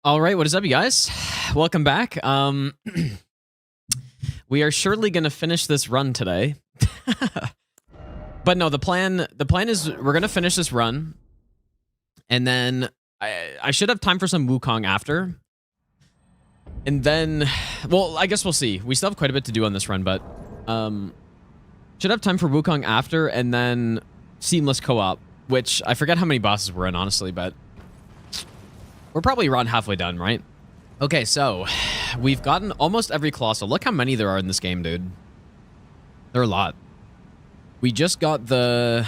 All right, what is up, you guys? Welcome back. We are surely going to finish this run today. But no, the plan is we're going to finish this run, and then I should have time for some Wukong after. And then, well, I guess we'll see. We still have quite a bit to do on this run, but should have time for Wukong after, and then seamless co-op, which I forget how many bosses we're in, honestly, but we're probably around halfway done, right? Okay, so we've gotten almost every Colossal. Look how many there are in this game, dude. There are a lot. We just got the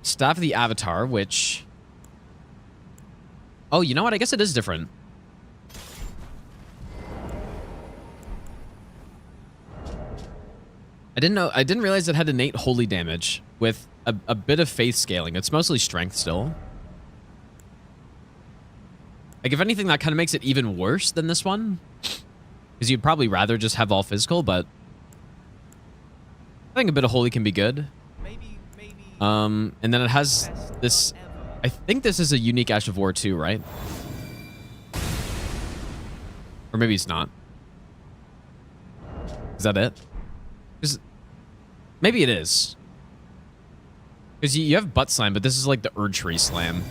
Staff of the Avatar, which... Oh, you know what? I guess it is different. I didn't realize it had innate holy damage with a bit of faith scaling. It's mostly strength still. Like, if anything, that kind of makes it even worse than this one. Because you'd probably rather just have all physical, but... I think a bit of holy can be good. And then it has this... I think this is a unique Ash of War too, right? Or maybe it's not. Is that it? Maybe it is. Because you have Butt Slam, but this is like the Erdtree Slam.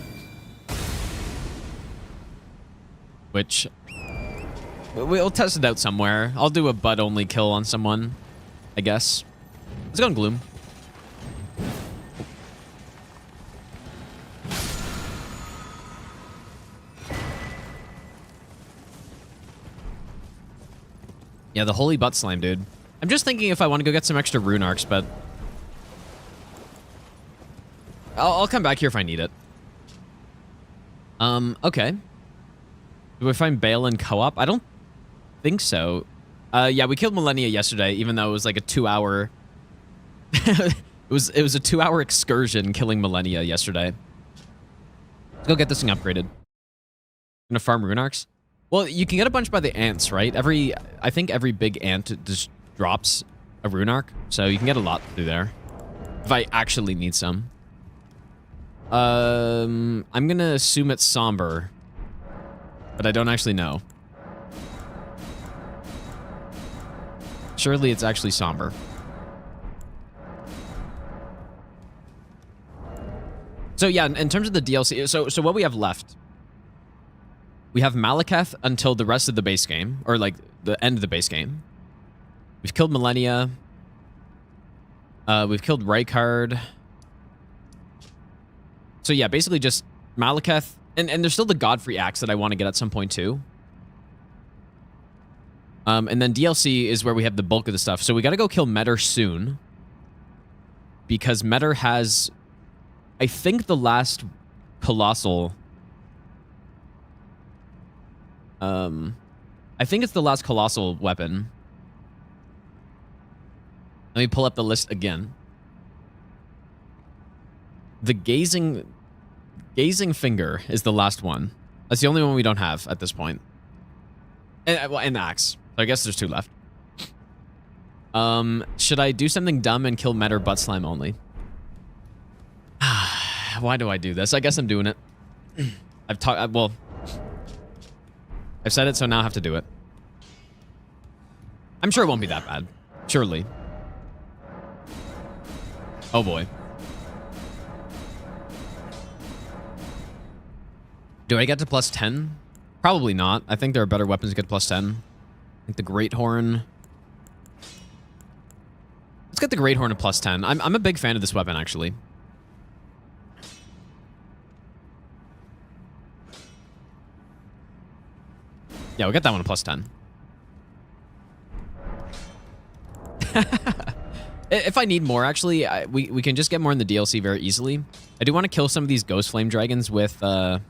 Which... we'll test it out somewhere. I'll do a butt-only kill on someone, I guess. Let's go on Gloom. Yeah, the Holy Butt Slam, dude. I'm just thinking if I want to go get some extra rune arcs, but... I'll come back here if I need it. Okay. Do we find Bale in co-op? I don't think so. Yeah, we killed Millennia yesterday, even though it was like a 2-hour... it was a 2-hour excursion killing Millennia yesterday. Let's go get this thing upgraded. Gonna farm rune arcs? Well, you can get a bunch by the ants, right? I think every big ant just drops a rune arc, so you can get a lot through there. If I actually need some. I'm gonna assume it's somber, but I don't actually know. Surely it's actually somber. So yeah, in terms of the DLC, so what we have left, we have Malekith until the rest of the base game, or like the end of the base game. We've killed Millennia. We've killed Rykard. So yeah, basically just Malekith, and there's still the Godfrey Axe that I want to get at some point too. And then DLC is where we have the bulk of the stuff. So we got to go kill Metter soon, because Metter has, I think, the last Colossal. I think it's the last Colossal weapon. Let me pull up the list again. The Gazing Finger is the last one. That's the only one we don't have at this point. And the Axe. So I guess there's 2 left. Should I do something dumb and kill Metter Butt Slime only? Why do I do this? I guess I'm doing it. Well, I've said it, so now I have to do it. I'm sure it won't be that bad. Surely. Oh boy. Do I get to plus 10? Probably not. I think there are better weapons to get plus 10. I think the Great Horn. Let's get the Great Horn at plus 10. I'm a big fan of this weapon, actually. Yeah, we'll get that one at plus 10. If I need more, actually, we can just get more in the DLC very easily. I do want to kill some of these Ghost Flame Dragons with... I'm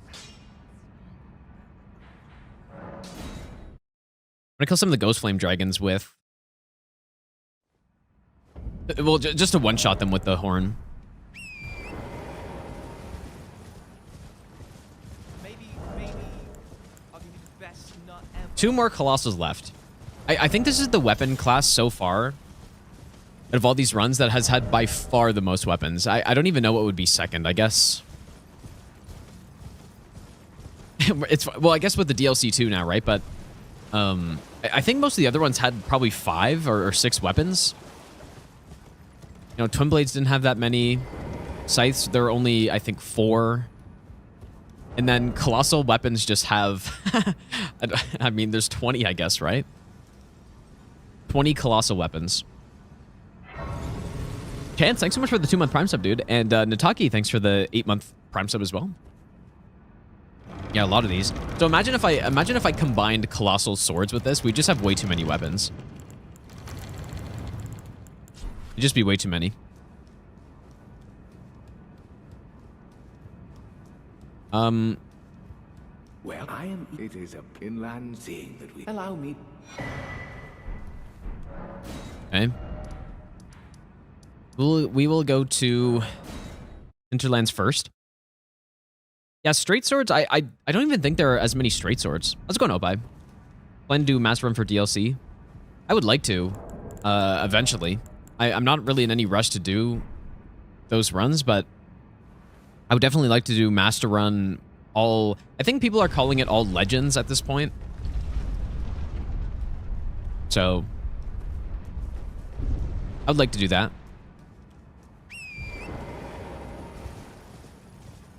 gonna kill some of the Ghost Flame Dragons with... Well, just to one-shot them with the horn. Maybe I'll give you the best nut ever. 2 more Colossals left. I think this is the weapon class so far, out of all these runs, that has had by far the most weapons. I don't even know what would be second, I guess. It's well, I guess with the DLC too now, right? But I think most of the other ones had probably 5 or 6 weapons. You know, Twin Blades didn't have that many. Scythes, there are only, I think, 4. And then Colossal weapons just have... I mean, there's 20, I guess, right? 20 Colossal weapons. Chance, thanks so much for the 2-month Prime sub, dude. And Nataki, thanks for the 8-month Prime sub as well. Yeah, a lot of these. So imagine if I combined Colossal swords with this, we'd just have way too many weapons. It'd just be way too many. Well, it is a inland seeing that we allow me. Okay. We will go to Hinterlands first. Yeah, straight swords. I don't even think there are as many straight swords. Let's go Nobai. Plan to do master run for DLC. I would like to, eventually. I'm not really in any rush to do those runs, but I would definitely like to do master run all... I think people are calling it all legends at this point. So I would like to do that.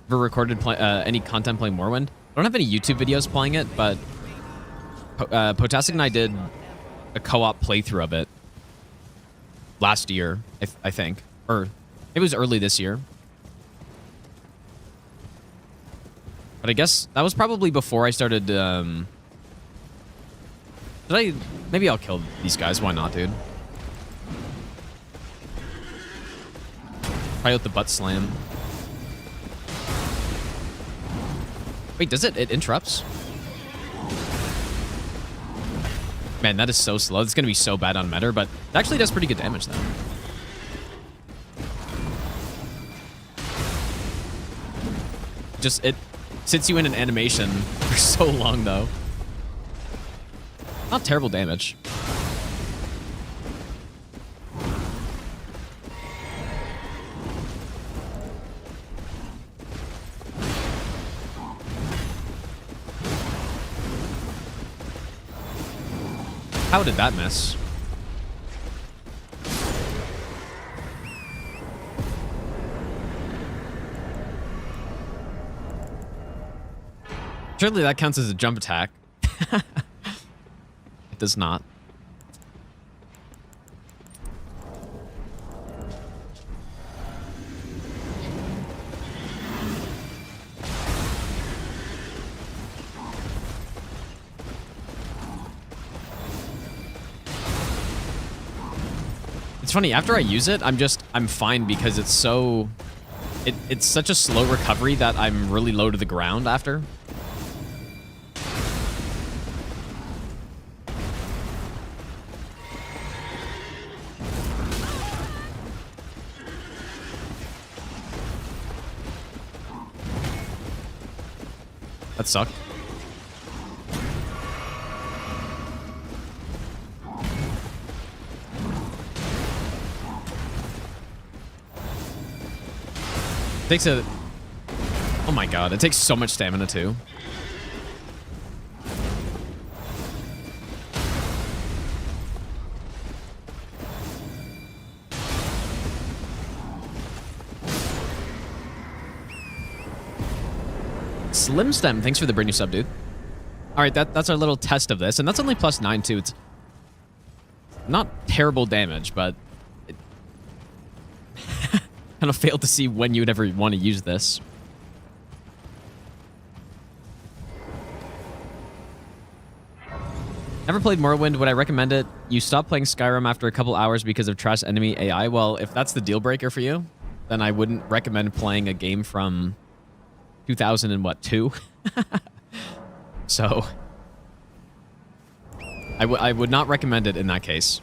Ever recorded any content playing Morrowind? I don't have any YouTube videos playing it, but Potastic and I did a co-op playthrough of it last year, I think. Or it was early this year. But I guess that was probably before I started... Maybe I'll kill these guys. Why not, dude? Try out the butt slam. Wait, does it? It interrupts? Man, that is so slow. It's going to be so bad on Metter, but it actually does pretty good damage, though. Just, it sits you in an animation for so long, though. Not terrible damage. How did that miss? Surely that counts as a jump attack. It does not. It's funny, after I use it, I'm fine because it's so... It's such a slow recovery that I'm really low to the ground after. That sucked. Takes a... Oh my god, it takes so much stamina too. Slim Stem, thanks for the brand new sub, dude. Alright, that's our little test of this, and that's only +9 too. It's not terrible damage, but... kind of failed to see when you would ever want to use this. Never played Morrowind. Would I recommend it? You stop playing Skyrim after a couple hours because of trash enemy AI. Well, if that's the deal breaker for you, then I wouldn't recommend playing a game from 2002. So I would not recommend it in that case.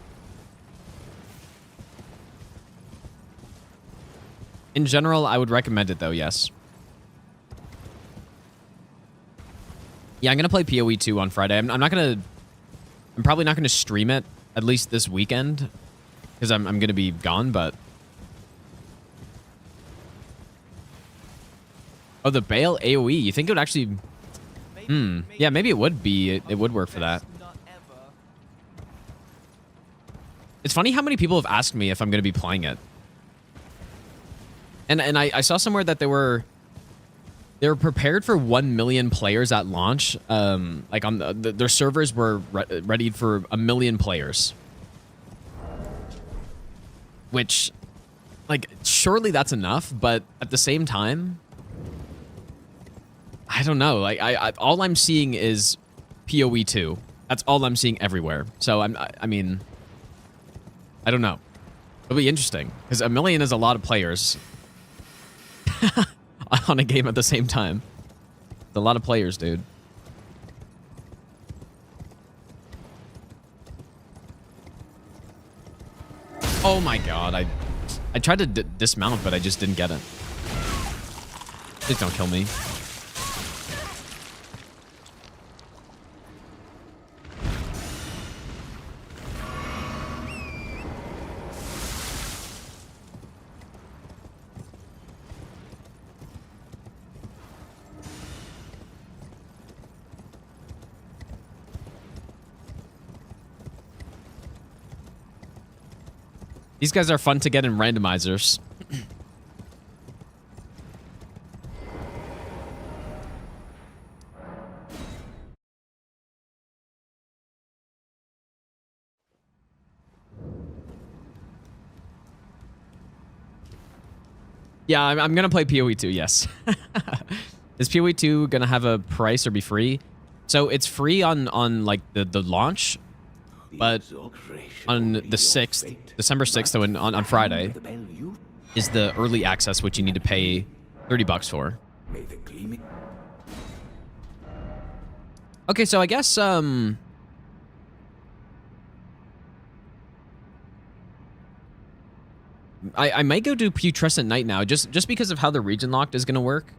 In general, I would recommend it, though, yes. Yeah, I'm going to play PoE 2 on Friday. I'm probably not going to stream it, at least this weekend, because I'm going to be gone, but... Oh, the Bale AoE. You think it would actually... Yeah, maybe it would be. It would work for that. It's funny how many people have asked me if I'm going to be playing it. And I saw somewhere that they were prepared for 1 million players at launch. Like on their servers were ready for 1 million players. Which, like, surely that's enough, but at the same time, I don't know. Like, all I'm seeing is PoE 2. That's all I'm seeing everywhere. So I mean, I don't know. It'll be interesting because 1 million is a lot of players on a game at the same time. It's a lot of players, dude. Oh my god, I tried to dismount, but I just didn't get it. Please don't kill me. These guys are fun to get in randomizers. Yeah, I'm gonna play PoE 2, yes. Is PoE 2 gonna have a price or be free? So it's free on like the launch, but on the 6th, December 6th, so on Friday, is the early access, which you need to pay $30 for. Okay, so I guess I might go do Putrescent Night now, just because of how the region locked is gonna work.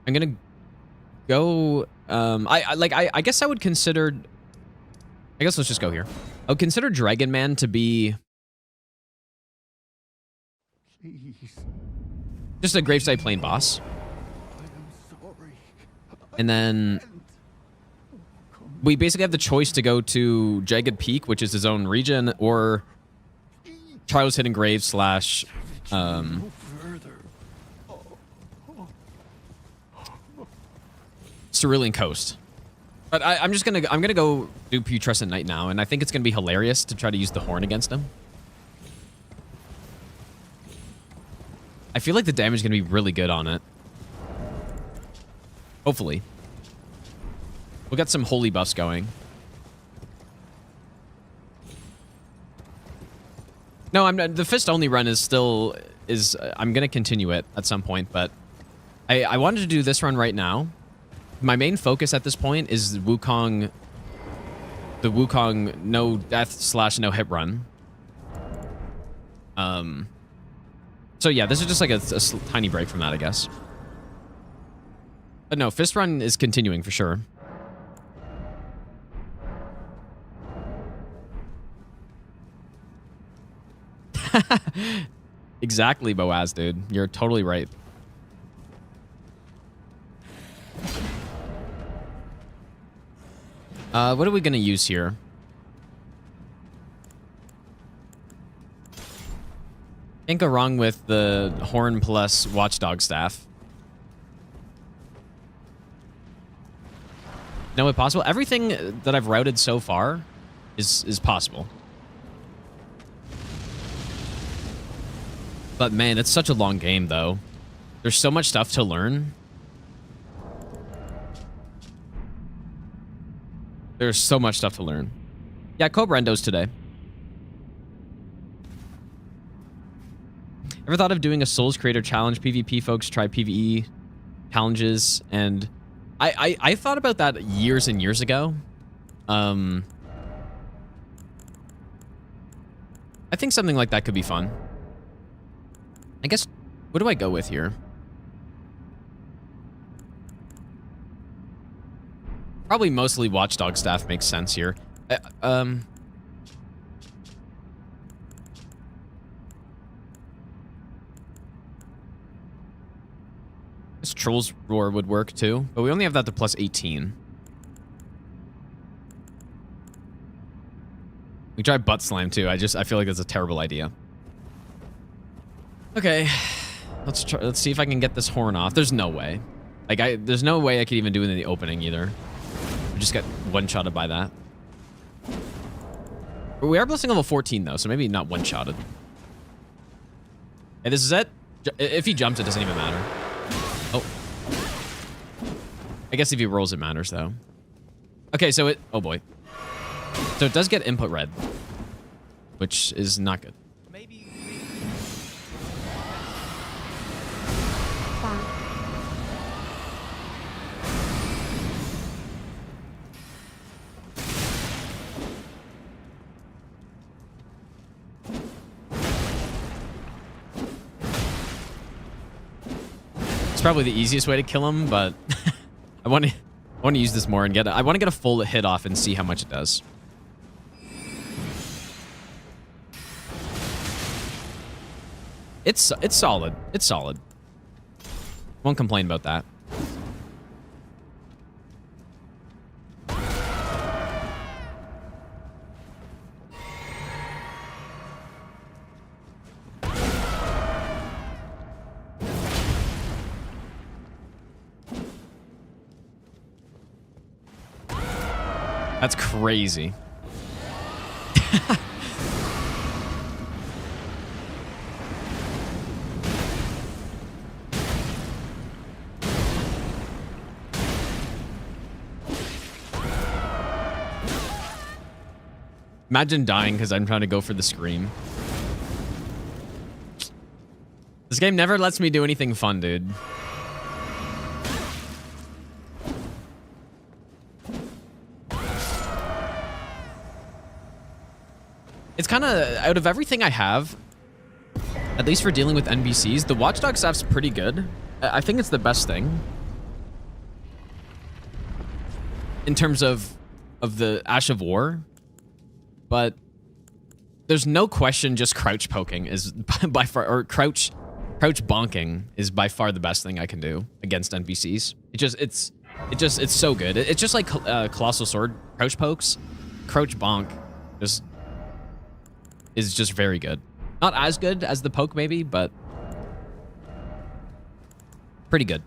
I'm gonna go. I guess I would consider. I guess let's just go here. I would consider Dragon Man to be just a Graveside Plain boss. And then we basically have the choice to go to Jagged Peak, which is his own region, or Charles Hidden Grave / Cerulean Coast. But I'm gonna go do Putrescent Night now, and I think it's gonna be hilarious to try to use the horn against him. I feel like the damage is gonna be really good on it. Hopefully. We'll get some holy buffs going. No, the fist only run is still I'm gonna continue it at some point, but I wanted to do this run right now. My main focus at this point is Wukong, the Wukong no death / no hit run. So yeah, this is just like a tiny break from that, I guess. But no, fist run is continuing for sure. Exactly, Boaz, dude. You're totally right. What are we gonna use here? Can't go wrong with the Horn plus Watchdog staff. No way possible. Everything that I've routed so far is possible. But man, it's such a long game, though. There's so much stuff to learn. There's so much stuff to learn. Yeah, Cobrendo's today. Ever thought of doing a Souls Creator Challenge? PvP folks try PvE challenges, and I thought about that years and years ago. I think something like that could be fun. I guess, what do I go with here? Probably mostly Watchdog staff makes sense here. Let's Troll's Roar would work too, but we only have that to plus 18. We try Butt Slam too. I feel like that's a terrible idea. Okay, let's see if I can get this horn off. There's no way. Like there's no way I could even do it in the opening either. We just got one-shotted by that. But we are blessing level 14 though, so maybe not one-shotted. Hey, this is it. If he jumps, it doesn't even matter. Oh. I guess if he rolls, it matters though. Okay, so it, oh boy. So it does get input red, which is not good. It's probably the easiest way to kill him, but I want to use this more and I want to get a full hit off and see how much it does. It's solid. It's solid. Won't complain about that. That's crazy. Imagine dying because I'm trying to go for the scream. This game never lets me do anything fun, dude. It's kind of, out of everything I have, at least for dealing with NPCs, the Watchdog stuff's pretty good. I think it's the best thing. In terms of the Ash of War. But there's no question just crouch poking is by far, or crouch bonking is by far the best thing I can do against NPCs. It's so good. It's just like Colossal Sword crouch pokes. Crouch bonk is just very good. Not as good as the poke maybe, but pretty good.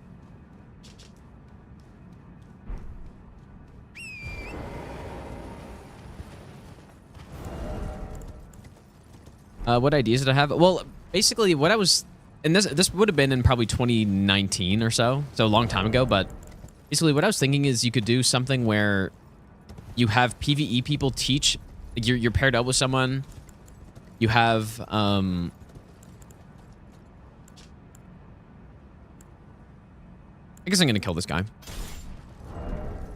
What ideas did I have? Well, basically what I was, and this would have been in probably 2019 or so a long time ago, but basically what I was thinking is you could do something where you have PvE people teach, like you're paired up with someone, you have, I guess I'm gonna kill this guy.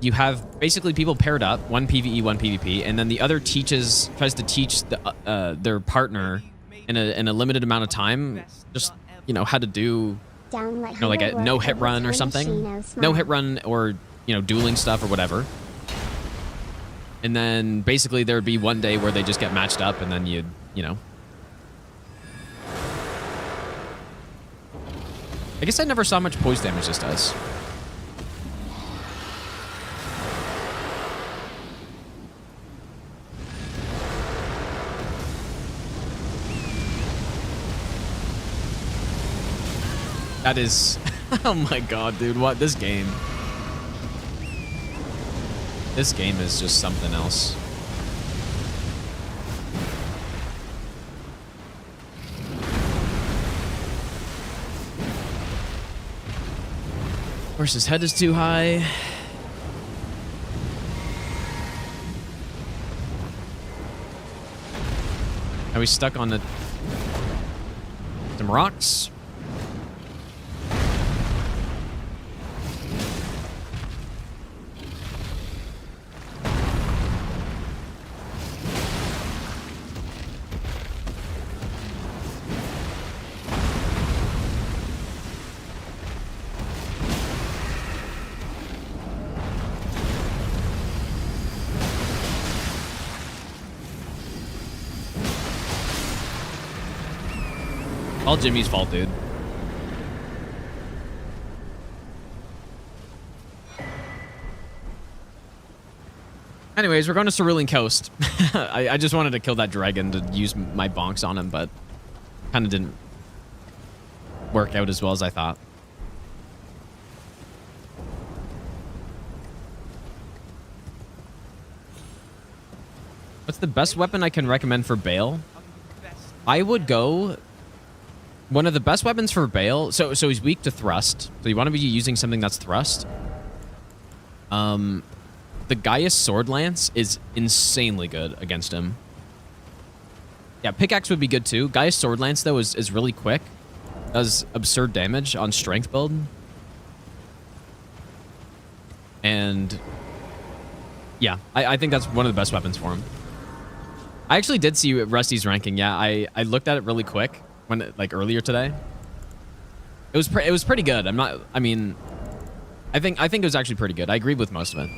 You have basically people paired up, one PvE, one PvP, and then the other tries to teach their partner in a limited amount of time, just, you know, how to do, you know, like a no hit run or something, no hit run or, you know, dueling stuff or whatever. And then basically there would be one day where they just get matched up, and then you know. I guess I never saw much poise damage this does. That is, oh my god, dude, what, this game is just something else. Of course, his head is too high. Now he's stuck on some rocks. All Jimmy's fault, dude. Anyways, we're going to Cerulean Coast. I just wanted to kill that dragon to use my bonks on him, but kind of didn't work out as well as I thought. What's the best weapon I can recommend for Bale? I would go... One of the best weapons for Bale... So he's weak to thrust. So you want to be using something that's thrust. The Gaius Sword Lance is insanely good against him. Yeah, Pickaxe would be good too. Gaius Sword Lance, though, is really quick. Does absurd damage on strength build. And... yeah, I think that's one of the best weapons for him. I actually did see Rusty's ranking. Yeah, I looked at it really quick like earlier today. It was pretty good. I think it was actually pretty good. I agreed with most of it.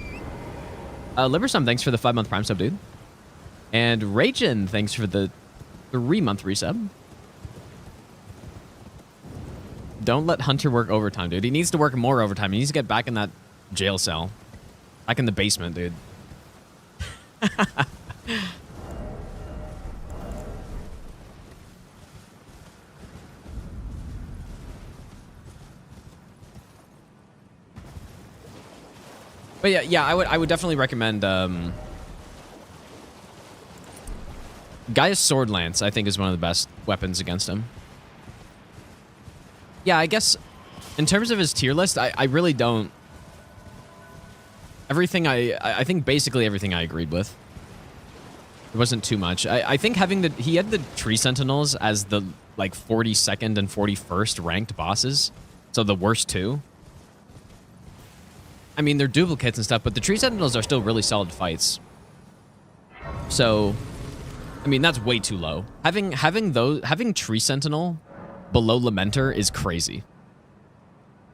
Liversum, thanks for the 5-month Prime sub, dude. And Ragin, thanks for the 3-month resub. Don't let Hunter work overtime, dude. He needs to work more overtime. He needs to get back in that jail cell. Back in the basement, dude. But yeah, I would definitely recommend Gaius Sword Lance, I think, is one of the best weapons against him. Yeah, I guess in terms of his tier list, I really don't. Everything I think basically everything I agreed with. It wasn't too much. I think having he had the Tree Sentinels as the like 42nd and 41st ranked bosses, so the worst two. I mean, they're duplicates and stuff, but the Tree Sentinels are still really solid fights. So, I mean, that's way too low. Having Tree Sentinel below Lamenter is crazy.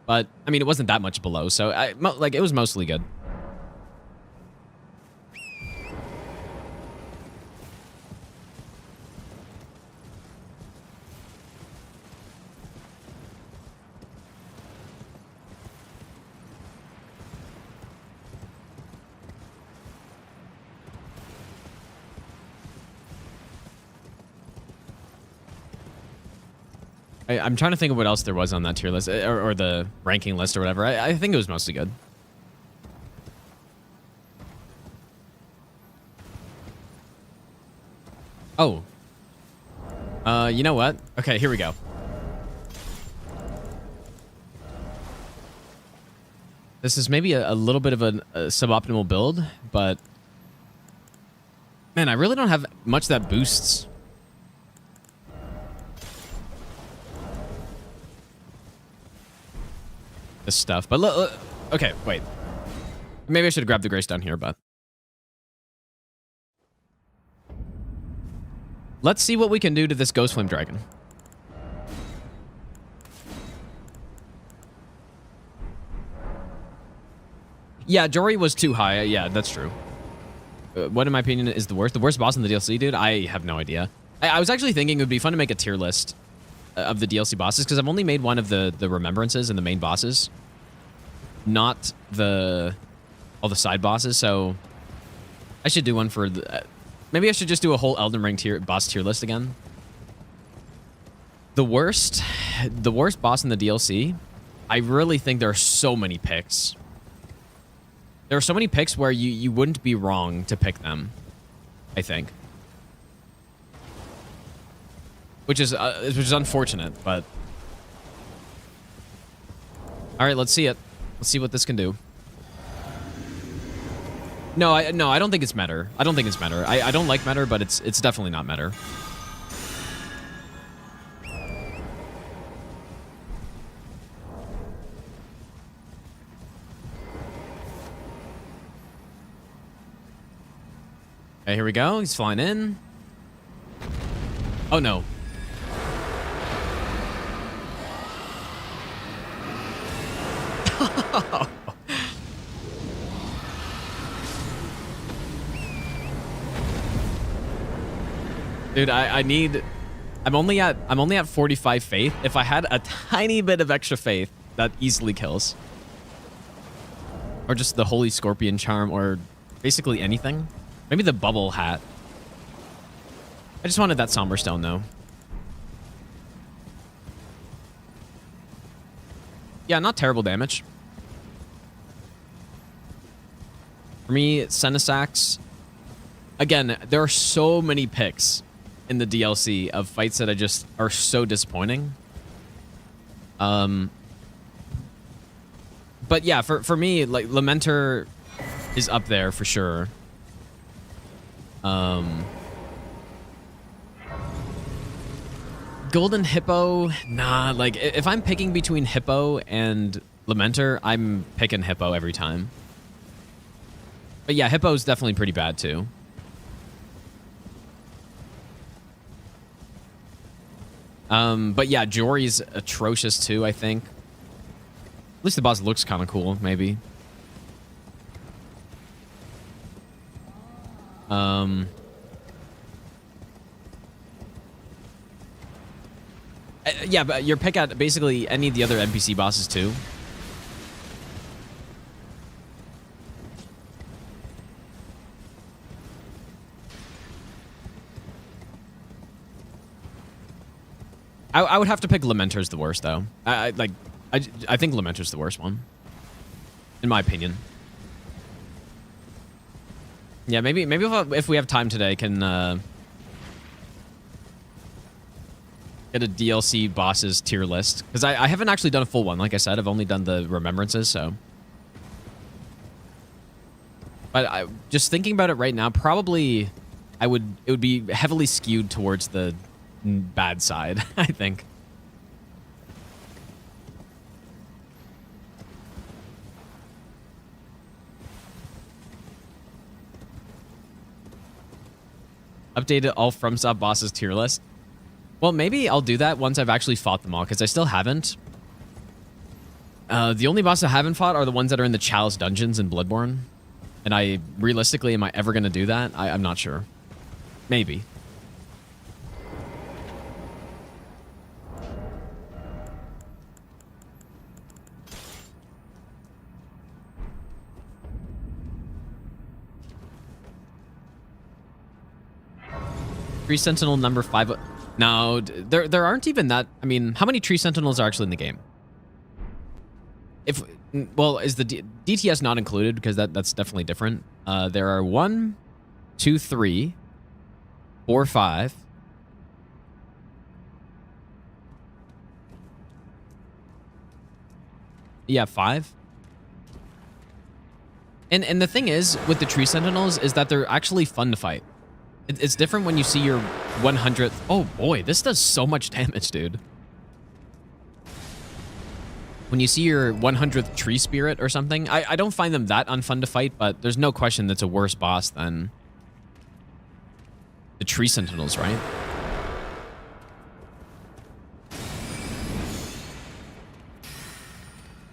But I mean, it wasn't that much below, so it was mostly good. I'm trying to think of what else there was on that tier list, or the ranking list or whatever. I think it was mostly good. Oh. You know what? Okay, here we go. This is maybe a little bit of a suboptimal build, but... man, I really don't have much that boosts... this stuff, but look, okay, wait. Maybe I should have grabbed the Grace down here, but let's see what we can do to this Ghost Flame Dragon. Yeah, Jory was too high. Yeah, that's true. What, in my opinion, is the worst? The worst boss in the DLC, dude? I have no idea. I was actually thinking it would be fun to make a tier list of the DLC bosses, because I've only made one of the remembrances and the main bosses, not all the side bosses. So I should do one for the maybe I should just do a whole Elden Ring boss tier list again. The worst boss in the DLC, I really think there are so many picks. There are so many picks where you wouldn't be wrong to pick them, I think. Which is unfortunate, but... Alright, let's see it. Let's see what this can do. No, I don't think it's Metter. I don't think it's Metter. I don't like Metter, but it's definitely not Metter. Okay, here we go. He's flying in. Oh, no. Dude, I'm only at 45 faith. If I had a tiny bit of extra faith, that easily kills. Or just the Holy Scorpion Charm, or basically anything. Maybe the bubble hat. I just wanted that somber stone though. Yeah, not terrible damage. For me, Senesax. Again, there are so many picks in the DLC of fights that I just are so disappointing. But yeah, for me, like Lamenter is up there for sure. Golden Hippo, nah, like if I'm picking between Hippo and Lamenter, I'm picking Hippo every time. But yeah, Hippo's definitely pretty bad too. But yeah, Jory's atrocious too, I think. At least the boss looks kind of cool, maybe. Yeah, but your pick at basically any of the other NPC bosses too. I would have to pick Lamenter's the worst though. I think Lamenter's the worst one, in my opinion. Yeah, maybe if we have time today, can get a DLC bosses tier list, because I haven't actually done a full one. Like I said, I've only done the remembrances. So, but just thinking about it right now, probably it would be heavily skewed towards the bad side, I think. Updated all FromSoft bosses tier list. Well, maybe I'll do that once I've actually fought them all, because I still haven't. The only boss I haven't fought are the ones that are in the Chalice dungeons in Bloodborne. And realistically, am I ever going to do that? I'm not sure. Maybe. Tree Sentinel number 5. No, there aren't even that. I mean, how many Tree Sentinels are actually in the game? Well, is the DTS not included? Because that's definitely different. There are 1, 2, 3, 4, 5. Yeah, 5. And the thing is with the Tree Sentinels is that they're actually fun to fight. It's different when you see your 100th. Oh boy, this does so much damage, dude. When you see your 100th tree spirit or something, I don't find them that unfun to fight, but there's no question that's a worse boss than the Tree Sentinels, right?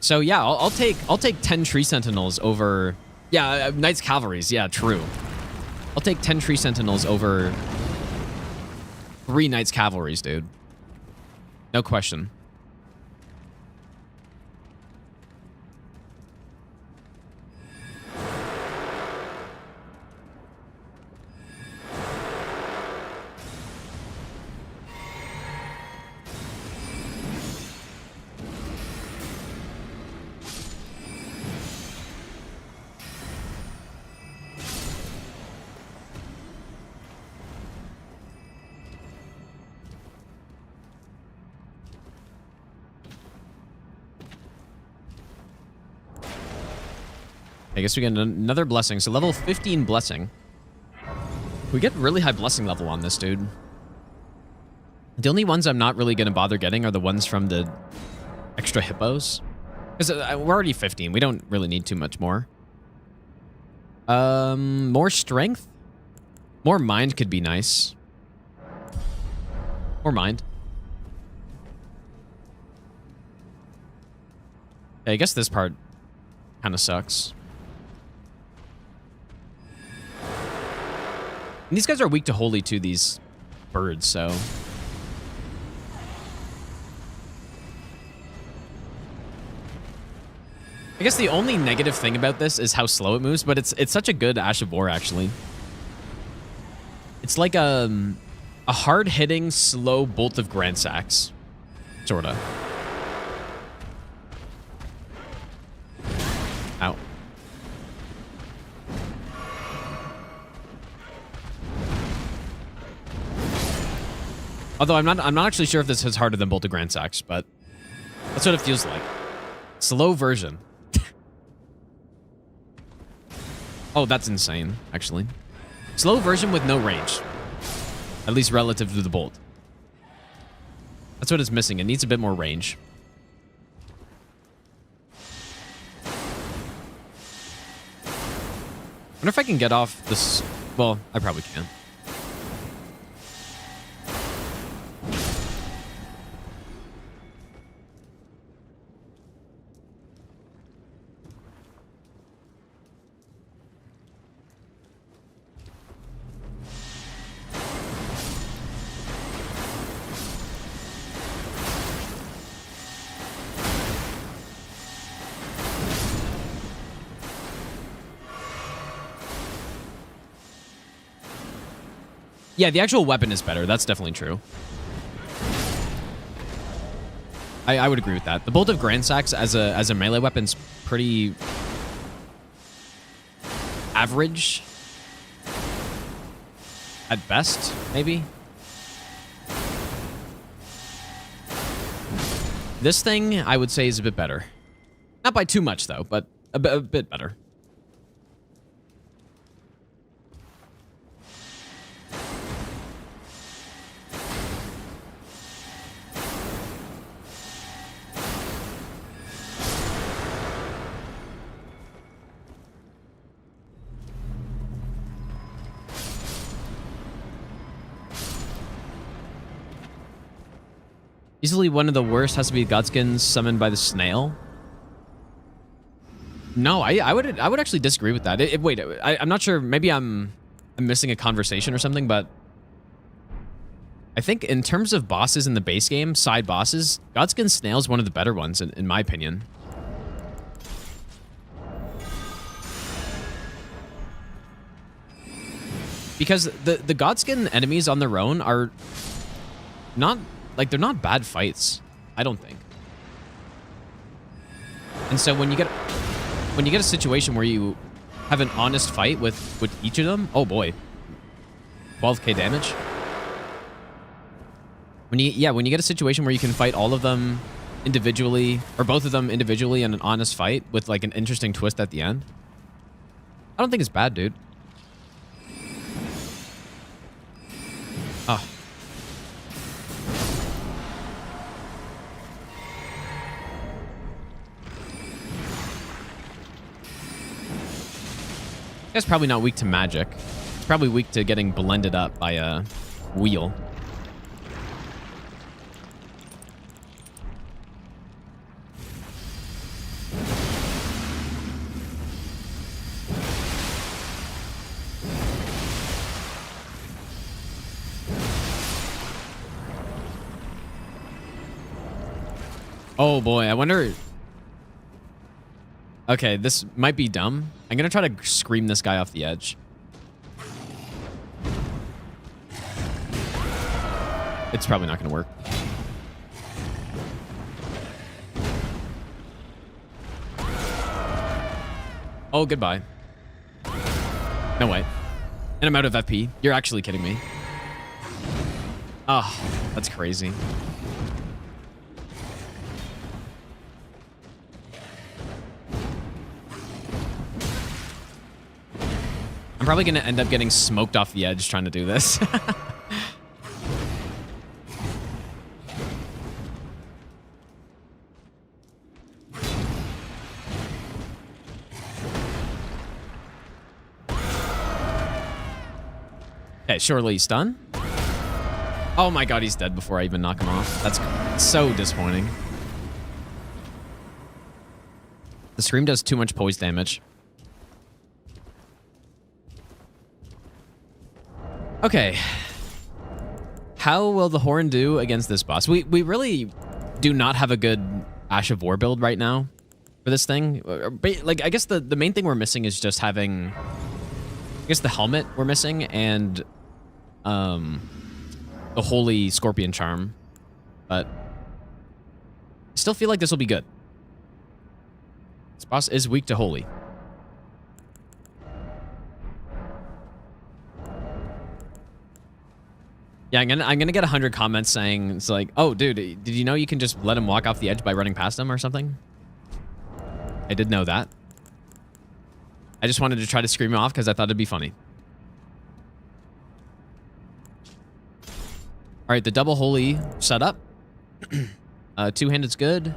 So yeah, I'll take 10 Tree Sentinels over. Yeah, Knights Cavalries. Yeah, true. I'll take 10 Tree Sentinels over 3 Knights Cavalries, dude. No question. I guess we get another blessing. So level 15 blessing. We get really high blessing level on this, dude. The only ones I'm not really going to bother getting are the ones from the extra hippos. Because we're already 15. We don't really need too much more. More strength? More mind could be nice. More mind. Yeah, I guess this part kind of sucks. And these guys are weak to holy too, these birds, so. I guess the only negative thing about this is how slow it moves, but it's such a good Ash of War, actually. It's like a hard-hitting, slow Bolt of Grandsax. Sorta. Ow. Although I'm not actually sure if this is harder than Bolt of Grandsax, but that's what it feels like. Slow version. Oh, that's insane, actually. Slow version with no range. At least relative to the Bolt. That's what it's missing. It needs a bit more range. I wonder if I can get off this... Well, I probably can. Yeah, the actual weapon is better. That's definitely true. I would agree with that. The Bolt of Grandsax as a melee weapon's pretty average at best, maybe. This thing, I would say, is a bit better. Not by too much, though, but a bit better. Easily one of the worst has to be Godskins summoned by the snail. No, I would actually disagree with that. Wait, I'm not sure. Maybe I'm missing a conversation or something, but I think in terms of bosses in the base game, side bosses, Godskin Snail is one of the better ones, in my opinion. Because the Godskin enemies on their own are not... Like, they're not bad fights, I don't think. And so when you get a situation where you have an honest fight with each of them, oh boy, 12k damage. When you get a situation where you can fight all of them individually, or both of them individually in an honest fight with like an interesting twist at the end, I don't think it's bad, dude. Oh. Guy's probably not weak to magic. He's probably weak to getting blended up by a wheel. Oh boy, I wonder... Okay, this might be dumb. I'm gonna try to scream this guy off the edge. It's probably not gonna work. Oh, goodbye. No way. And I'm out of FP. You're actually kidding me. Oh, that's crazy. I'm probably going to end up getting smoked off the edge trying to do this. Okay, surely he's done. Oh my god, he's dead before I even knock him off. That's so disappointing. The scream does too much poise damage. Okay. How will the Horn do against this boss? We really do not have a good Ash of War build right now. for this thing. Like, I guess the main thing we're missing is just having, I guess the helmet we're missing and the holy scorpion charm. But I still feel like this will be good. This boss is weak to holy. Yeah, I'm gonna get 100 comments saying it's like, oh, dude, did you know you can just let him walk off the edge by running past him or something? I did know that. I just wanted to try to scream him off because I thought it'd be funny. All right, the double holy set up. Two-handed's good.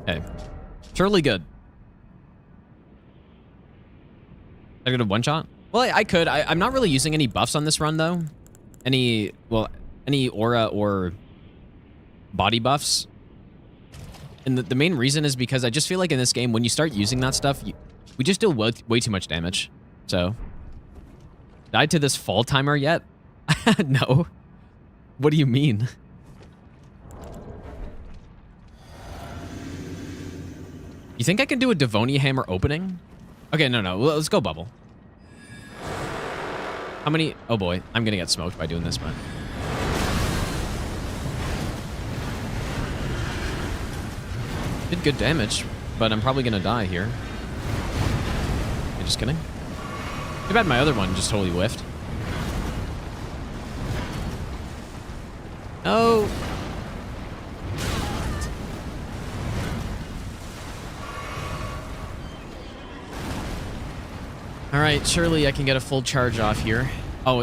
Okay, surely good. I could have one shot. Well, I could. I'm not really using any buffs on this run though. Any aura or body buffs. And the main reason is because I just feel like in this game, when you start using that stuff, we just deal way too much damage. So, died to this fall timer yet? No. What do you mean? You think I can do a Devonia Hammer opening? Okay, no. Let's go bubble. How many? Oh boy, I'm gonna get smoked by doing this, but. Did good damage, but I'm probably gonna die here. Okay, just kidding. Too bad my other one just totally whiffed. Oh. All right, surely I can get a full charge off here. Oh,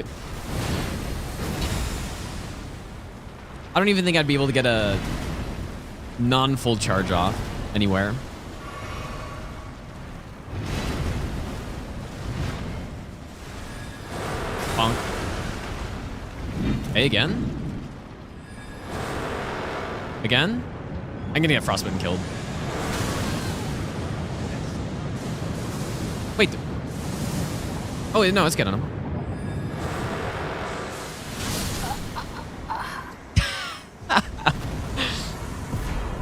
I don't even think I'd be able to get a non-full charge off anywhere. Bonk. Hey, again? Again? I'm gonna get frostbitten killed. Wait. Oh, no, it's getting him.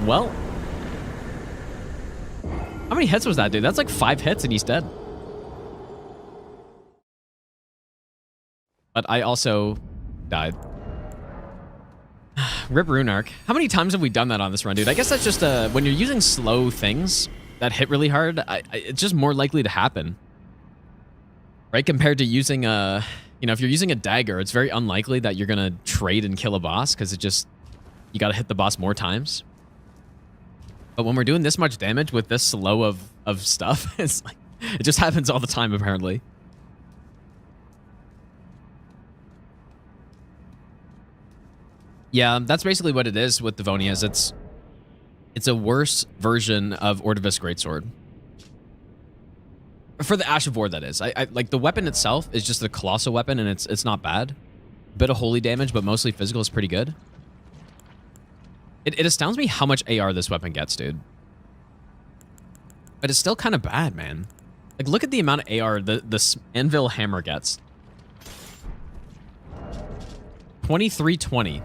Well. How many hits was that, dude? That's like 5 hits and he's dead. But I also died. Rip Runark. How many times have we done that on this run, dude? I guess that's just when you're using slow things that hit really hard, it's just more likely to happen. Right? Compared to using a, if you're using a dagger, it's very unlikely that you're going to trade and kill a boss because you got to hit the boss more times. But when we're doing this much damage with this slow of stuff, it's like, it just happens all the time, apparently. Yeah, that's basically what it is with Devonias. It's a worse version of Ordovis Greatsword. For the Ash of War, that is. I like the weapon itself is just a colossal weapon, and it's not bad. Bit of holy damage, but mostly physical is pretty good. It astounds me how much AR this weapon gets, dude. But it's still kind of bad, man. Like, look at the amount of AR the Anvil Hammer gets. 2320.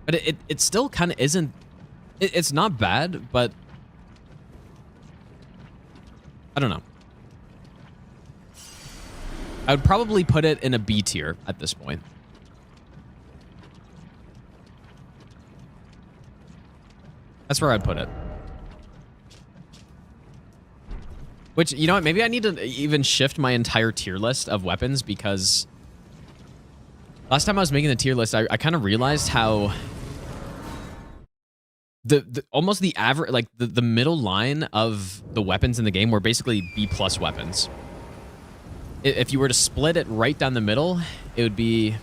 But it still kind of isn't... It's not bad, but... I don't know. I would probably put it in a B tier at this point. That's where I'd put it. Which, you know what? Maybe I need to even shift my entire tier list of weapons because last time I was making the tier list, I kind of realized how almost the average, like the middle line of the weapons in the game were basically B+ weapons. If you were to split it right down the middle, it would be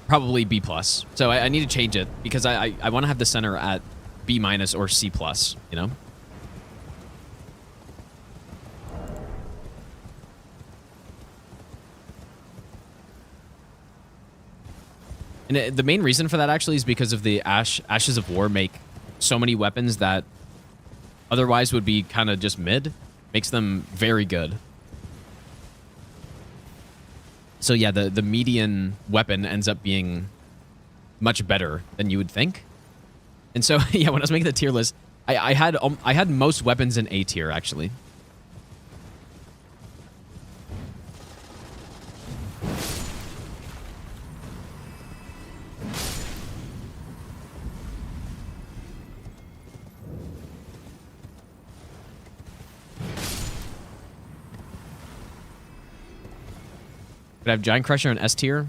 probably B+. So I need to change it because I want to have the center at B- or C+, you know? And the main reason for that actually is because of the Ashes of War make so many weapons that otherwise would be kind of just mid. Makes them very good. So yeah, the median weapon ends up being much better than you would think. And so yeah, when I was making the tier list, I had most weapons in A tier actually. Could I have Giant Crusher in S tier?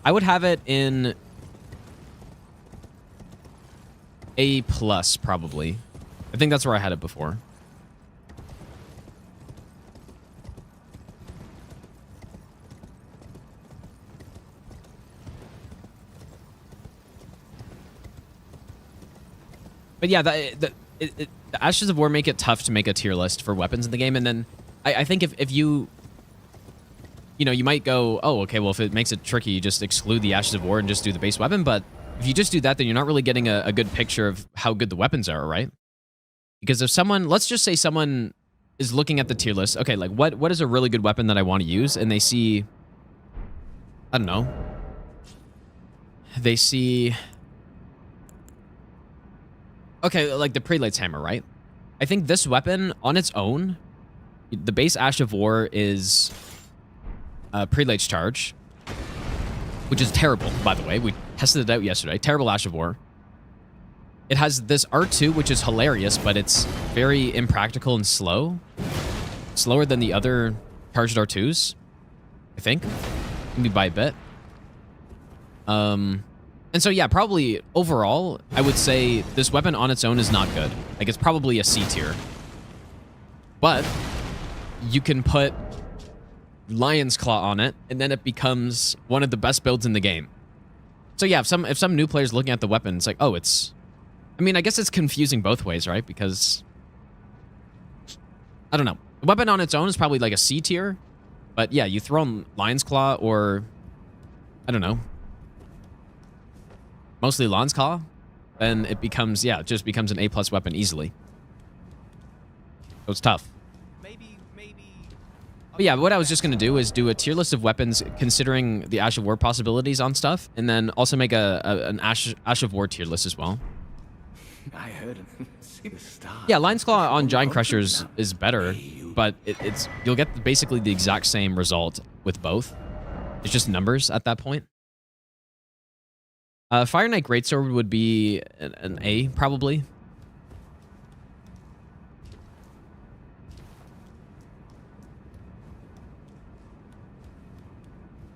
I would have it in A plus probably. I think that's where I had it before. But yeah, the Ashes of War make it tough to make a tier list for weapons in the game, and then I think if you you might go, oh, okay, well, if it makes it tricky, you just exclude the Ashes of War and just do the base weapon. But if you just do that, then you're not really getting a good picture of how good the weapons are, right? Because if someone, let's just say someone is looking at the tier list, okay, like what is a really good weapon that I want to use? And they see, I don't know, they see, okay, like the Prelate's Hammer, right? I think this weapon on its own, the base Ash of War is Prelate's Charge, which is terrible, by the way. We tested it out yesterday. Terrible Ash of War. It has this R2, which is hilarious, but it's very impractical and slow. Slower than the other charged R2s, I think. Maybe by a bit. And so, yeah, probably overall, I would say this weapon on its own is not good. Like, it's probably a C tier. But you can put Lion's Claw on it, and then it becomes one of the best builds in the game. So yeah, if some new player's looking at the weapon, it's like, oh, it's... I mean, I guess it's confusing both ways, right? Because... I don't know. The weapon on its own is probably like a C tier. But yeah, you throw on Lion's Claw or... I don't know. Mostly Lion's Claw. Then it becomes, yeah, it just becomes an A+ weapon easily. So it's tough. But yeah, what I was just going to do is do a tier list of weapons considering the Ash of War possibilities on stuff, and then also make an Ash of War tier list as well. I heard him. See the star. Yeah, Lion's Claw on Giant Crushers is better, but it's you'll get basically the exact same result with both. It's just numbers at that point. Fire Knight Greatsword would be an A, probably.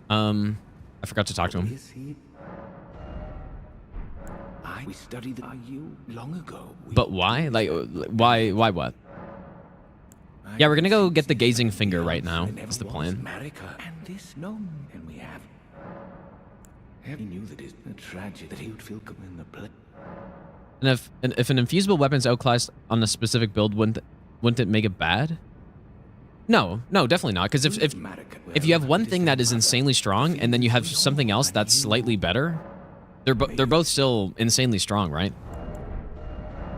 I forgot to talk to him. Is he? We studied you long ago. But why? Like, why what? Yeah, we're gonna go get the Gazing Finger right now. That's the plan. America and this no, and we have. He knew that it's a tragedy that he would feel come in the play. And if an infusible weapon's outclassed on a specific build, wouldn't it make it bad? No, definitely not. Because if you have one thing that is insanely strong and then you have something else that's slightly better, they're both still insanely strong, right?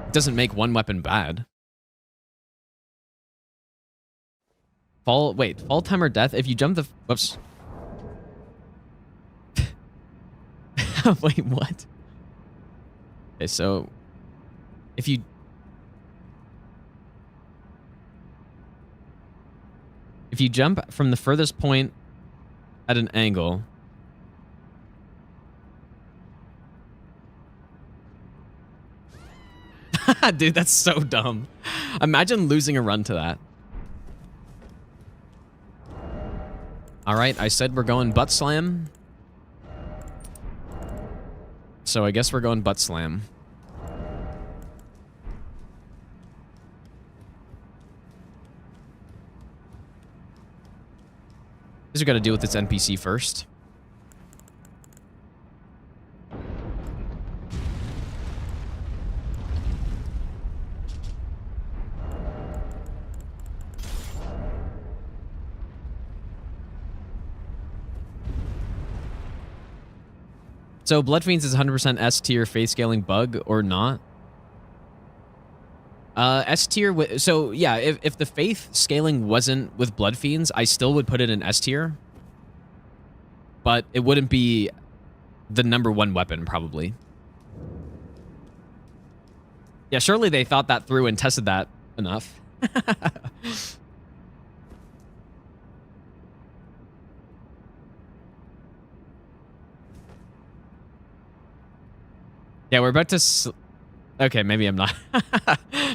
It doesn't make one weapon bad. Fall time or death. If you jump the whoops. Wait, what? Okay, so if you jump from the furthest point at an angle, dude, that's so dumb. Imagine losing a run to that. All right, I said we're going butt slam. So I guess we're going butt slam. Guess we gotta deal with this NPC first. So Blood Fiends is 100% S tier faith scaling bug or not? S tier. So yeah, if the faith scaling wasn't with Blood Fiends, I still would put it in S tier. but it wouldn't be the #1 weapon, probably. Yeah, surely they thought that through and tested that enough. Yeah, we're about to... Okay, maybe I'm not...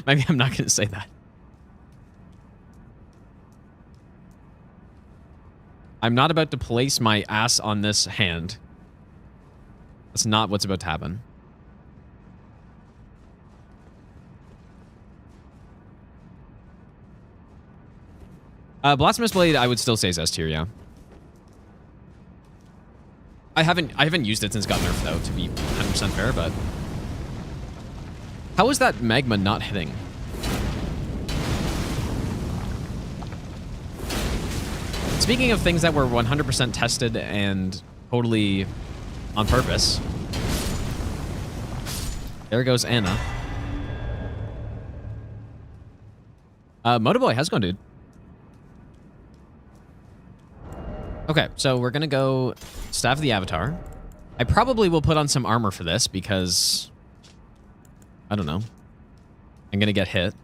maybe I'm not going to say that. I'm not about to place my ass on this hand. That's not what's about to happen. Blasphemous Blade, I would still say is S tier, yeah. I haven't used it since it got nerfed, though, to be 100% fair, but... How is that magma not hitting? Speaking of things that were 100% tested and totally on purpose, there goes Anna. Motoboy, how's it going, dude? Okay, so we're gonna go Staff of the Avatar. I probably will put on some armor for this because... I don't know. I'm gonna get hit.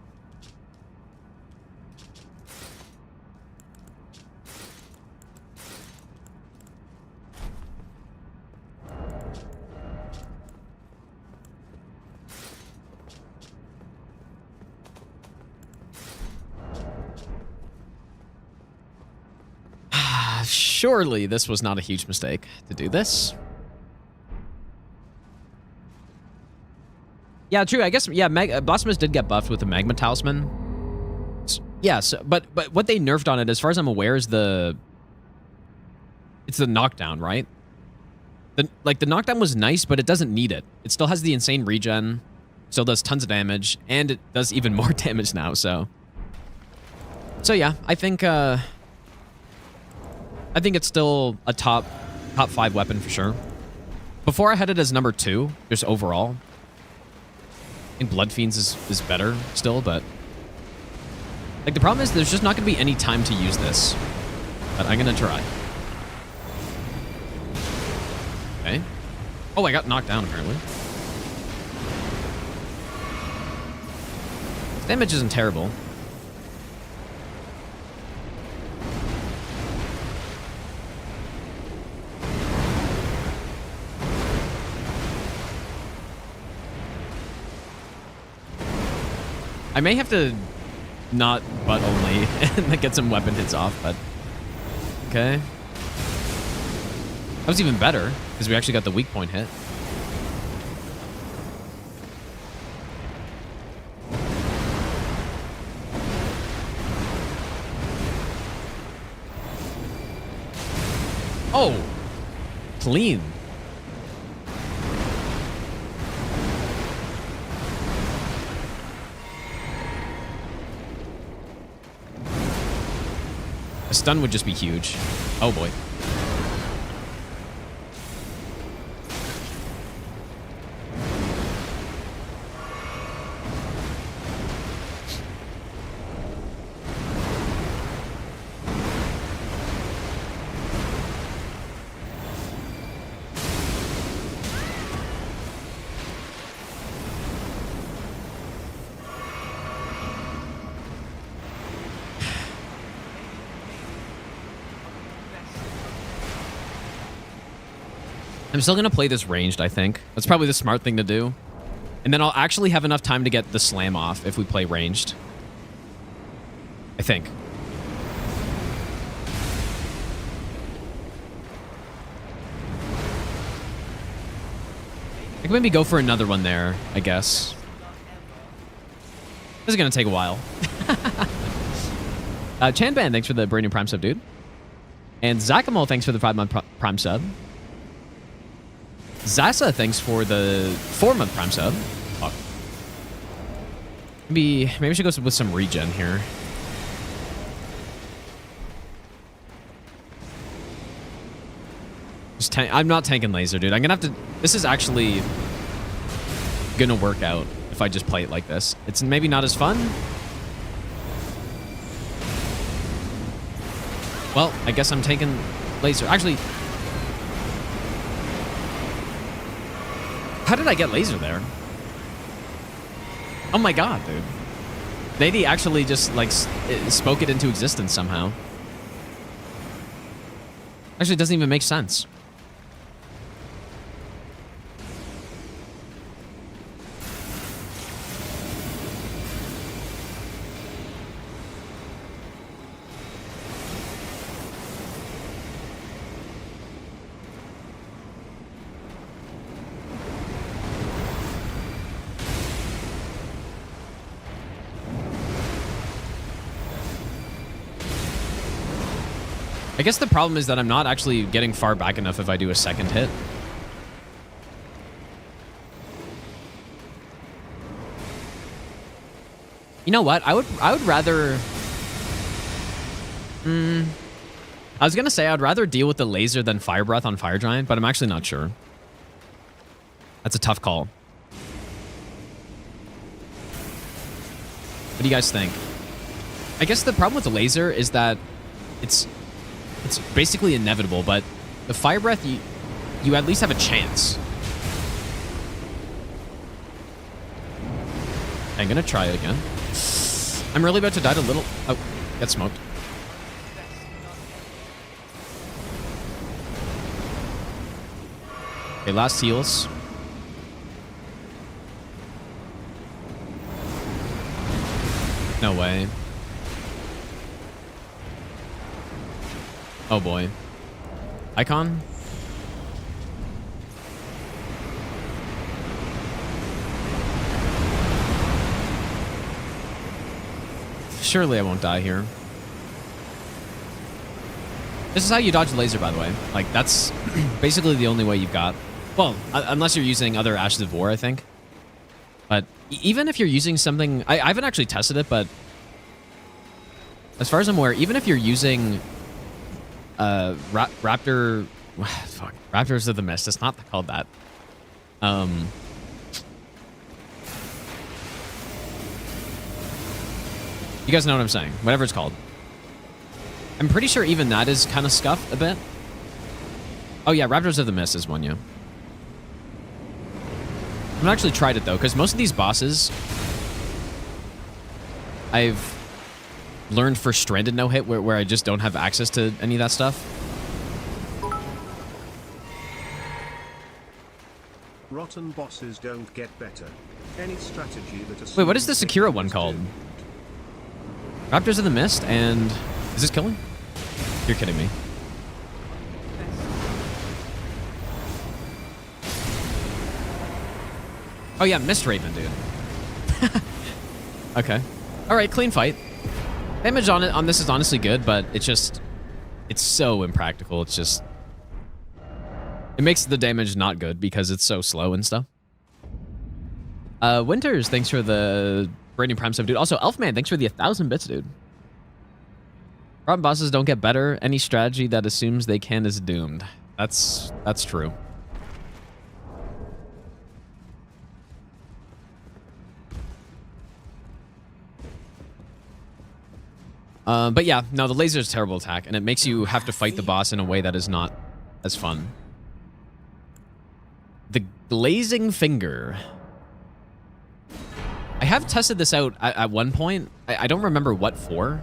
Surely this was not a huge mistake to do this. Yeah, true. I guess, yeah, Blasphemous did get buffed with the Magma Talisman. Yeah, so, but what they nerfed on it, as far as I'm aware, is it's the knockdown, right? The knockdown was nice, but it doesn't need it. It still has the insane regen, still does tons of damage, and it does even more damage now, so yeah, I think it's still a top 5 weapon for sure. Before I had it as #2, just overall. I think Blood Fiends is better still, but... Like, the problem is there's just not going to be any time to use this. But I'm going to try. Okay. Oh, I got knocked down, apparently. Damage isn't terrible. I may have to not butt only and get some weapon hits off, but okay. That was even better because we actually got the weak point hit. Oh, clean. A stun would just be huge. Oh boy. I'm still going to play this ranged, I think. That's probably the smart thing to do. And then I'll actually have enough time to get the slam off if we play ranged. I think. I can maybe go for another one there, I guess. This is going to take a while. Chanban, thanks for the brand new Prime sub, dude. And Zakamo, thanks for the 5-month Prime sub. Zasa, thanks for the 4-month Prime sub. Fuck. Maybe we should go with some regen here. I'm not tanking laser, dude. I'm gonna have to... This is actually gonna work out if I just play it like this. It's maybe not as fun. Well, I guess I'm taking laser. Actually, How did I get laser there? Oh my god, dude. Lady actually just, like, spoke it into existence somehow. Actually, it doesn't even make sense. I guess the problem is that I'm not actually getting far back enough if I do a second hit. You know what? I would rather... I was gonna say I'd rather deal with the laser than fire breath on Fire Giant, but I'm actually not sure. That's a tough call. What do you guys think? I guess the problem with the laser is that it's basically inevitable, but the fire breath, you at least have a chance. I'm gonna try it again. I'm really about to die to little... Oh, get smoked. Okay, last heals. No way. Oh boy. Icon? Surely I won't die here. This is how you dodge the laser, by the way. Like, that's basically the only way you've got. Well, unless you're using other Ashes of War, I think. But even if you're using something... I haven't actually tested it, but... as far as I'm aware, even if you're using... Raptor... Fuck. Raptors of the Mist. It's not called that. You guys know what I'm saying. Whatever it's called. I'm pretty sure even that is kind of scuffed a bit. Oh yeah, Raptors of the Mist is one, yeah. I haven't actually tried it though, because most of these bosses I've learned for Stranded no hit where I just don't have access to any of that stuff. Rotten bosses don't get better. Any strategy that... Wait, what is the Sekiro one called? Raptors of the Mist and... is this killing? You're kidding me. Oh yeah, Mist Raven, dude. Okay. Alright, clean fight. Damage on this is honestly good, but it's just... it's so impractical. It's just... it makes the damage not good because it's so slow and stuff. Winters, thanks for the brand new Prime sub, dude. Also, Elfman, thanks for the 1,000 bits, dude. Rotten bosses don't get better. Any strategy that assumes they can is doomed. That's true. But yeah, no, the laser is a terrible attack, and it makes you have to fight the boss in a way that is not as fun. The Glazing Finger. I have tested this out at one point. I don't remember what for.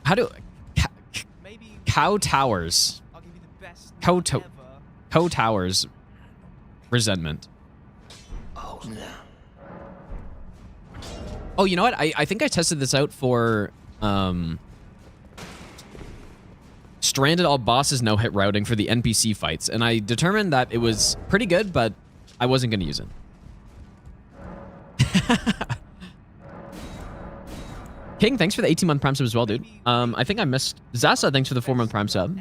How do... Cow Towers. Cow Towers. Resentment. Oh, no. Oh, you know what? I think I tested this out for... Stranded all bosses no-hit routing for the NPC fights, and I determined that it was pretty good, but I wasn't going to use it. King, thanks for the 18-month Prime sub as well, dude. I think I missed... Zasa, thanks for the 4-month Prime sub.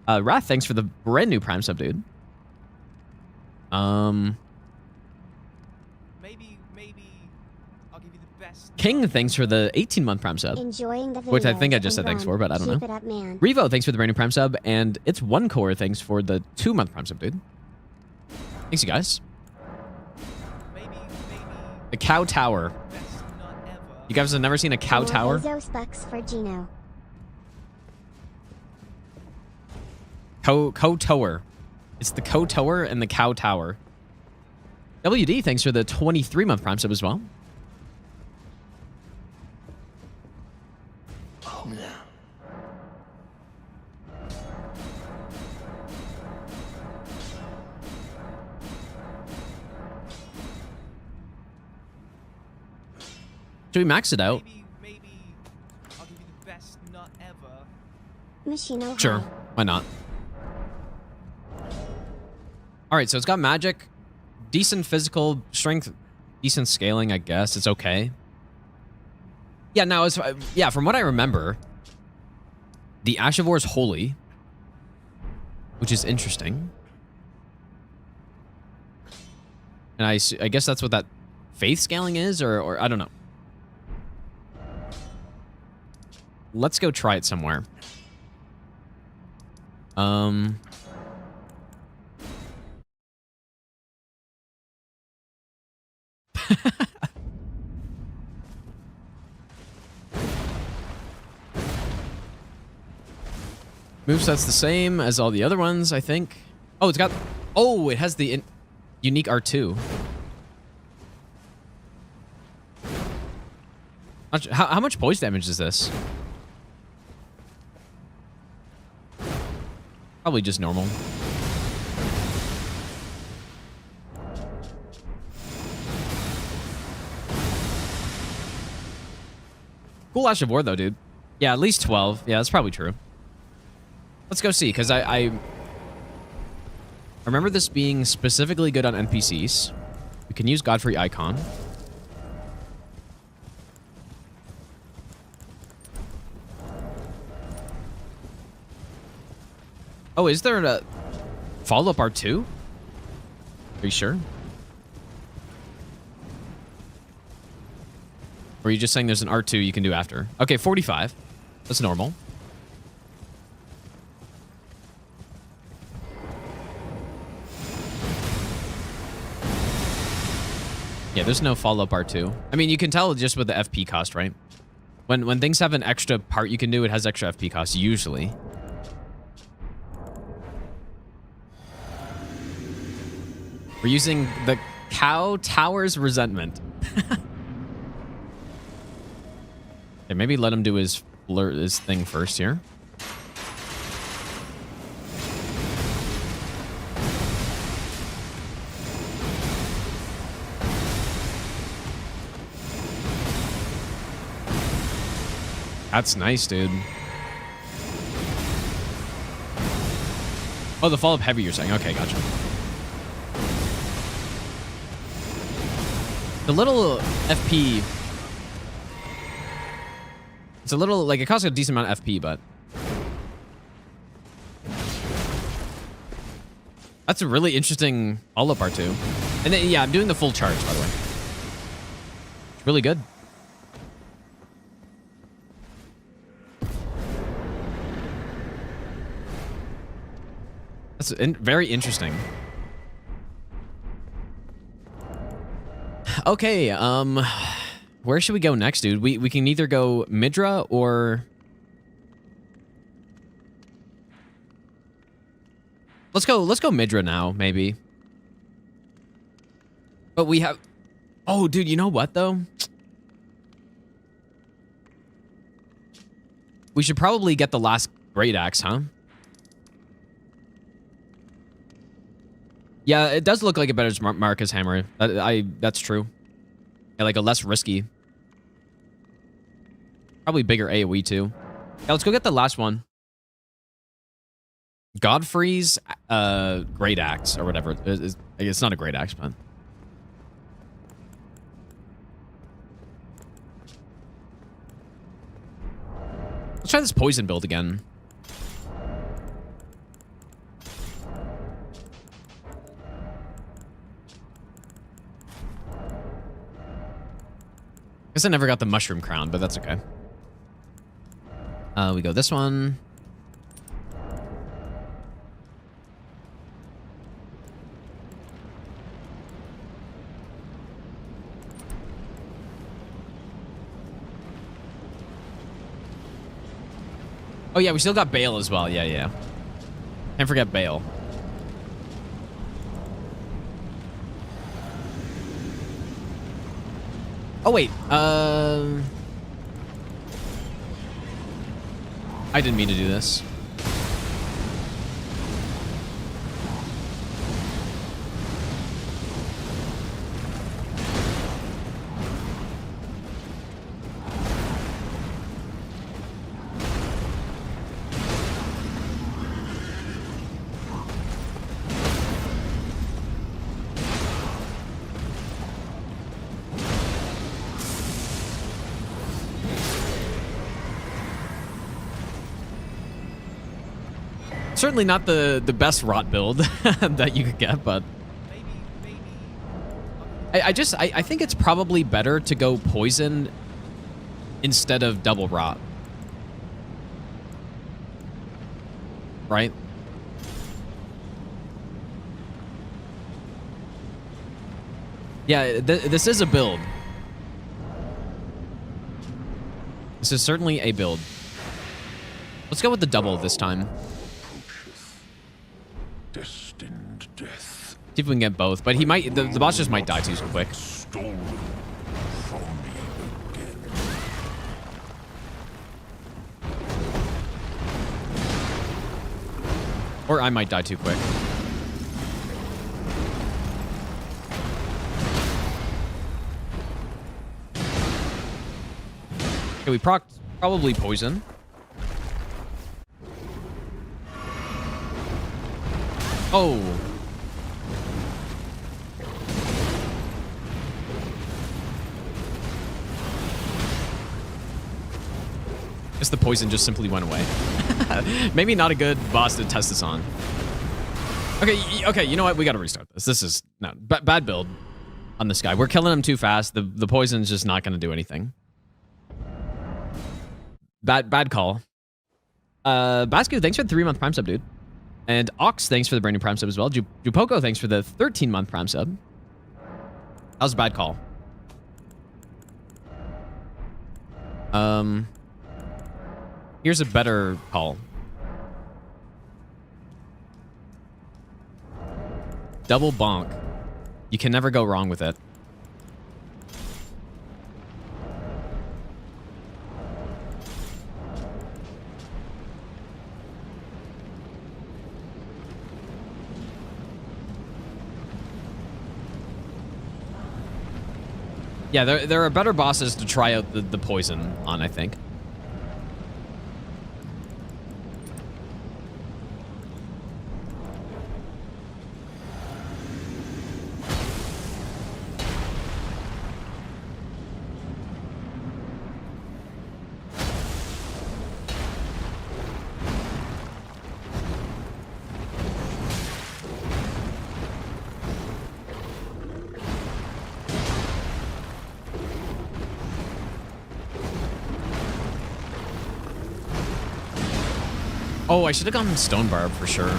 Wrath, thanks for the brand new Prime sub, dude. King, thanks for the 18-month Prime sub. Enjoying the which I think I just said thanks for, but I don't know. Keep it up, man. Revo, thanks for the brand new Prime sub, and it's One Core, thanks for the 2-month Prime sub, dude. Thanks, you guys. The Cow Tower. You guys have never seen a cow tower? Bezos bucks for Gino. Tower. It's the Tower and the Cow Tower. WD, thanks for the 23-month Prime sub as well. Oh, no. Should we max it out? Maybe I'll give you the best nut ever. Machino. Sure. Why not? All right, so it's got magic, decent physical strength, decent scaling, I guess. It's okay. Yeah, now, from what I remember, the Ashivore is holy, which is interesting. And I guess that's what that faith scaling is, or I don't know. Let's go try it somewhere. Moveset's the same as all the other ones, I think. Oh, it's got... Oh, it has the unique R2. How much poise damage is this? Probably just normal. Cool Ash of War, though, dude. Yeah, at least 12. Yeah, that's probably true. Let's go see, because I remember this being specifically good on NPCs. We can use Godfrey Icon. Oh, is there a follow-up R2? Are you sure? Or are you just saying there's an R2 you can do after? Okay, 45. That's normal. Yeah, there's no follow-up R2. I mean, you can tell just with the FP cost, right? When things have an extra part you can do, it has extra FP cost, usually. We're using the Cow Tower's Resentment. Okay, maybe let him do his thing first here. That's nice, dude. Oh, the follow-up heavy you're saying. Okay, gotcha. The little FP... It's a little... Like, it costs a decent amount of FP, but... That's a really interesting follow-up R2. And then, yeah, I'm doing the full charge, by the way. It's really good. That's very interesting. Okay, where should we go next, dude? We can either go Midra or... Let's go Midra now, maybe. But we have... Oh, dude, you know what, though? We should probably get the last Great Axe, huh? Yeah, it does look like a better Marcus hammer. That's true. Yeah, like a less risky. Probably bigger AoE too. Yeah, let's go get the last one. Godfrey's Great Axe or whatever. It's not a Great Axe, but... Let's try this poison build again. Guess I never got the mushroom crown, but that's okay. We go this one. Oh yeah, we still got Bale as well. Yeah. Can't forget Bale. Oh, wait. I didn't mean to do this. Certainly not the best rot build that you could get, but I think it's probably better to go poison instead of double rot. Right? Yeah, this is a build. This is certainly a build. Let's go with the double this time. Destined death. See if we can get both, but he might. The boss just might die too quick. Stolen from me again. Or I might die too quick. Okay, we procced probably poison. Oh. Guess the poison just simply went away. Maybe not a good boss to test this on. Okay, you know what? We gotta restart this. This is no bad build on this guy. We're killing him too fast. The poison's just not gonna do anything. Bad call. Bascu, thanks for the 3-month Prime sub, dude. And Ox, thanks for the brand new Prime sub as well. Jupoko, thanks for the 13-month Prime sub. That was a bad call. Here's a better call. Double bonk. You can never go wrong with it. Yeah, there are better bosses to try out the poison on, I think. Oh, I should have gone Stone Barb for sure.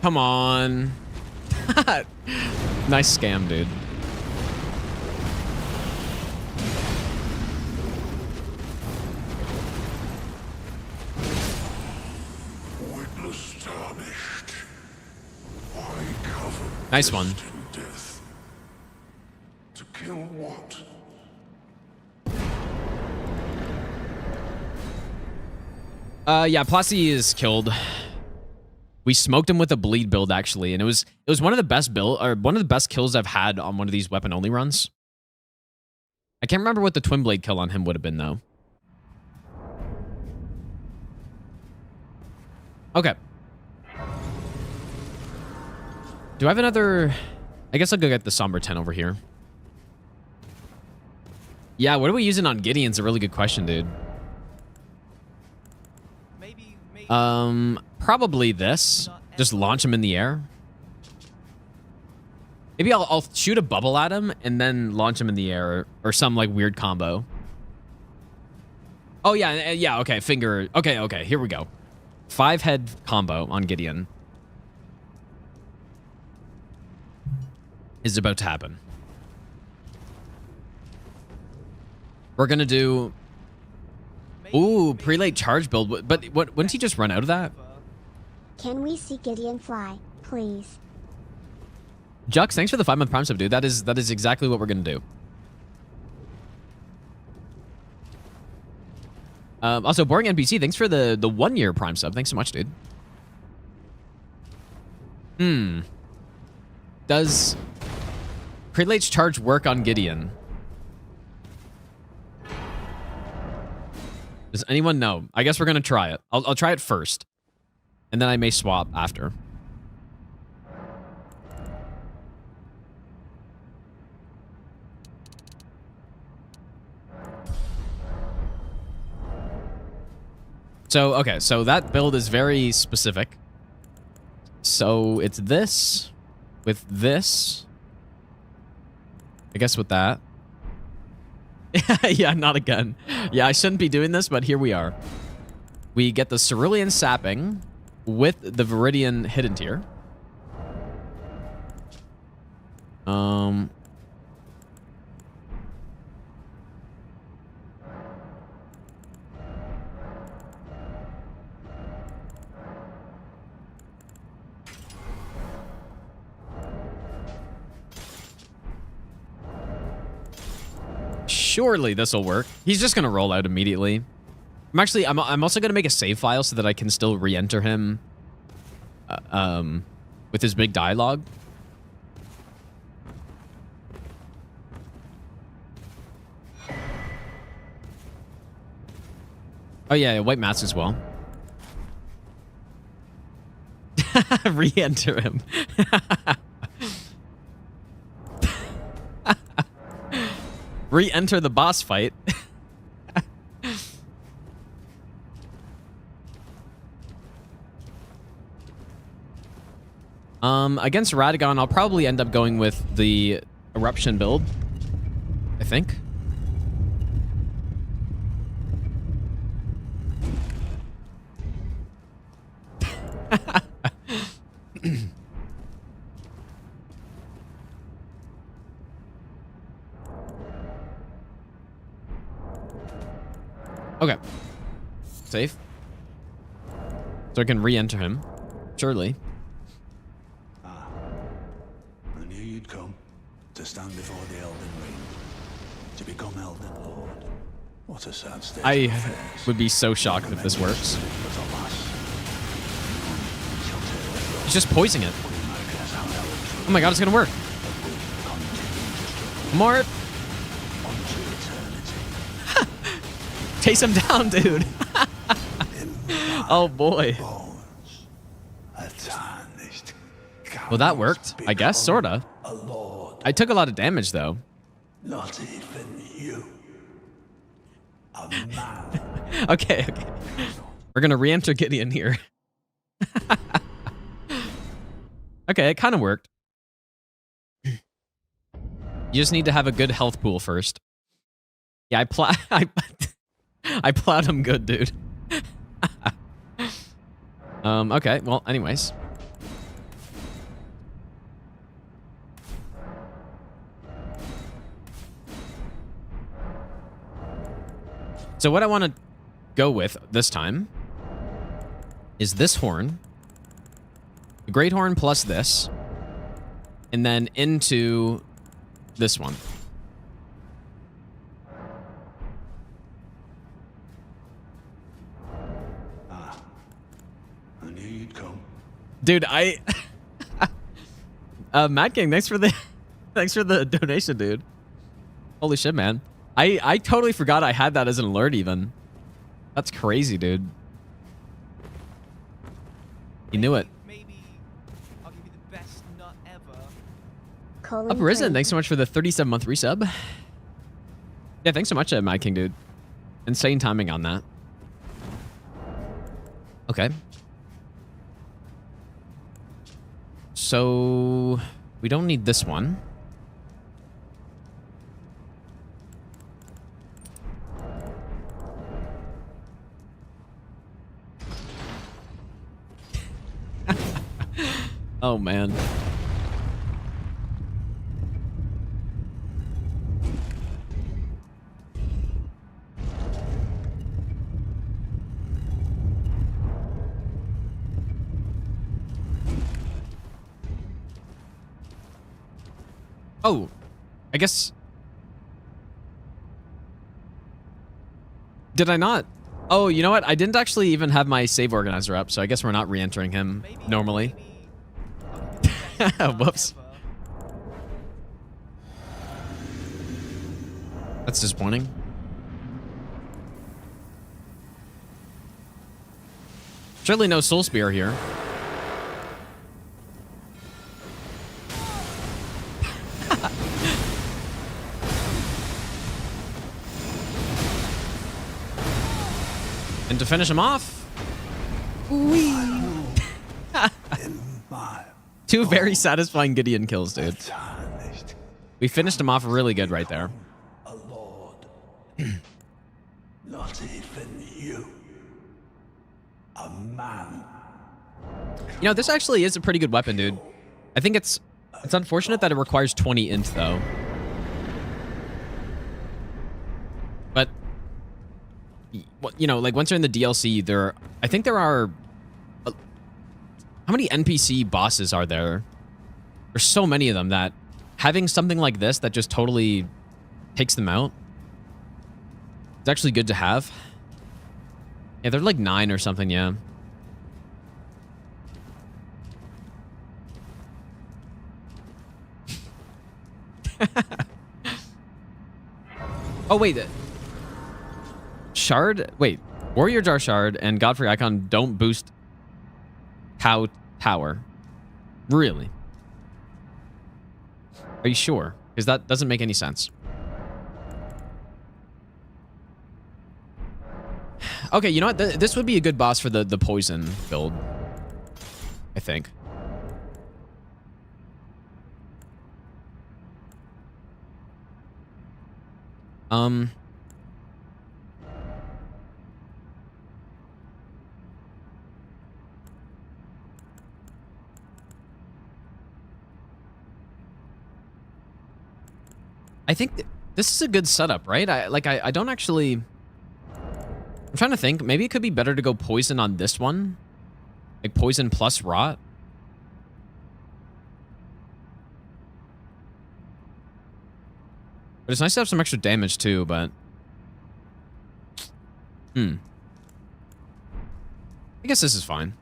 Come on. Nice scam, dude. Nice one. Death. To kill what? Yeah, Plassy is killed. We smoked him with a bleed build actually, and it was one of the best one of the best kills I've had on one of these weapon only runs. I can't remember what the twin blade kill on him would have been though. Okay. Do I have another? I guess I'll go get the Somber 10 over here. Yeah, what are we using on Gideon's a really good question, dude. Maybe. Probably this. Just launch him in the air. Maybe I'll shoot a bubble at him and then launch him in the air or some like weird combo. Oh yeah, okay, finger. Okay, here we go. 5-head combo on Gideon. is about to happen. We're gonna do ooh, prelate charge build, but wouldn't he just run out of that? Can we see Gideon fly, please? Jux, thanks for the 5-month Prime sub, dude. That is exactly what we're gonna do. Also, Boring NPC, thanks for the 1-year Prime sub. Thanks so much, dude. Does prelate's charge work on Gideon? Does anyone know? I guess we're gonna try it. I'll try it first, and then I may swap after. So, okay, so that build is very specific. So it's this with this. I guess with that. Yeah, not again. Yeah, I shouldn't be doing this, but here we are. We get the Cerulean Sapping with the Viridian Hidden Tier. Surely this will work. He's just gonna roll out immediately. I'm also gonna make a save file so that I can still re-enter him with his big dialogue. Oh yeah, white mask as well. Re-enter him. Re-enter the boss fight. Against Radagon, I'll probably end up going with the Eruption build, I think. Okay. Safe. So I can re-enter him. Surely. I knew you'd come to stand before the Elden Ring, to become Elden Lord. What a sad state. I would be so shocked if this works. He's just poisoning it. Oh my god, it's gonna work. More. Chase him down, dude. Oh boy. Well, that worked. I guess, sorta. I took a lot of damage, though. Not even you. A man. Okay. We're gonna re-enter Gideon here. Okay, it kind of worked. You just need to have a good health pool first. Yeah, I plowed him good, dude. Okay, well, anyways. So what I want to go with this time is this horn, the Great Horn plus this, and then into this one. I knew you'd come. Dude, Matt King, thanks for the donation, dude. Holy shit, man. I totally forgot I had that as an alert even. That's crazy, dude. You knew it. Maybe I'll give you the best nut ever. Colon Risen, three. thanks so much for the 37-month resub. Yeah, thanks so much, Mad King, dude. Insane timing on that. Okay. So we don't need this one. Oh man. Oh, I guess. Did I not? Oh, you know what? I didn't actually even have my save organizer up, so I guess we're not re-entering him normally. Whoops. That's disappointing. Surely no soul spear here. And to finish him off, two very satisfying Gideon kills, dude. We finished him off really good right there. A lord. Not even you. A man. You know, this actually is a pretty good weapon, dude. I think it's unfortunate that it requires 20 int, though. But, you know, like, once you're in the DLC, I think there are... How many NPC bosses are there? There's so many of them that having something like this that just totally takes them out, it's actually good to have. Yeah, they're like 9 or something, yeah. Oh, wait. Shard? Wait. Warrior Jar Shard and Godfrey Icon don't boost Tower. Really? Are you sure? Because that doesn't make any sense. Okay, you know what? This would be a good boss for the poison build, I think. I think this is a good setup, right? I don't actually... I'm trying to think. Maybe it could be better to go poison on this one. Like poison plus rot. But it's nice to have some extra damage too, but... I guess this is fine.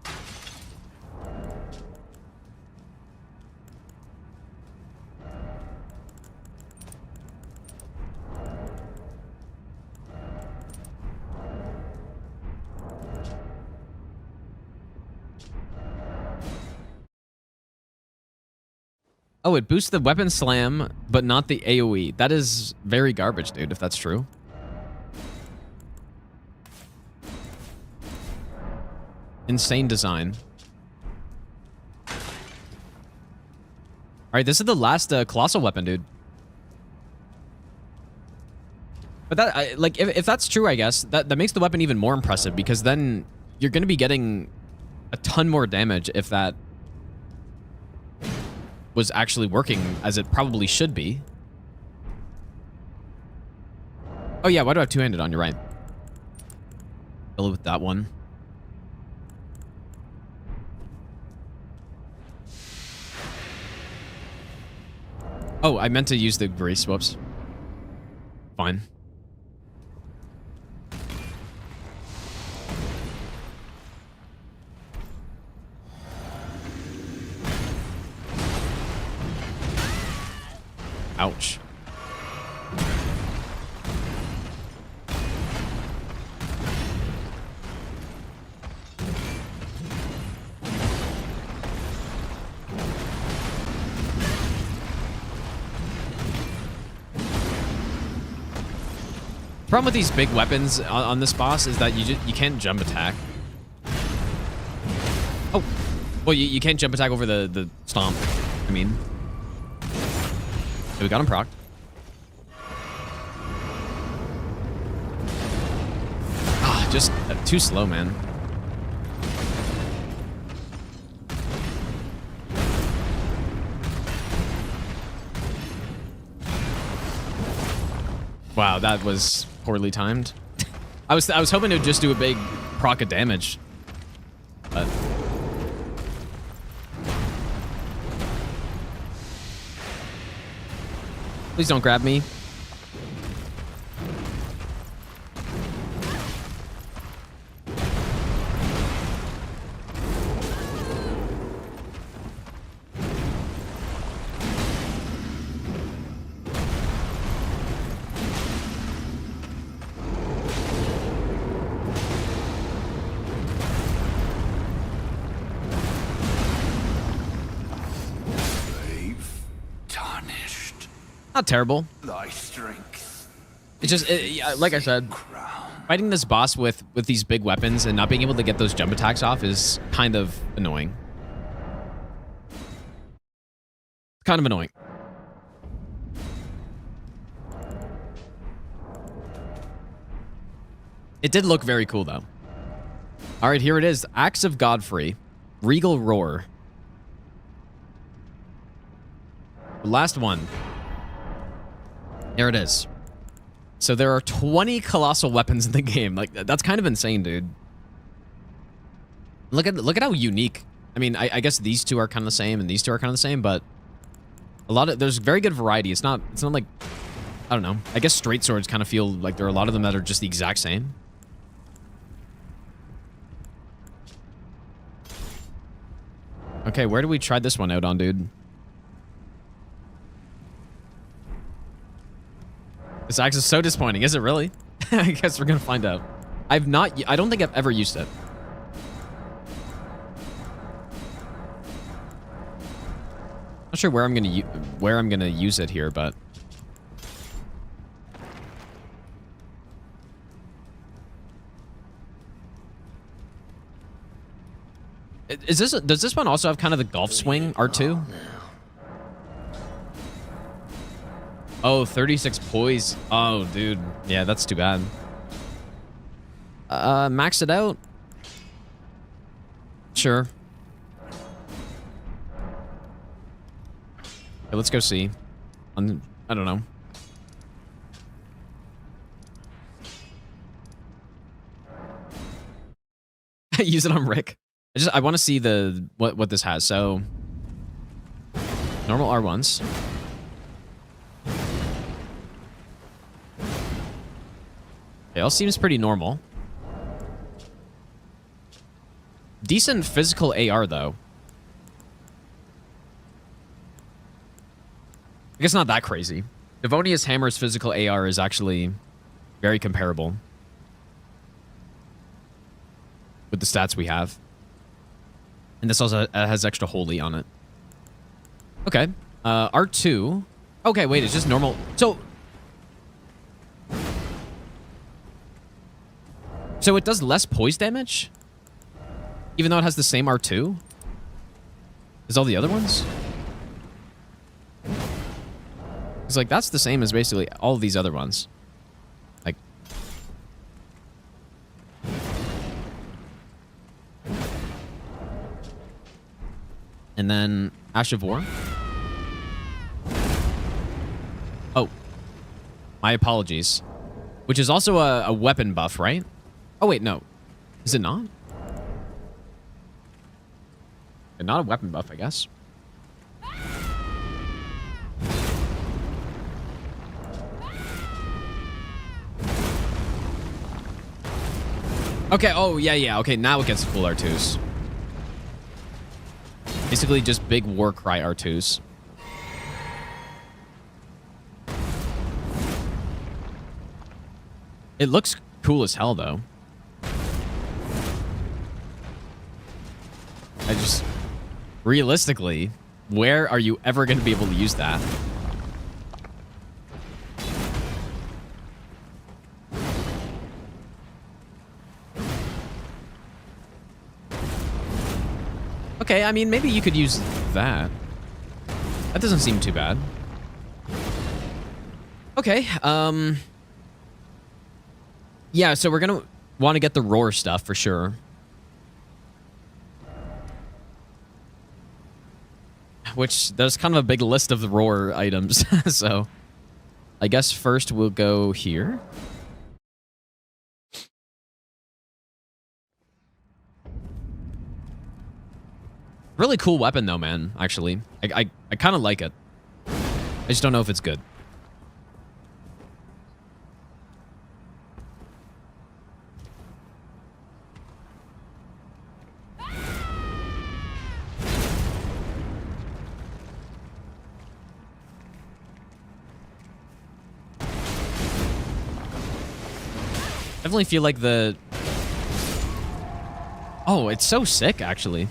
Oh, it boosts the weapon slam, but not the AoE. That is very garbage, dude, if that's true. Insane design. All right, this is the last Colossal weapon, dude. But that, like, if that's true, I guess, that makes the weapon even more impressive, because then you're going to be getting a ton more damage if that was actually working as it probably should be. Oh yeah, why do I have two-handed on? You're right. Kill it with that one. Oh, I meant to use the grease. Whoops. Fine. Ouch. The problem with these big weapons on this boss is that you can't jump attack. Oh, well, you can't jump attack over the stomp. I mean. So we got him procced. Ah, just too slow, man. Wow, that was poorly timed. I was hoping it would just do a big proc of damage, but. Please don't grab me. Not terrible. Thy strength. It's just, yeah, like I said, fighting this boss with these big weapons and not being able to get those jump attacks off is kind of annoying. Kind of annoying. It did look very cool, though. All right, here it is. Axe of Godfrey. Regal Roar. The last one. There it is. So there are 20 colossal weapons in the game. Like, that's kind of insane, dude. Look at how unique. I mean, I guess these two are kind of the same and these two are kind of the same, but there's very good variety. It's not like, I don't know. I guess straight swords kind of feel like there are a lot of them that are just the exact same. Okay, where do we try this one out on, dude? This axe is so disappointing. Is it really? I guess we're gonna find out. I don't think I've ever used it. Not sure where I'm gonna use it here, but does this one also have kind of the golf swing R2? Oh, 36 poise. Oh, dude. Yeah, that's too bad. Max it out. Sure. Okay, let's go see. I don't know. Use it on Rick. I want to see what this has. So normal R1s. It all seems pretty normal. Decent physical AR, though. I guess not that crazy. Devonia's Hammer's physical AR is actually very comparable with the stats we have. And this also has extra holy on it. Okay. R2. Okay, wait, it's just normal. So it does less poise damage? Even though it has the same R2? As all the other ones? It's like, that's the same as basically all of these other ones. Like... And then Ash of War. Oh. My apologies. Which is also a weapon buff, right? Oh, wait, no. Is it not? Not a weapon buff, I guess. Okay, oh, yeah. Okay, now it gets full R2s. Basically just big war cry R2s. It looks cool as hell, though. Realistically, where are you ever going to be able to use that? Okay, I mean, maybe you could use that. That doesn't seem too bad. Okay, yeah, so we're going to want to get the roar stuff for sure. Which, there's kind of a big list of the roar items, so I guess first we'll go here. Really cool weapon though, man, actually. I kind of like it. I just don't know if it's good. Definitely feel like the... Oh, it's so sick, actually.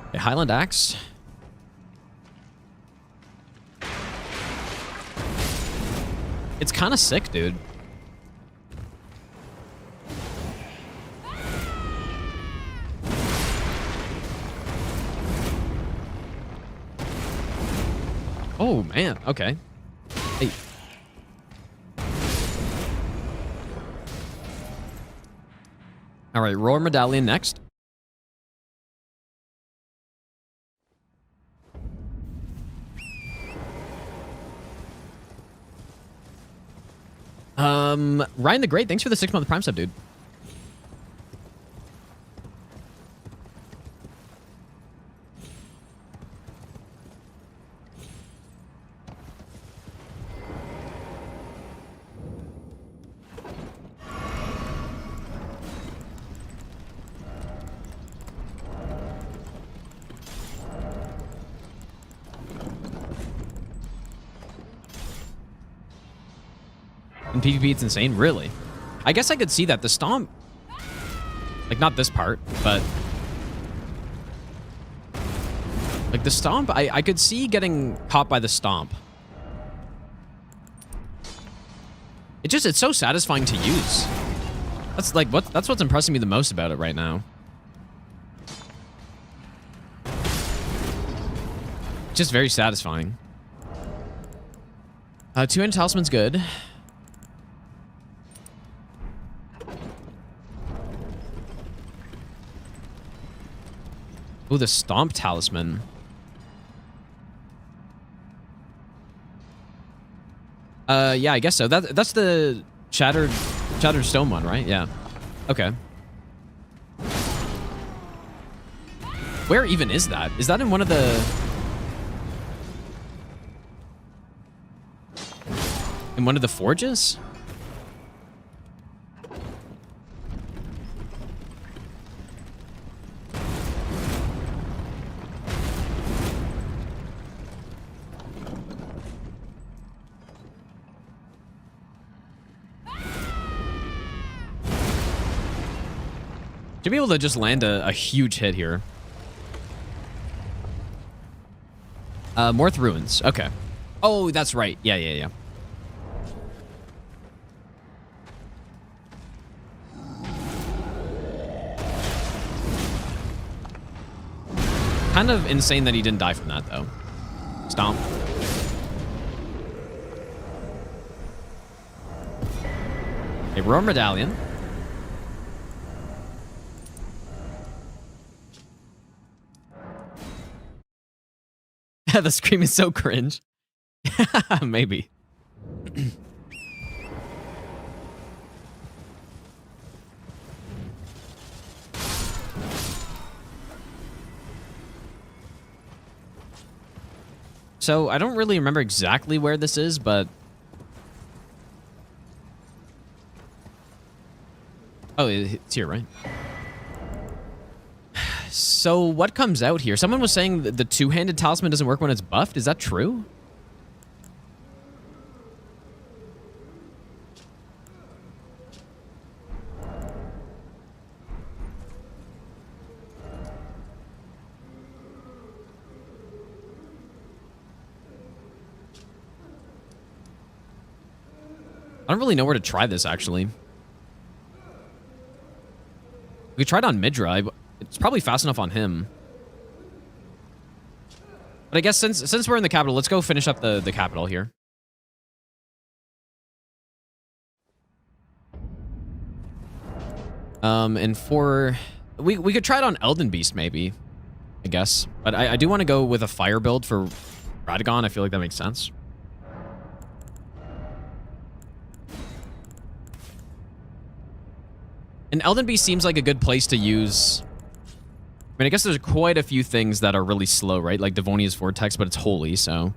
Okay, Highland Axe. It's kind of sick, dude. Oh, man. Okay. Hey. All right, Roar Medallion next. Ryan the Great, thanks for the 6-month Prime sub, dude. In PvP, it's insane. Really? I guess I could see that. The Stomp... Like, not this part, but... Like, the Stomp, I could see getting caught by the Stomp. It's so satisfying to use. That's, like, that's what's impressing me the most about it right now. Just very satisfying. Two-handed Talisman's good. Ooh, the Stomp Talisman. Yeah, I guess so. That's the Shattered Stone one, right? Yeah. Okay. Where even is that? Is that in one of the... In one of the forges? To be able to just land a huge hit here. Morth Ruins. Okay. Oh, that's right. Yeah. Kind of insane that he didn't die from that, though. Stomp. A Roar Medallion. The scream is so cringe. Maybe. So, I don't really remember exactly where this is, but... Oh, it's here, right? So, what comes out here? Someone was saying that the two-handed talisman doesn't work when it's buffed. Is that true? I don't really know where to try this, actually. We tried on Midra. It's probably fast enough on him. But I guess since we're in the capital, let's go finish up the capital here. And for... We could try it on Elden Beast, maybe. I guess. But I do want to go with a fire build for Radagon. I feel like that makes sense. And Elden Beast seems like a good place to use... I mean, I guess there's quite a few things that are really slow, right? Like Devonia's Vortex, but it's holy, so...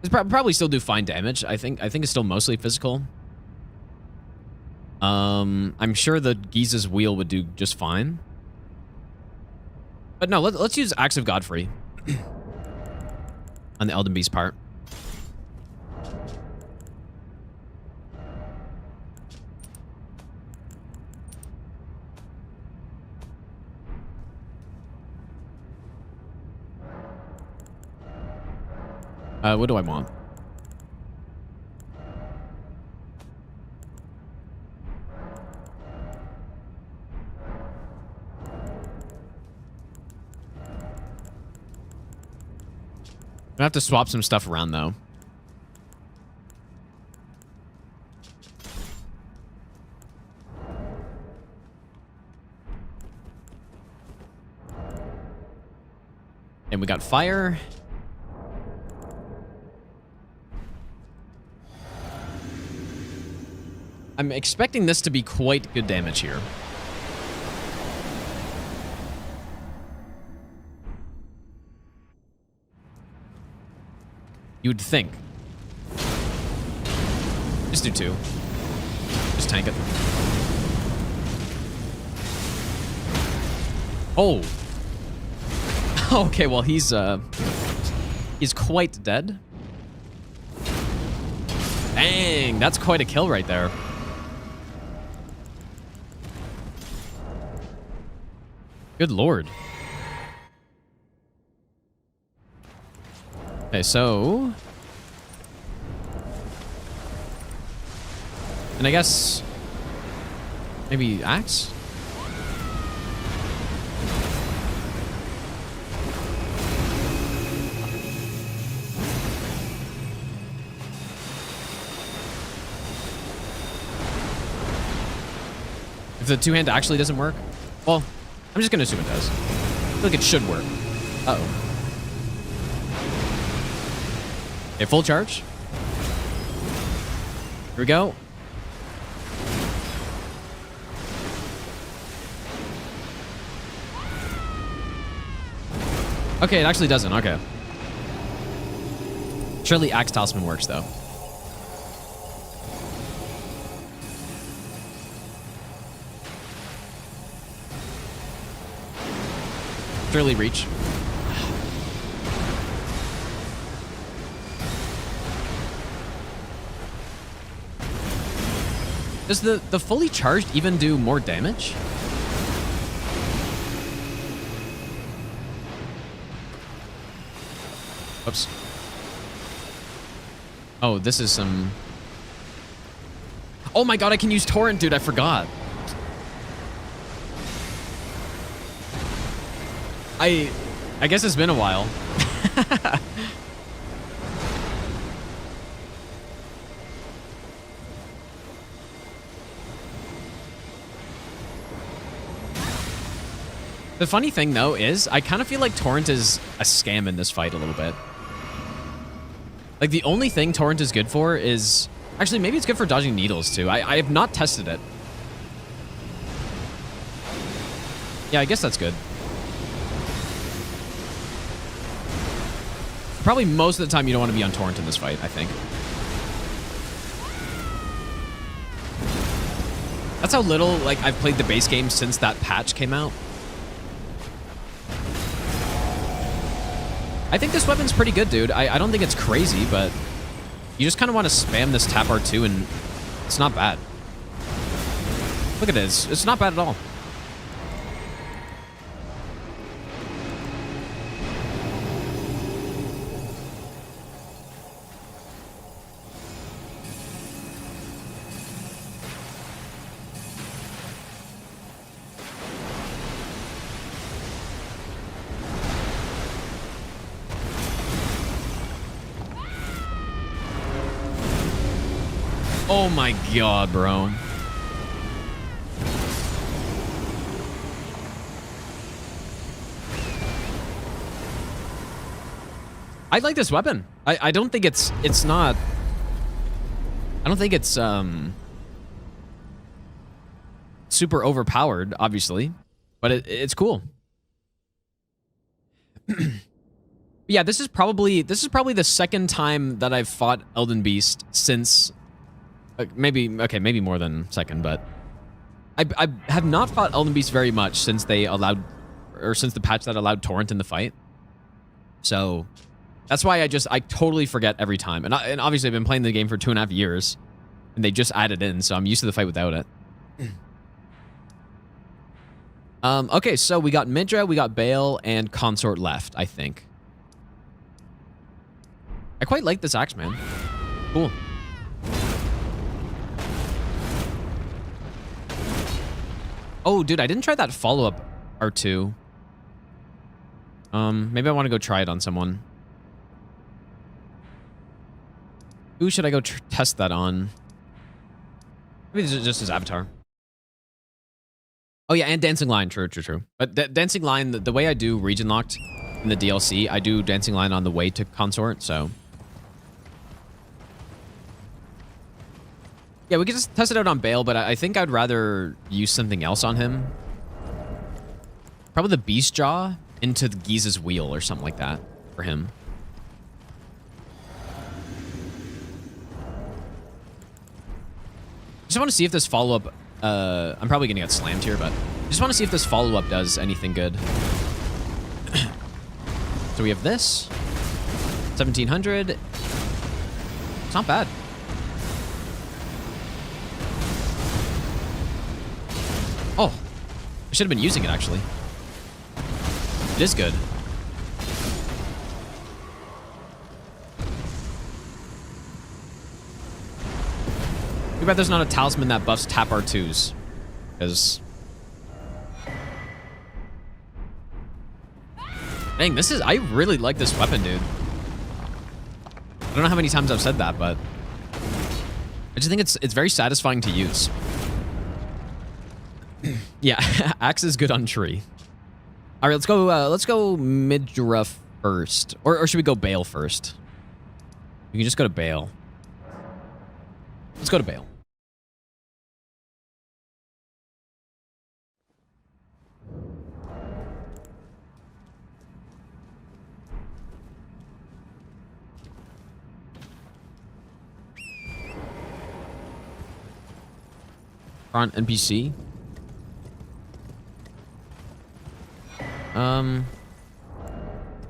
It's probably still do fine damage. I think it's still mostly physical. I'm sure the Giza's Wheel would do just fine. But no, let's use Axe of Godfrey. On the Elden Beast part. What do I want? I have to swap some stuff around, though. And we got fire. I'm expecting this to be quite good damage here. You'd think. Just do 2. Just tank it. Oh. Okay, well he's quite dead. Dang, that's quite a kill right there. Good lord. Okay, so... And I guess... Maybe axe? If the two-hand actually doesn't work? Well, I'm just gonna assume it does. I feel like it should work. Uh-oh. Okay, full charge. Here we go. Okay, it actually doesn't. Okay. Surely Axe Talisman works, though. Surely reach. Does the fully charged even do more damage? Oops. Oh, this is some... Oh my god, I can use Torrent, dude. I forgot. I guess it's been a while. The funny thing, though, is I kind of feel like Torrent is a scam in this fight a little bit. Like, the only thing Torrent is good for is... Actually, maybe it's good for dodging needles, too. I have not tested it. Yeah, I guess that's good. Probably most of the time you don't want to be on Torrent in this fight, I think. That's how little, like, I've played the base game since that patch came out. I think this weapon's pretty good, dude. I don't think it's crazy, but you just kind of want to spam this tap R2 and it's not bad. Look at this. It's not bad at all. Oh my god, bro. I like this weapon. I don't think it's not... I don't think it's super overpowered, obviously, but it's cool. Yeah, this is probably the second time that I've fought Elden Beast since... maybe more than second, but I have not fought Elden Beast very much since they allowed, or since the patch that allowed Torrent in the fight. So that's why I totally forget every time. And obviously I've been playing the game for 2.5 years, and they just added in, so I'm used to the fight without it. Okay, so we got Midra, we got Bale, and Consort left, I think. I quite like this axe, man. Cool. Oh, dude, I didn't try that follow-up R2. Maybe I want to go try it on someone. Who should I go test that on? Maybe just his avatar. Oh yeah, and Dancing Line. True. But Dancing Line, the way I do region locked in the DLC, I do Dancing Line on the way to Consort, so. Yeah, we could just test it out on Bale, but I think I'd rather use something else on him. Probably the Beast Jaw into the Giza's Wheel or something like that for him. Just want to see if this follow-up... I'm probably going to get slammed here, but... just want to see if this follow-up does anything good. So we have this. 1700. It's not bad. Oh. I should have been using it, actually. It is good. Too bad there's not a talisman that buffs tap R2s. Because... dang, this is... I really like this weapon, dude. I don't know how many times I've said that, but... I just think it's very satisfying to use. Yeah, axe is good on tree. All right, let's go Midra first. Or should we go Bale first? We can just go to Bale. Let's go to Bale. On NPC.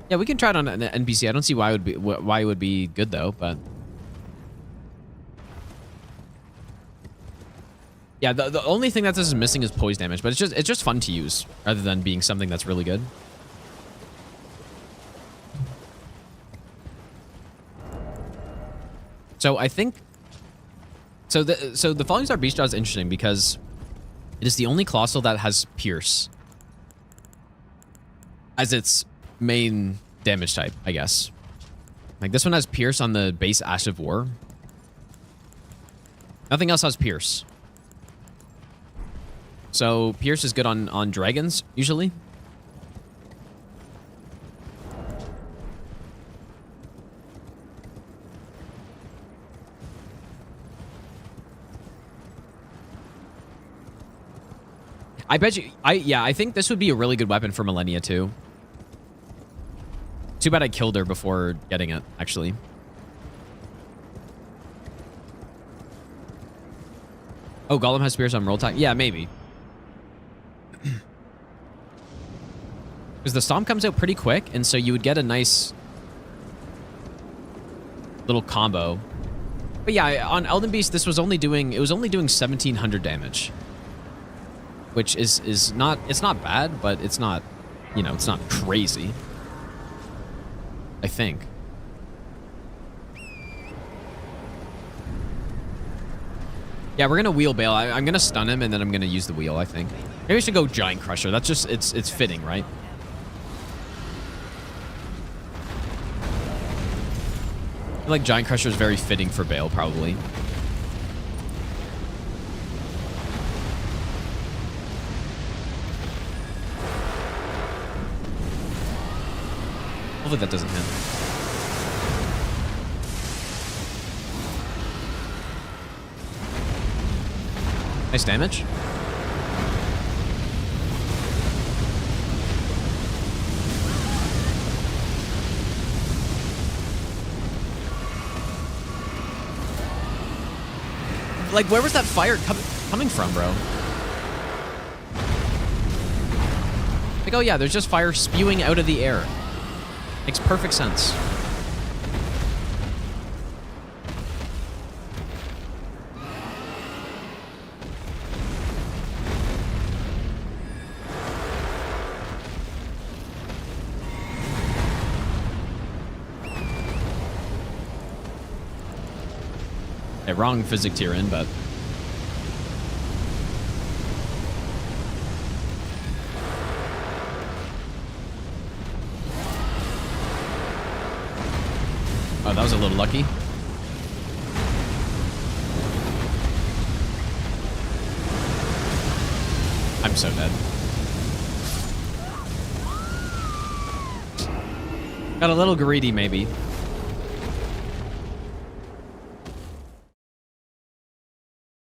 Yeah, we can try it on an NPC. I don't see why it would be good though, but yeah, the only thing that this is missing is poise damage, but it's just fun to use rather than being something that's really good. So I think so the Falling Star Beast Jaw is interesting because it is the only Colossal that has Pierce as its main damage type, I guess. Like this one has Pierce on the base Ash of War. Nothing else has Pierce. So Pierce is good on dragons, usually. I bet you... I think this would be a really good weapon for Millennia, too. Too bad I killed her before getting it, actually. Oh, Golem has Spears on roll attack? Yeah, maybe. Because the Stomp comes out pretty quick, and so you would get a nice little combo. But yeah, on Elden Beast, this was only doing... it was only doing 1,700 damage. Which is not... it's not bad, but it's not... you know, it's not crazy. I think. Yeah, we're gonna wheel Bale. I'm gonna stun him and then I'm gonna use the wheel, I think. Maybe we should go Giant Crusher. That's just... it's fitting, right? I feel like Giant Crusher is very fitting for Bale, probably. Hopefully that doesn't hit. Nice damage. Like, where was that fire coming from, bro? Like, oh yeah, there's just fire spewing out of the air. Makes perfect sense. Okay, wrong physics tier in, but... Oh, that was a little lucky. I'm so dead. Got a little greedy, maybe.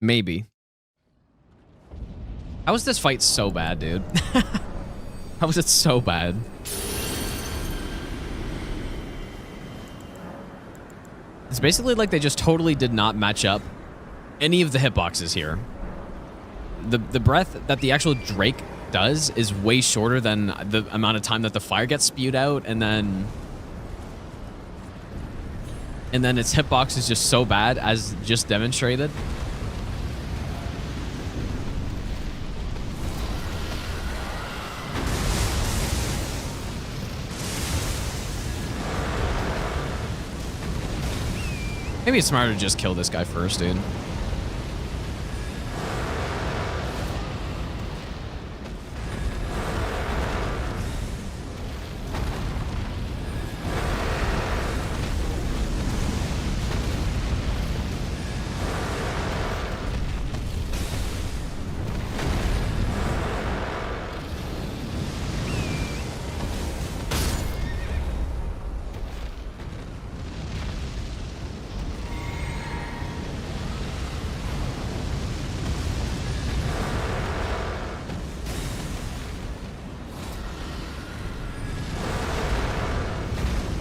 Maybe. How is this fight so bad, dude? How is it so bad? It's basically like they just totally did not match up any of the hitboxes here. The breath that the actual Drake does is way shorter than the amount of time that the fire gets spewed out, and then its hitbox is just so bad, as just demonstrated. Maybe it's smarter to just kill this guy first, dude.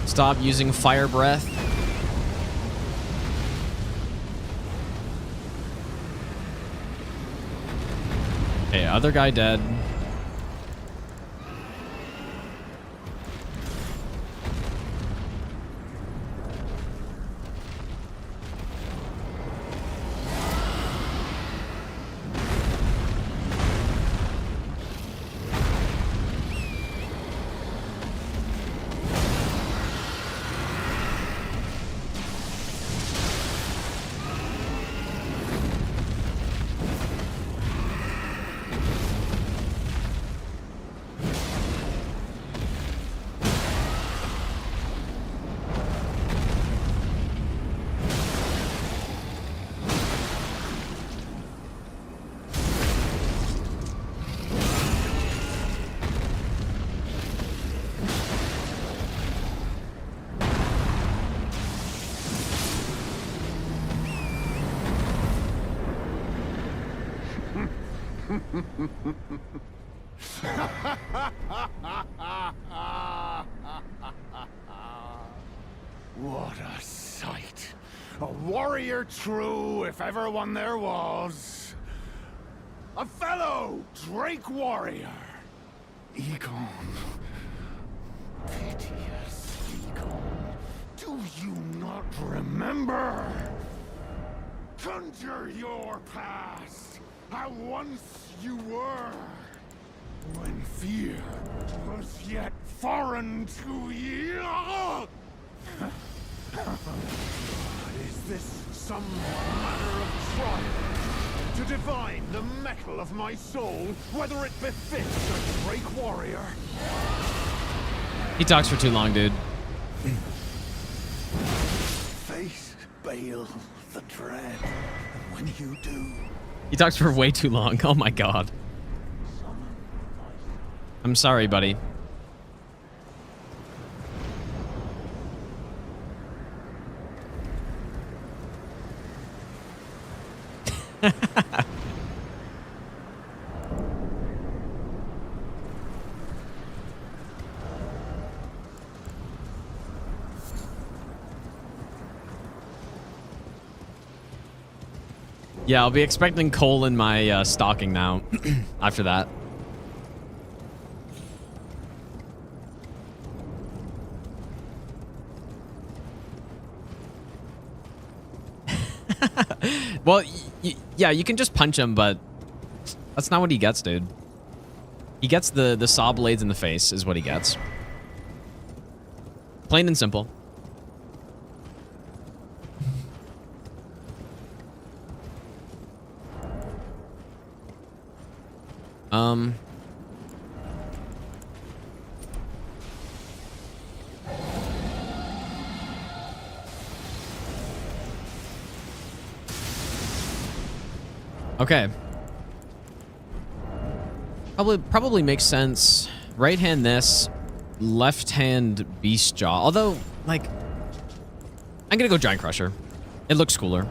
Stop using fire breath. Okay, other guy dead. What a sight. A warrior true, if ever one there was. A fellow Drake warrior. Egon. Piteous Egon. Do you not remember? Conjure your past. How once you were. When fear was yet foreign to ye. Is this some manner of trial? To divine the metal of my soul, whether it befits a Drake warrior? He talks for too long, dude. Face Bale the Dread. And when you do... He talks for way too long. Oh my god. I'm sorry, buddy. Yeah, I'll be expecting Cole in my stocking now after that. Well, yeah, you can just punch him, but that's not what he gets, dude. He gets the saw blades in the face is what he gets. Plain and simple. Okay. Probably makes sense. Right hand this, left hand Beast Jaw. Although, like, I'm gonna go Giant Crusher. It looks cooler.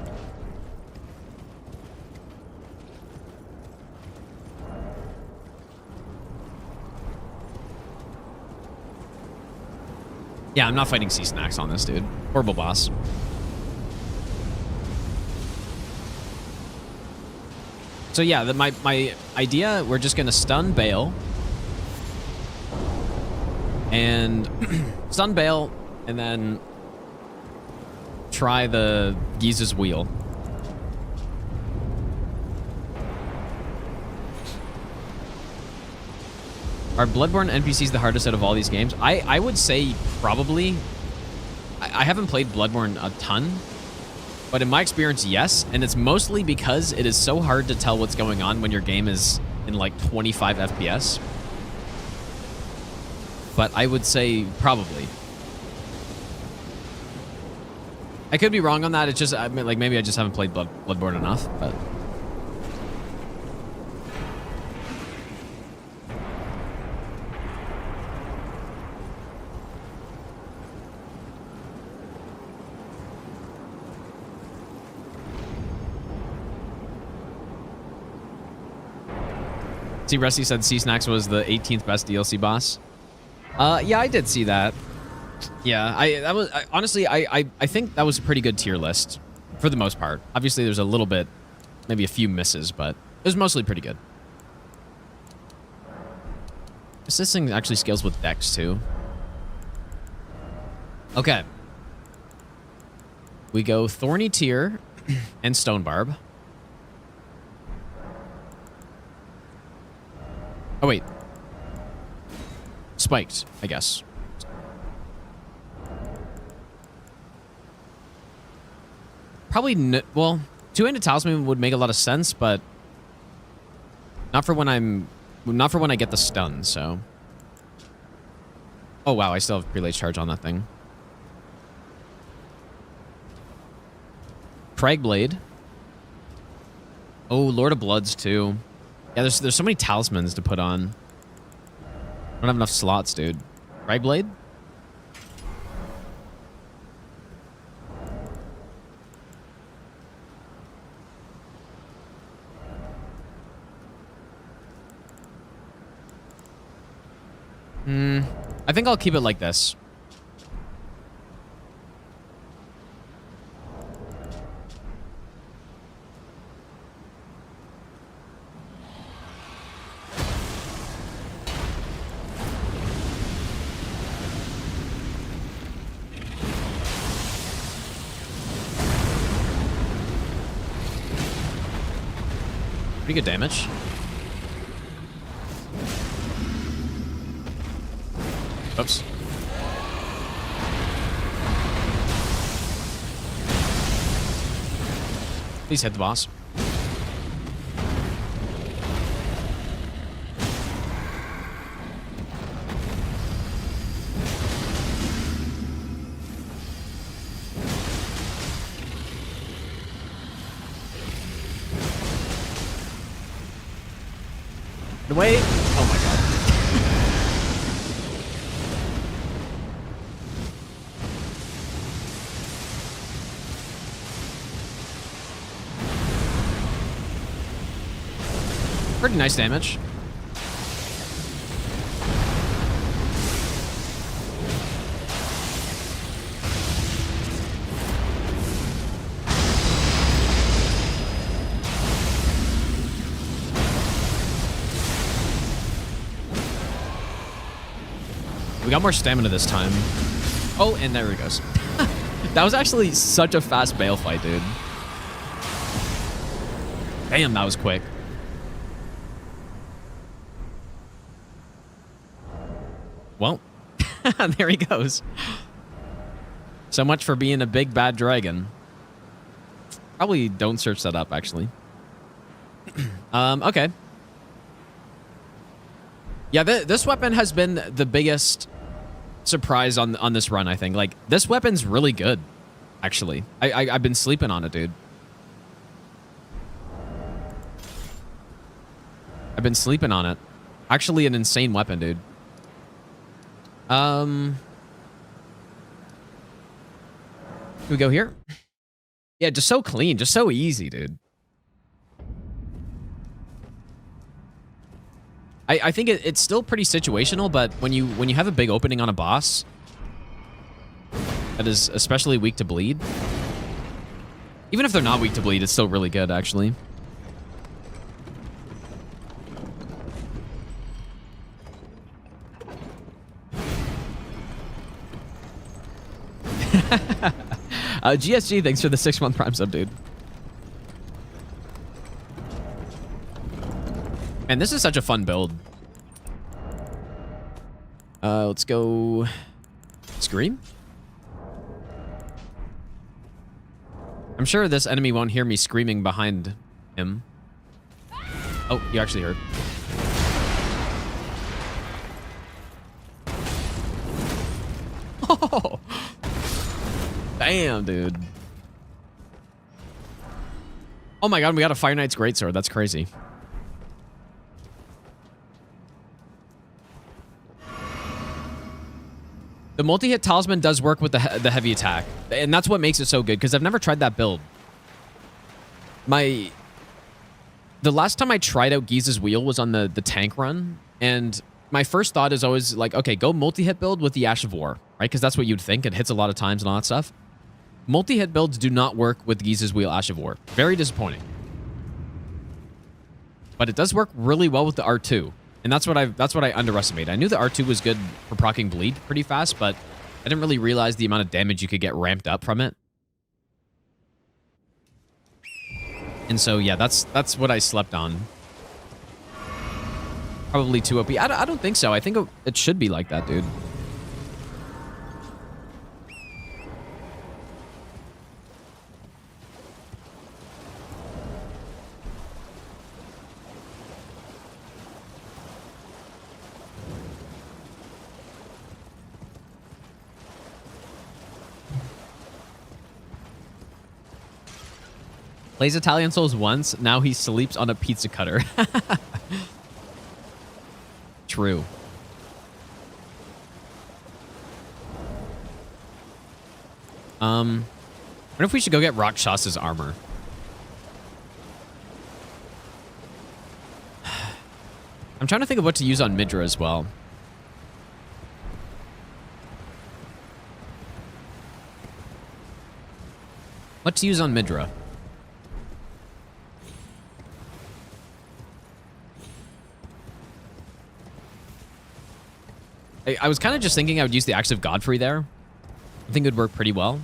Yeah, I'm not fighting Sea Snacks on this, dude. Horrible boss. So yeah, my idea, we're just gonna stun Bale. And stun Bale, and then try the Giza's Wheel. Are Bloodborne NPCs the hardest out of all these games? I would say probably. I haven't played Bloodborne a ton, but in my experience, yes. And it's mostly because it is so hard to tell what's going on when your game is in like 25 FPS. But I would say probably. I could be wrong on that. It's just, I mean, like, maybe I just haven't played Bloodborne enough, but... See, Rusty said Sea Snacks was the 18th best DLC boss. Yeah, I did see that. Yeah, honestly, I think that was a pretty good tier list for the most part. Obviously, there's a little bit, maybe a few misses, but it was mostly pretty good. This thing actually scales with Dex too. Okay. We go Thorny Tear and Stone Barb. Oh, wait. Spiked, I guess. Probably, well, two-handed talisman would make a lot of sense, but not for when I get the stun, so. Oh, wow, I still have prelate charge on that thing. Cragblade. Oh, Lord of Bloods, too. Yeah, there's so many talismans to put on. I don't have enough slots, dude. Cragblade? I think I'll keep it like this. Pretty good damage. Oops. Please hit the boss. Wait. Oh my god. Pretty nice damage. We got more stamina this time. Oh, and there he goes. That was actually such a fast Bale fight, dude. Damn, that was quick. Well, there he goes. So much for being a big bad dragon. Probably don't search that up, actually. Okay. Yeah, this weapon has been the biggest surprise on this run, I think. Like, this weapon's really good, actually. I've been sleeping on it, dude. I've been sleeping on it. Actually, an insane weapon, dude. Can we go here? Yeah, just so clean, just so easy, dude. I think it's still pretty situational, but when you have a big opening on a boss that is especially weak to bleed, even if they're not weak to bleed, it's still really good, actually. GSG, thanks for the 6-month Prime sub, dude. And this is such a fun build. Let's go scream. I'm sure this enemy won't hear me screaming behind him. Oh, you actually heard. Oh, damn, dude. Oh my god, we got a Fire Knight's Greatsword. That's crazy. The multi-hit talisman does work with the heavy attack, and that's what makes it so good, because I've never tried that build. The last time I tried out Giza's Wheel was on the tank run, and my first thought is always like, okay, go multi-hit build with the Ash of War, right? Because that's what you'd think. It hits a lot of times and all that stuff. Multi-hit builds do not work with Giza's Wheel Ash of War. Very disappointing. But it does work really well with the R2. And that's what I underestimated. I knew the R2 was good for proccing bleed pretty fast, but I didn't really realize the amount of damage you could get ramped up from it. And so, yeah, that's what I slept on. Probably too OP. I don't think so. I think it should be like that, dude. Plays Italian Souls once, now he sleeps on a pizza cutter. True. What if we should go get Rakshas's armor? I'm trying to think of what to use on Midra as well. What to use on Midra? I was kind of just thinking I would use the Axe of Godfrey there. I think it would work pretty well.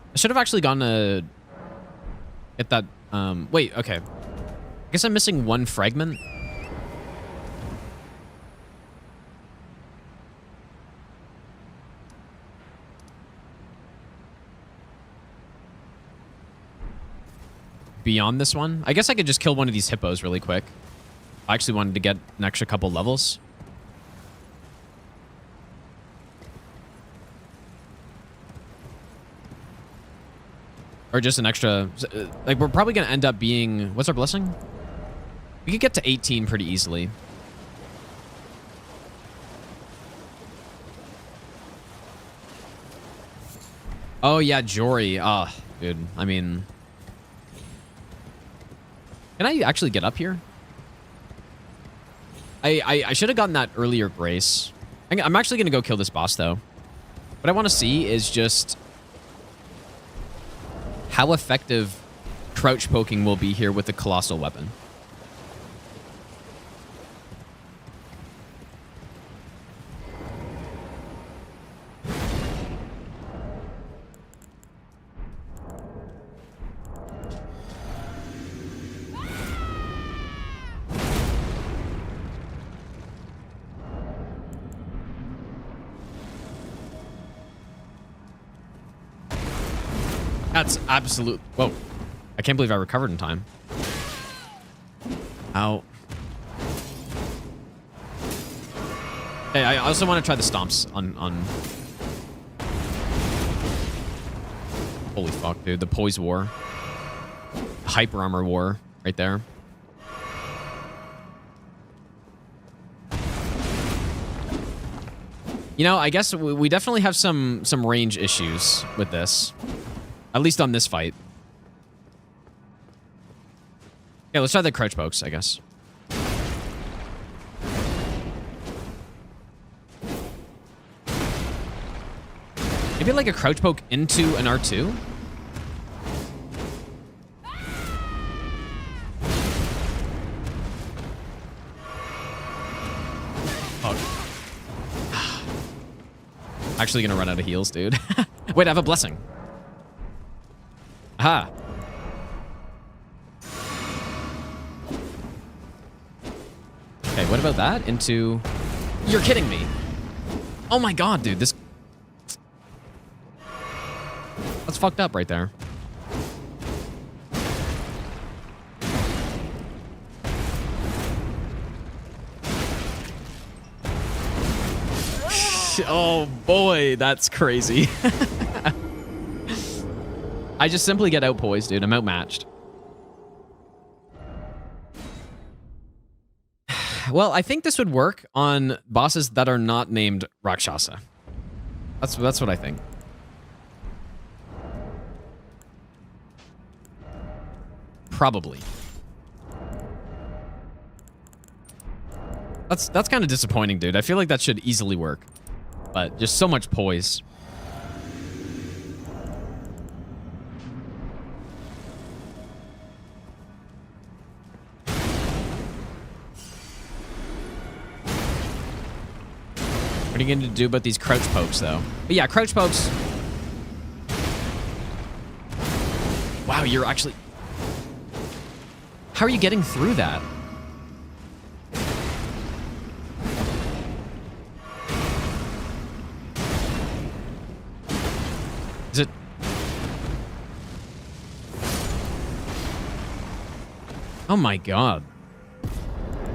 I should have actually gone to get that. Wait, okay. I guess I'm missing one fragment. Beyond this one. I guess I could just kill one of these hippos really quick. I actually wanted to get an extra couple levels. Or just an extra, like, we're probably going to end up being, what's our blessing? We could get to 18 pretty easily. Oh, yeah, Jory. Ah, dude, I mean, can I actually get up here? I should have gotten that earlier grace. I'm actually going to go kill this boss, though. What I want to see is just how effective crouch poking will be here with the Colossal weapon. That's absolute. Whoa. I can't believe I recovered in time. Ow. Hey, I also want to try the stomps on... Holy fuck, dude. The Poise War. Hyper Armor War right there. You know, I guess we definitely have some range issues with this. At least on this fight. Yeah, let's try the crouch pokes, I guess. Maybe like a crouch poke into an R2? Actually gonna run out of heals, dude. Wait, I have a blessing. Aha. Okay, what about that? Into... You're kidding me. Oh my god, dude. This... That's fucked up right there. Oh boy, that's crazy. I just simply get outpoised, dude. I'm outmatched. Well, I think this would work on bosses that are not named Rakshasa. That's what I think. Probably. That's kind of disappointing, dude. I feel like that should easily work. But just so much poise. What are you going to do about these crouch pokes, though? But yeah, crouch pokes. Wow, you're actually... How are you getting through that? Is it... Oh my god.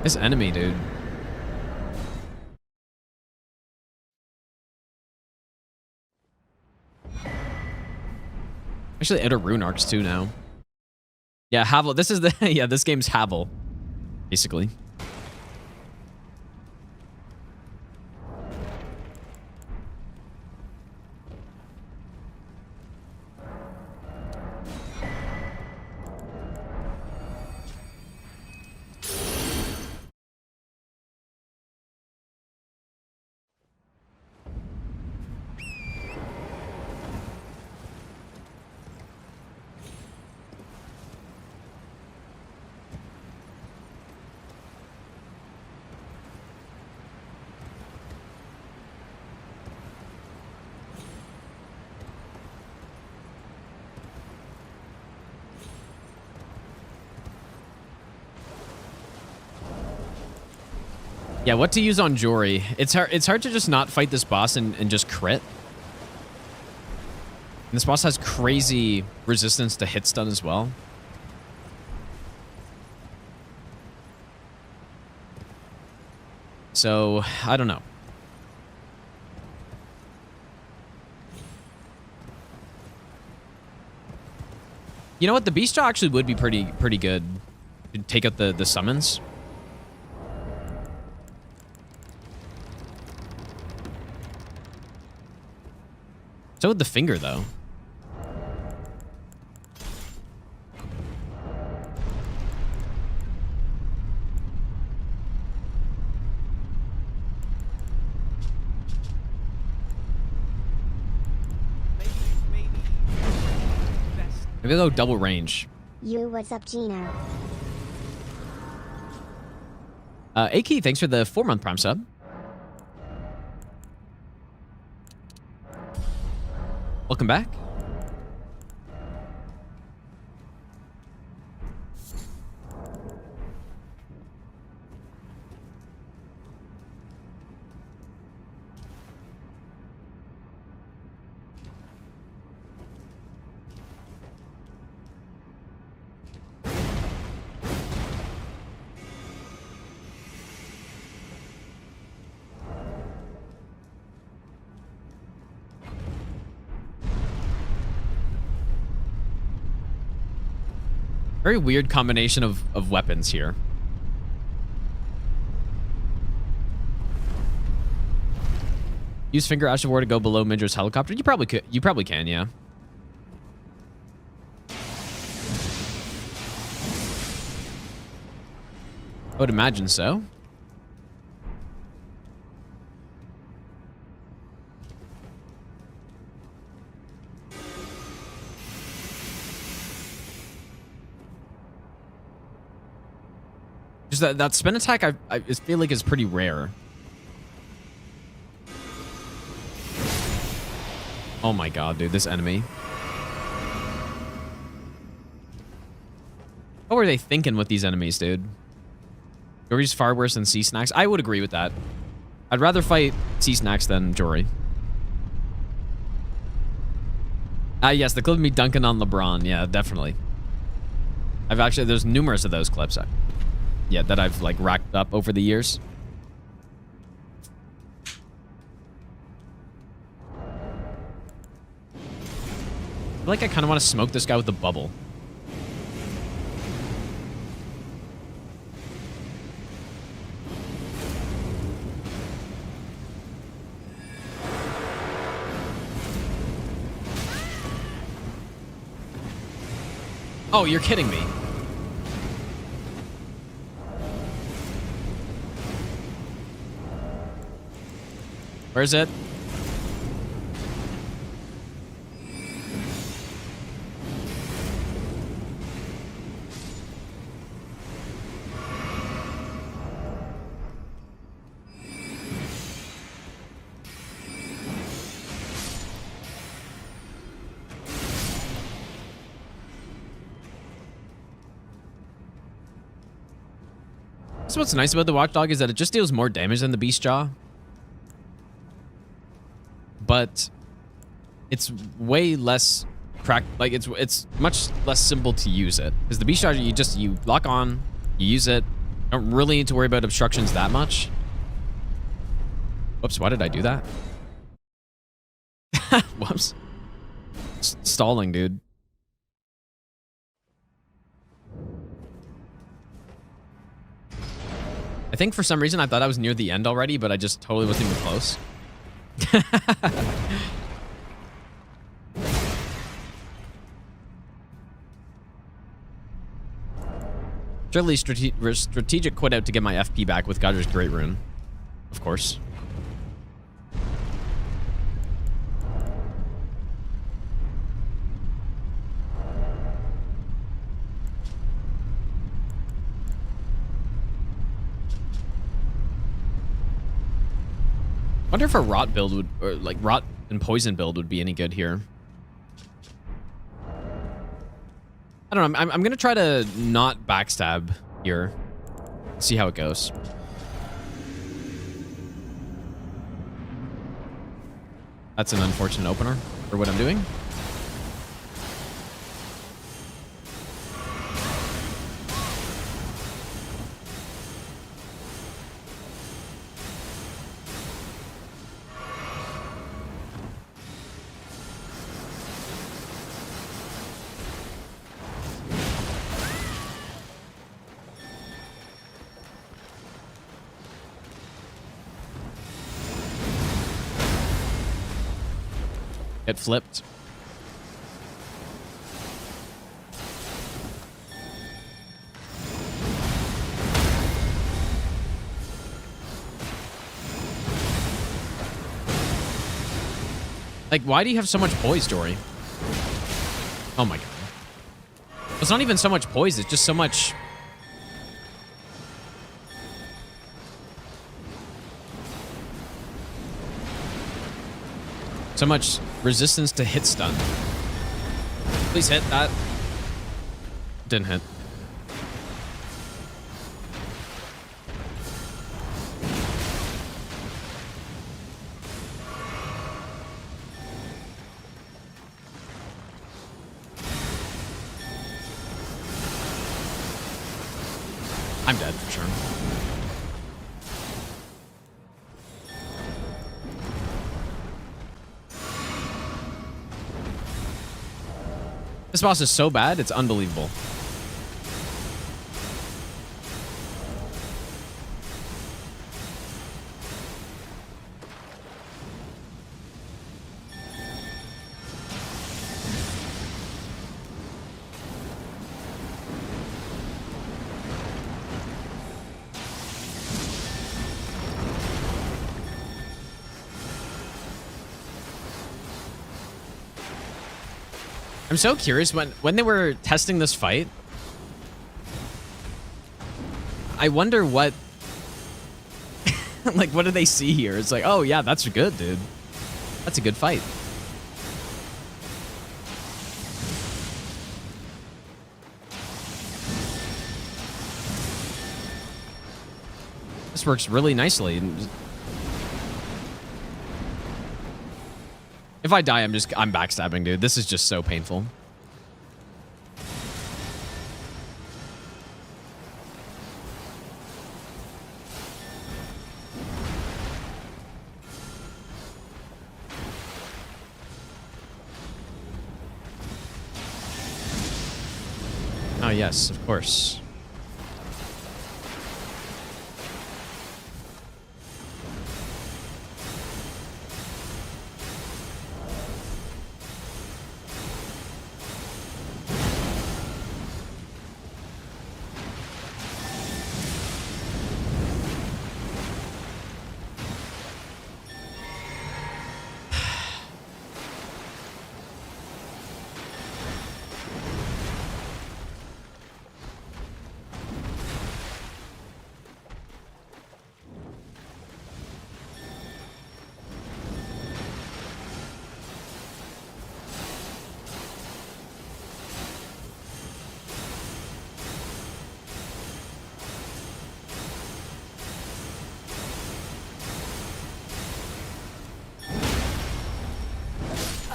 This enemy, dude. Actually, out of rune arcs too now. Yeah, Havel. This is the... Yeah, this game's Havel. Basically. Yeah, what to use on Jory? It's hard to just not fight this boss and just crit. And this boss has crazy resistance to hit stun as well. So, I don't know. You know what? The Beast Jaw actually would be pretty good to take out the summons. So would the finger, though. Maybe they'll go double range. You, what's up, Gino? Aki, thanks for the 4-month Prime sub. Welcome back. Very weird combination of weapons here. Use finger ash of war to go below Midra's helicopter. You probably could. You probably can, yeah. I would imagine so. Just that spin attack, I feel like is pretty rare. Oh my god, dude, this enemy. What were they thinking with these enemies, dude? Jory's far worse than Sea Snacks. I would agree with that. I'd rather fight Sea Snacks than Jory. Yes, the clip of me dunking on LeBron. Yeah, definitely. There's numerous of those clips. Yeah, that I've like racked up over the years. I feel like I kind of want to smoke this guy with the bubble. Oh, you're kidding me. Where is it? So what's nice about the Watchdog is that it just deals more damage than the Beast Jaw. But it's way less it's much less simple to use it. Because the Beast Jaw, you lock on, you use it. Don't really need to worry about obstructions that much. Whoops, why did I do that? Whoops. Stalling, dude. I think for some reason I thought I was near the end already, but I just totally wasn't even close. Surely strategic quit out to get my FP back with Godr's Great Rune. Of course. Wonder if a rot build would, or like rot and poison build would be any good here. I don't know. I'm gonna try to not backstab here. See how it goes. That's an unfortunate opener for what I'm doing. It flipped. Like, why do you have so much poise, Dory? Oh my god. It's not even so much poise, it's just so much... So much resistance to hit stun. Please hit that. Didn't hit. I'm dead for sure. This boss is so bad, it's unbelievable. I'm so curious when they were testing this fight. I wonder what like what do they see here? It's like, oh yeah, that's good, dude. That's a good fight. This works really nicely. If I die, I'm backstabbing, dude. This is just so painful. Oh, yes, of course.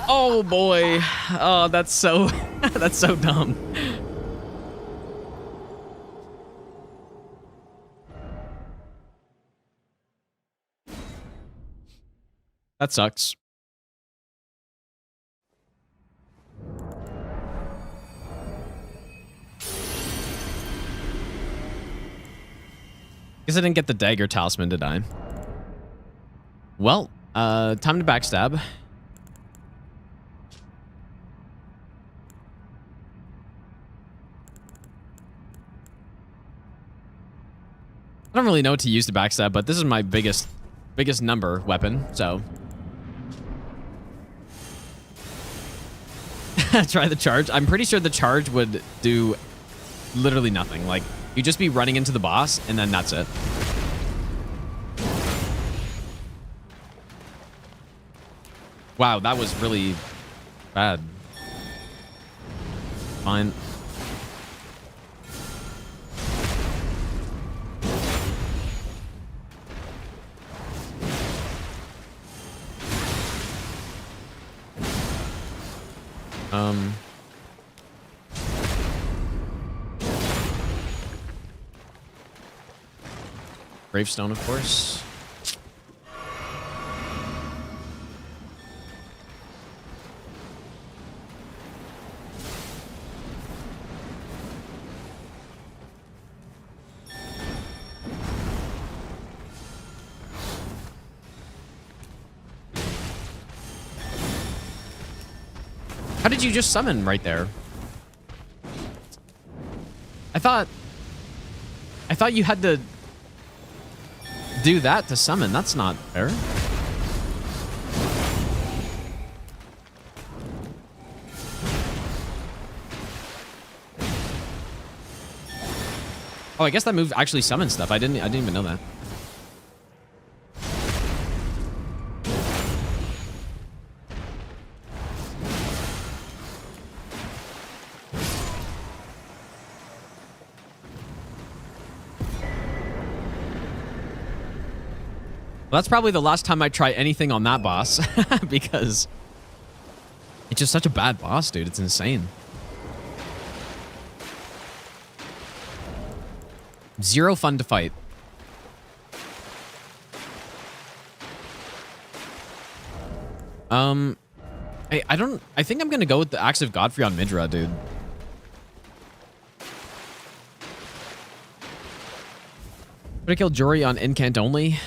Oh boy. Oh, that's so that's so dumb. That sucks. Guess I didn't get the dagger talisman, did I? Well, time to backstab. I don't really know what to use to backstab, but this is my biggest number weapon, so. Try the charge. I'm pretty sure the charge would do literally nothing. Like, you'd just be running into the boss, and then that's it. Wow, that was really bad. Fine. Gravestone, of course. How did you just summon right there? I thought you had to do that to summon. That's not fair. Oh, I guess that move actually summons stuff. I didn't even know that. Well, that's probably the last time I try anything on that boss because it's just such a bad boss, dude. It's insane. Zero fun to fight. I think I'm gonna go with the Axe of Godfrey on Midra, dude. Would I kill Jory on Incant only?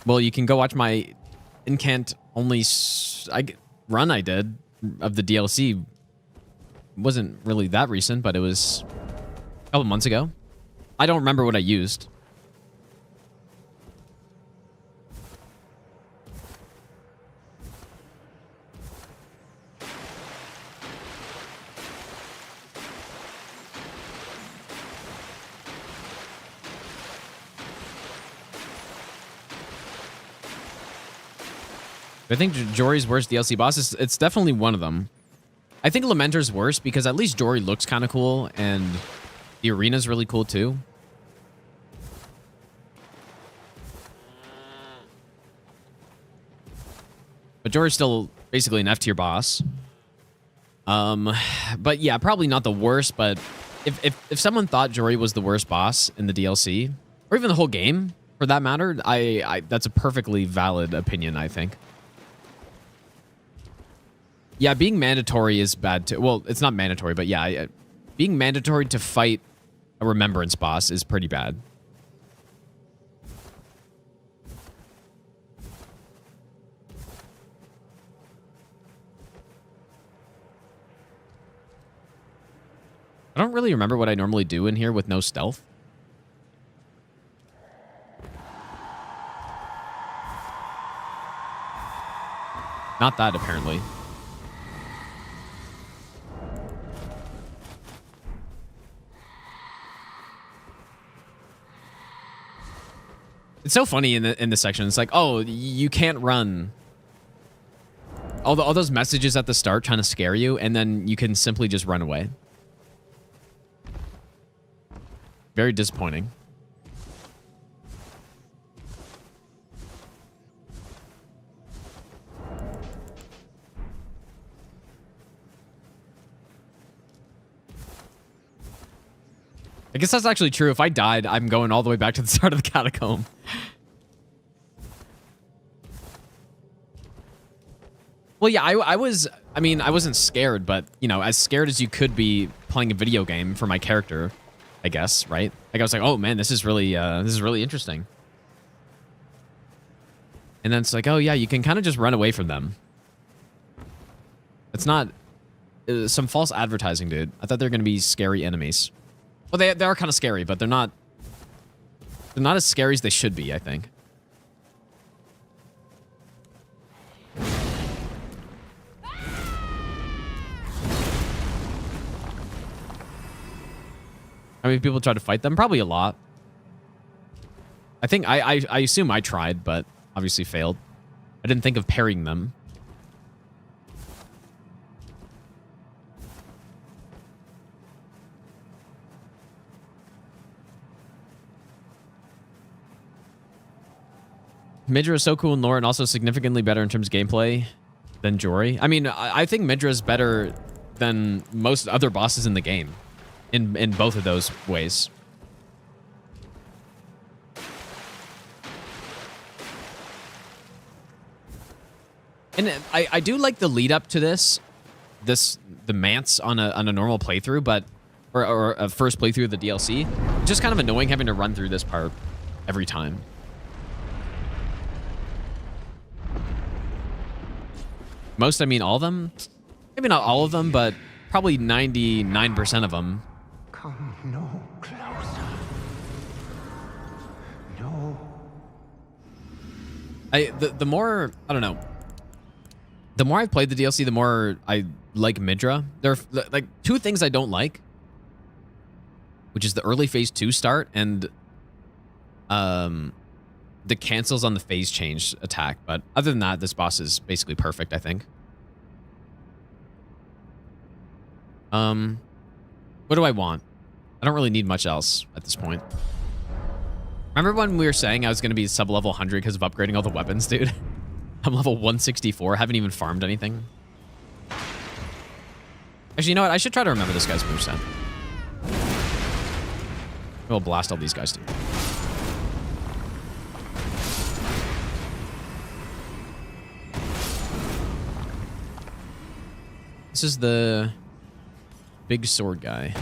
Well, you can go watch my Incant only run I did of the DLC. Wasn't really that recent, but it was a couple months ago. I don't remember what I used. I think Jory's worst DLC boss is it's definitely one of them. I think Lamenter's worse because at least Jory looks kind of cool and the arena's really cool too. But Jory's still basically an F tier boss. But yeah, probably not the worst, but if someone thought Jory was the worst boss in the DLC, or even the whole game for that matter, I that's a perfectly valid opinion, I think. Yeah, being mandatory is bad too. Well, it's not mandatory, but yeah, being mandatory to fight a remembrance boss is pretty bad. I don't really remember what I normally do in here with no stealth. Not that, apparently. It's so funny in the section. It's like, oh, you can't run. All those messages at the start trying to scare you, and then you can simply just run away. Very disappointing. I guess that's actually true. If I died, I'm going all the way back to the start of the catacomb. Well, yeah, I wasn't scared, but, you know, as scared as you could be playing a video game for my character, I guess, right? Like, I was like, oh, man, this is really interesting. And then it's like, oh, yeah, you can kind of just run away from them. It's not some false advertising, dude. I thought they were going to be scary enemies. Well, they are kind of scary, but they're not as scary as they should be, I think. How many people try to fight them? Probably a lot. I think I assume I tried, but obviously failed. I didn't think of parrying them. Midra is so cool in lore and also significantly better in terms of gameplay than Jory. I mean, I think Midra is better than most other bosses in the game in both of those ways. And I do like the lead up to the Mance on a normal playthrough, but or a first playthrough of the DLC. It's just kind of annoying having to run through this part every time. Most, I mean all of them? Maybe not all of them, but probably 99% of them. Come no closer. No. The more, I don't know. The more I've played the DLC, the more I like Midra. There are like two things I don't like, which is the early phase 2 start and the cancels on the phase change attack. But other than that, this boss is basically perfect, I think. What do I want? I don't really need much else at this point. Remember when we were saying I was going to be sub-level 100 because of upgrading all the weapons, dude? I'm level 164. Haven't even farmed anything. Actually, you know what? I should try to remember this guy's moveset. We'll blast all these guys, too. This is the big sword guy.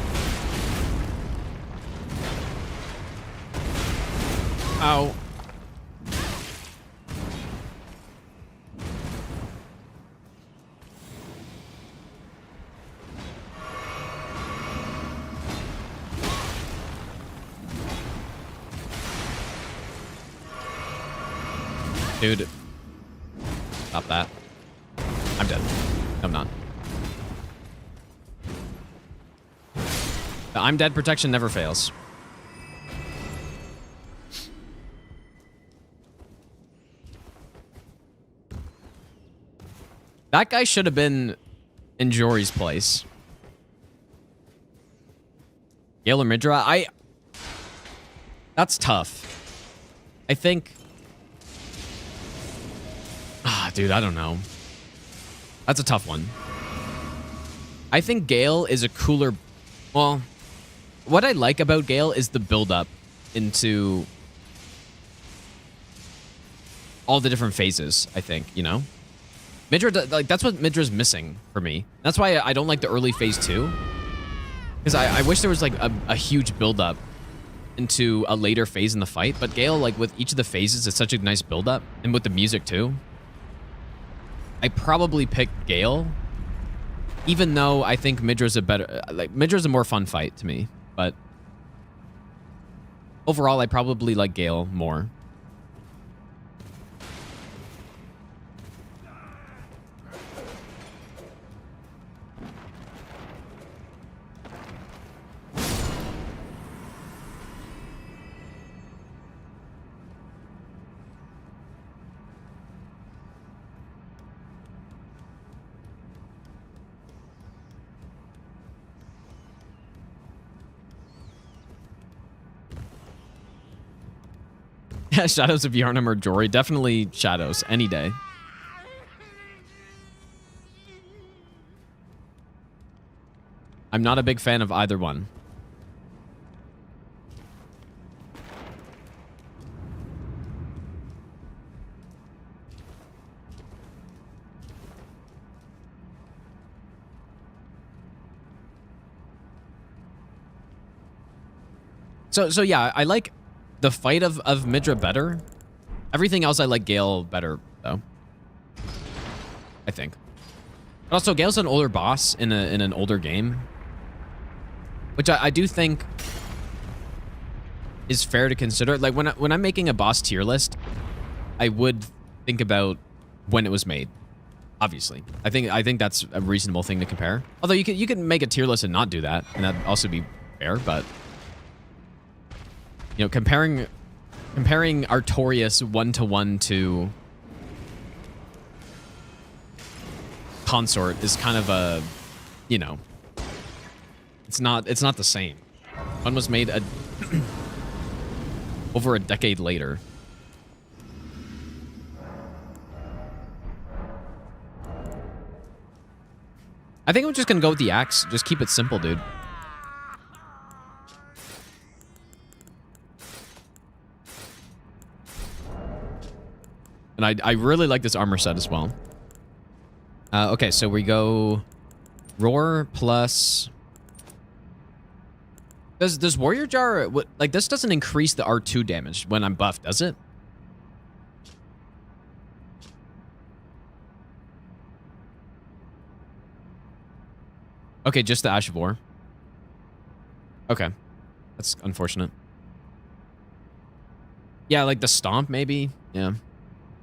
Ow. Dude. Stop that. I'm dead. I'm not. The I'm dead protection never fails. That guy should have been in Jory's place. Gale or Midra? That's tough. I think... dude, I don't know. That's a tough one. I think Gale is a cooler... Well, what I like about Gale is the build-up into all the different phases, I think, you know? Midra, like, that's what Midra's missing for me. That's why I don't like the early phase 2. Because I wish there was, like, a huge build-up into a later phase in the fight. But Gale, like, with each of the phases, it's such a nice build-up. And with the music, too. I probably pick Gale. Even though I think Midra's a better... Like, Midra's a more fun fight to me. But overall, I probably like Gale more. Yeah, Shadows of Yharnam or Jory. Definitely Shadows, any day. I'm not a big fan of either one. So yeah, I like the fight of Midra better. Everything else I like Gale better, though. I think. But also, Gale's an older boss in an older game. Which I do think is fair to consider. Like, when I'm making a boss tier list, I would think about when it was made. Obviously. I think that's a reasonable thing to compare. Although you can make a tier list and not do that, and that'd also be fair, but... You know, comparing Artorias 1-to-1 to Consort is kind of a, you know, it's not the same. One was made over a decade later. I think I'm just gonna go with the axe. Just keep it simple, dude. And I really like this armor set as well. Okay, so we go Roar plus... Does Warrior Jar... Like, this doesn't increase the R2 damage when I'm buffed, does it? Okay, just the Ash of War. Okay. That's unfortunate. Yeah, like the Stomp, maybe? Yeah.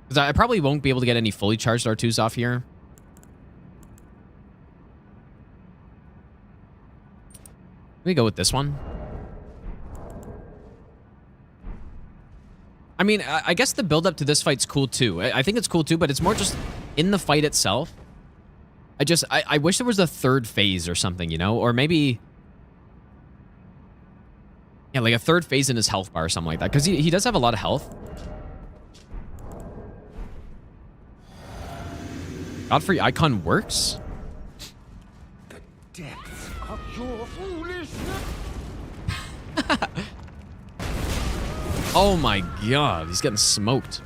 Because I probably won't be able to get any fully charged R2s off here. Let me go with this one. I mean, I guess the build-up to this fight's cool, too. I think it's cool, too, but it's more just in the fight itself. I wish there was a third phase or something, you know? Or maybe... Yeah, like a third phase in his health bar or something like that. Because he does have a lot of health. Godfrey Icon works? The depths of your foolishness. Oh my god, he's getting smoked.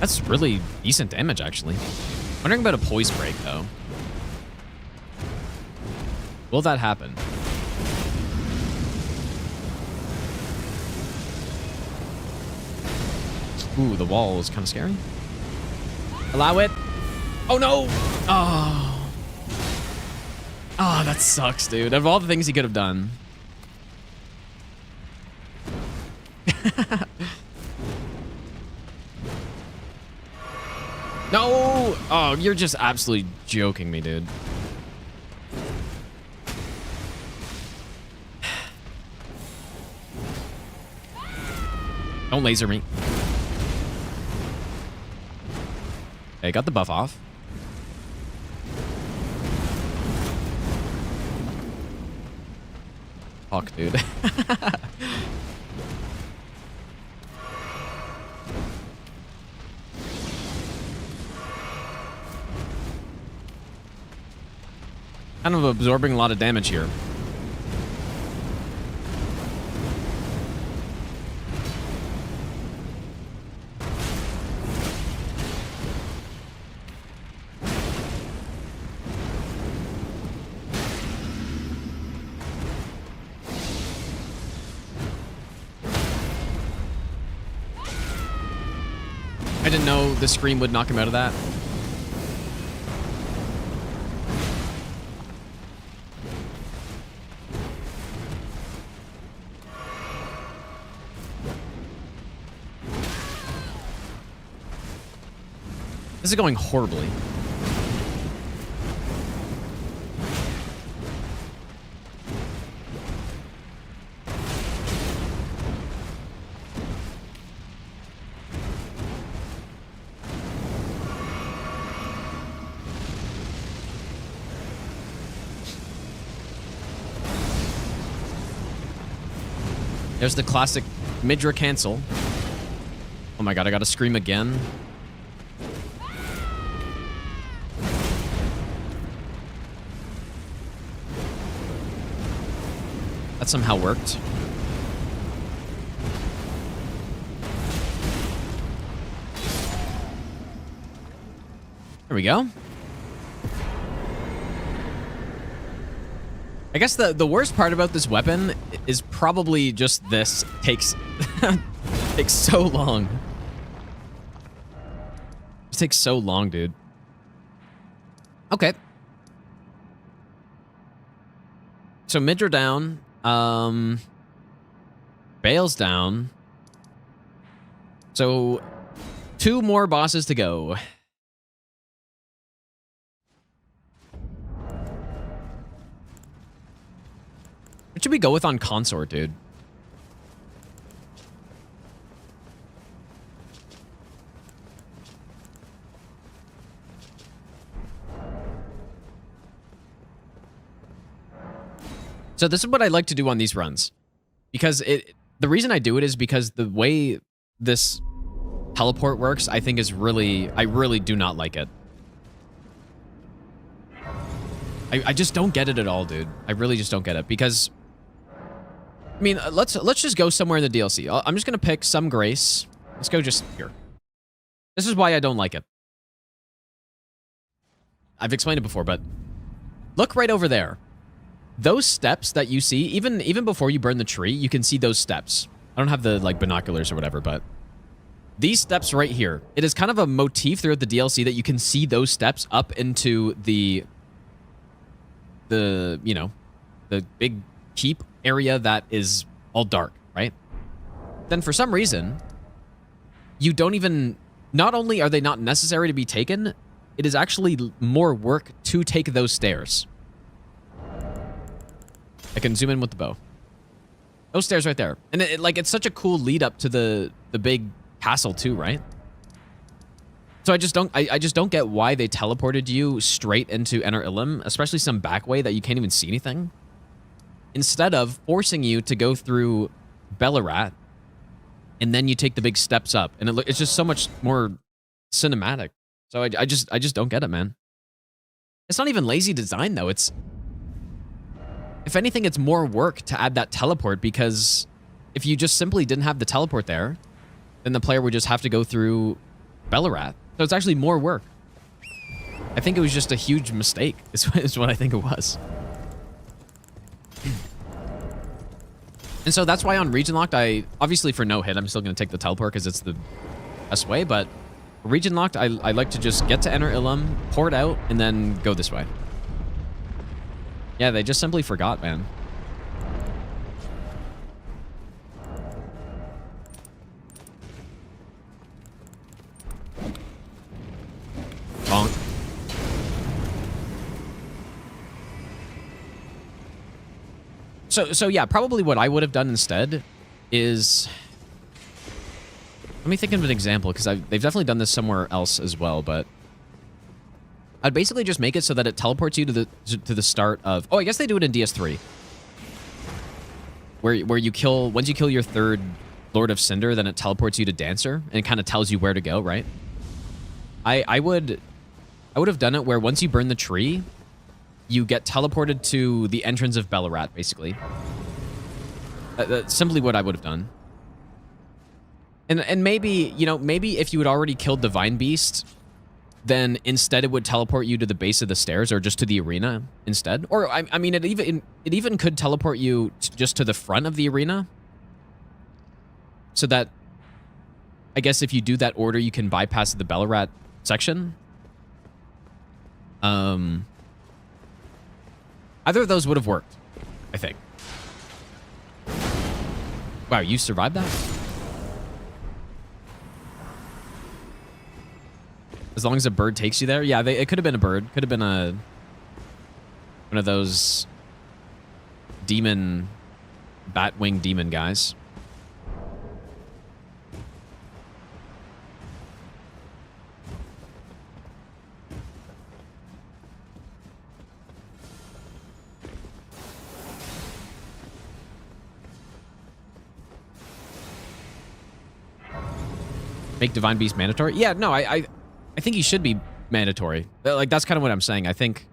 That's really decent damage, actually. Wondering about a poise break, though. Will that happen? Ooh, the wall is kind of scary. Allow it. Oh, no. Oh. Oh, Oh, that sucks, dude. Of all the things he could have done. No! Oh, you're just absolutely joking me, dude. Don't laser me. Okay, got the buff off. Fuck, dude. Kind of absorbing a lot of damage here. I didn't know the scream would knock him out of that. This is going horribly. There's the classic Midra cancel. Oh my god, I gotta scream again. That somehow worked. There we go. I guess the worst part about this weapon is probably just this takes takes so long. It takes so long, dude. Okay. So Midra down. Bale's down. So 2 more bosses to go. What should we go with on consort, dude? So this is what I like to do on these runs. Because the reason I do it is because the way this teleport works, I think is really, I really do not like it. I just don't get it at all, dude. I really just don't get it because, I mean, let's just go somewhere in the DLC. I'm just gonna pick some grace. Let's go just here. This is why I don't like it. I've explained it before, but look right over there. Those steps that you see, even before you burn the tree, you can see those steps. I don't have the like binoculars or whatever, but these steps right here, it is kind of a motif throughout the DLC that you can see those steps up into the you know, the big keep area that is all dark, right? Then for some reason, you don't even, not only are they not necessary to be taken, it is actually more work to take those stairs. I can zoom in with the bow. Those stairs right there. And it's such a cool lead up to the big castle too, right? So I just don't get why they teleported you straight into Enter Illim, especially some back way that you can't even see anything, instead of forcing you to go through Bellarat, and then you take the big steps up, and it's just so much more cinematic. So I just don't get it, man. It's not even lazy design though. It's, if anything, it's more work to add that teleport, because if you just simply didn't have the teleport there, then the player would just have to go through Bellarat. So it's actually more work. I think it was just a huge mistake, is what I think it was. And so that's why on region locked, obviously for no hit, I'm still going to take the teleport because it's the best way, but region locked, I like to just get to Enter Illim, pour it out, and then go this way. Yeah, they just simply forgot, man. Bonk. So yeah, probably what I would have done instead is... Let me think of an example, because they've definitely done this somewhere else as well, but... I'd basically just make it so that it teleports you to the start of... Oh, I guess they do it in DS3. Where you kill... Once you kill your third Lord of Cinder, then it teleports you to Dancer, and it kind of tells you where to go, right? I would have done it where once you burn the tree, you get teleported to the entrance of Bellarat, basically. That's simply what I would have done. And maybe, you know, maybe if you had already killed Divine Beast, then instead it would teleport you to the base of the stairs or just to the arena instead. Or, I mean, it even could teleport you just to the front of the arena. So that, I guess if you do that order, you can bypass the Bellarat section. Either of those would have worked, I think. Wow, you survived that? As long as a bird takes you there? Yeah, it could have been a bird. Could have been one of those demon, bat-wing demon guys. Make Divine Beast mandatory? Yeah, no, I think he should be mandatory. Like, that's kind of what I'm saying. I think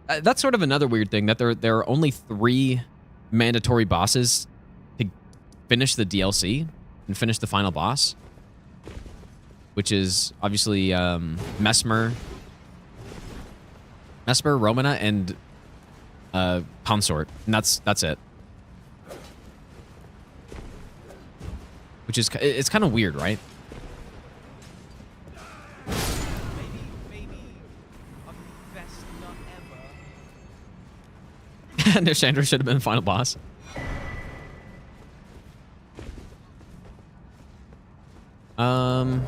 that's sort of another weird thing, that there are only 3 mandatory bosses to finish the DLC and finish the final boss, which is obviously Mesmer, Romana, and Consort, and that's it. Which is, it's kind of weird, right? Maybe I'll be the best nut ever. Nishandra should have been the final boss. Oh,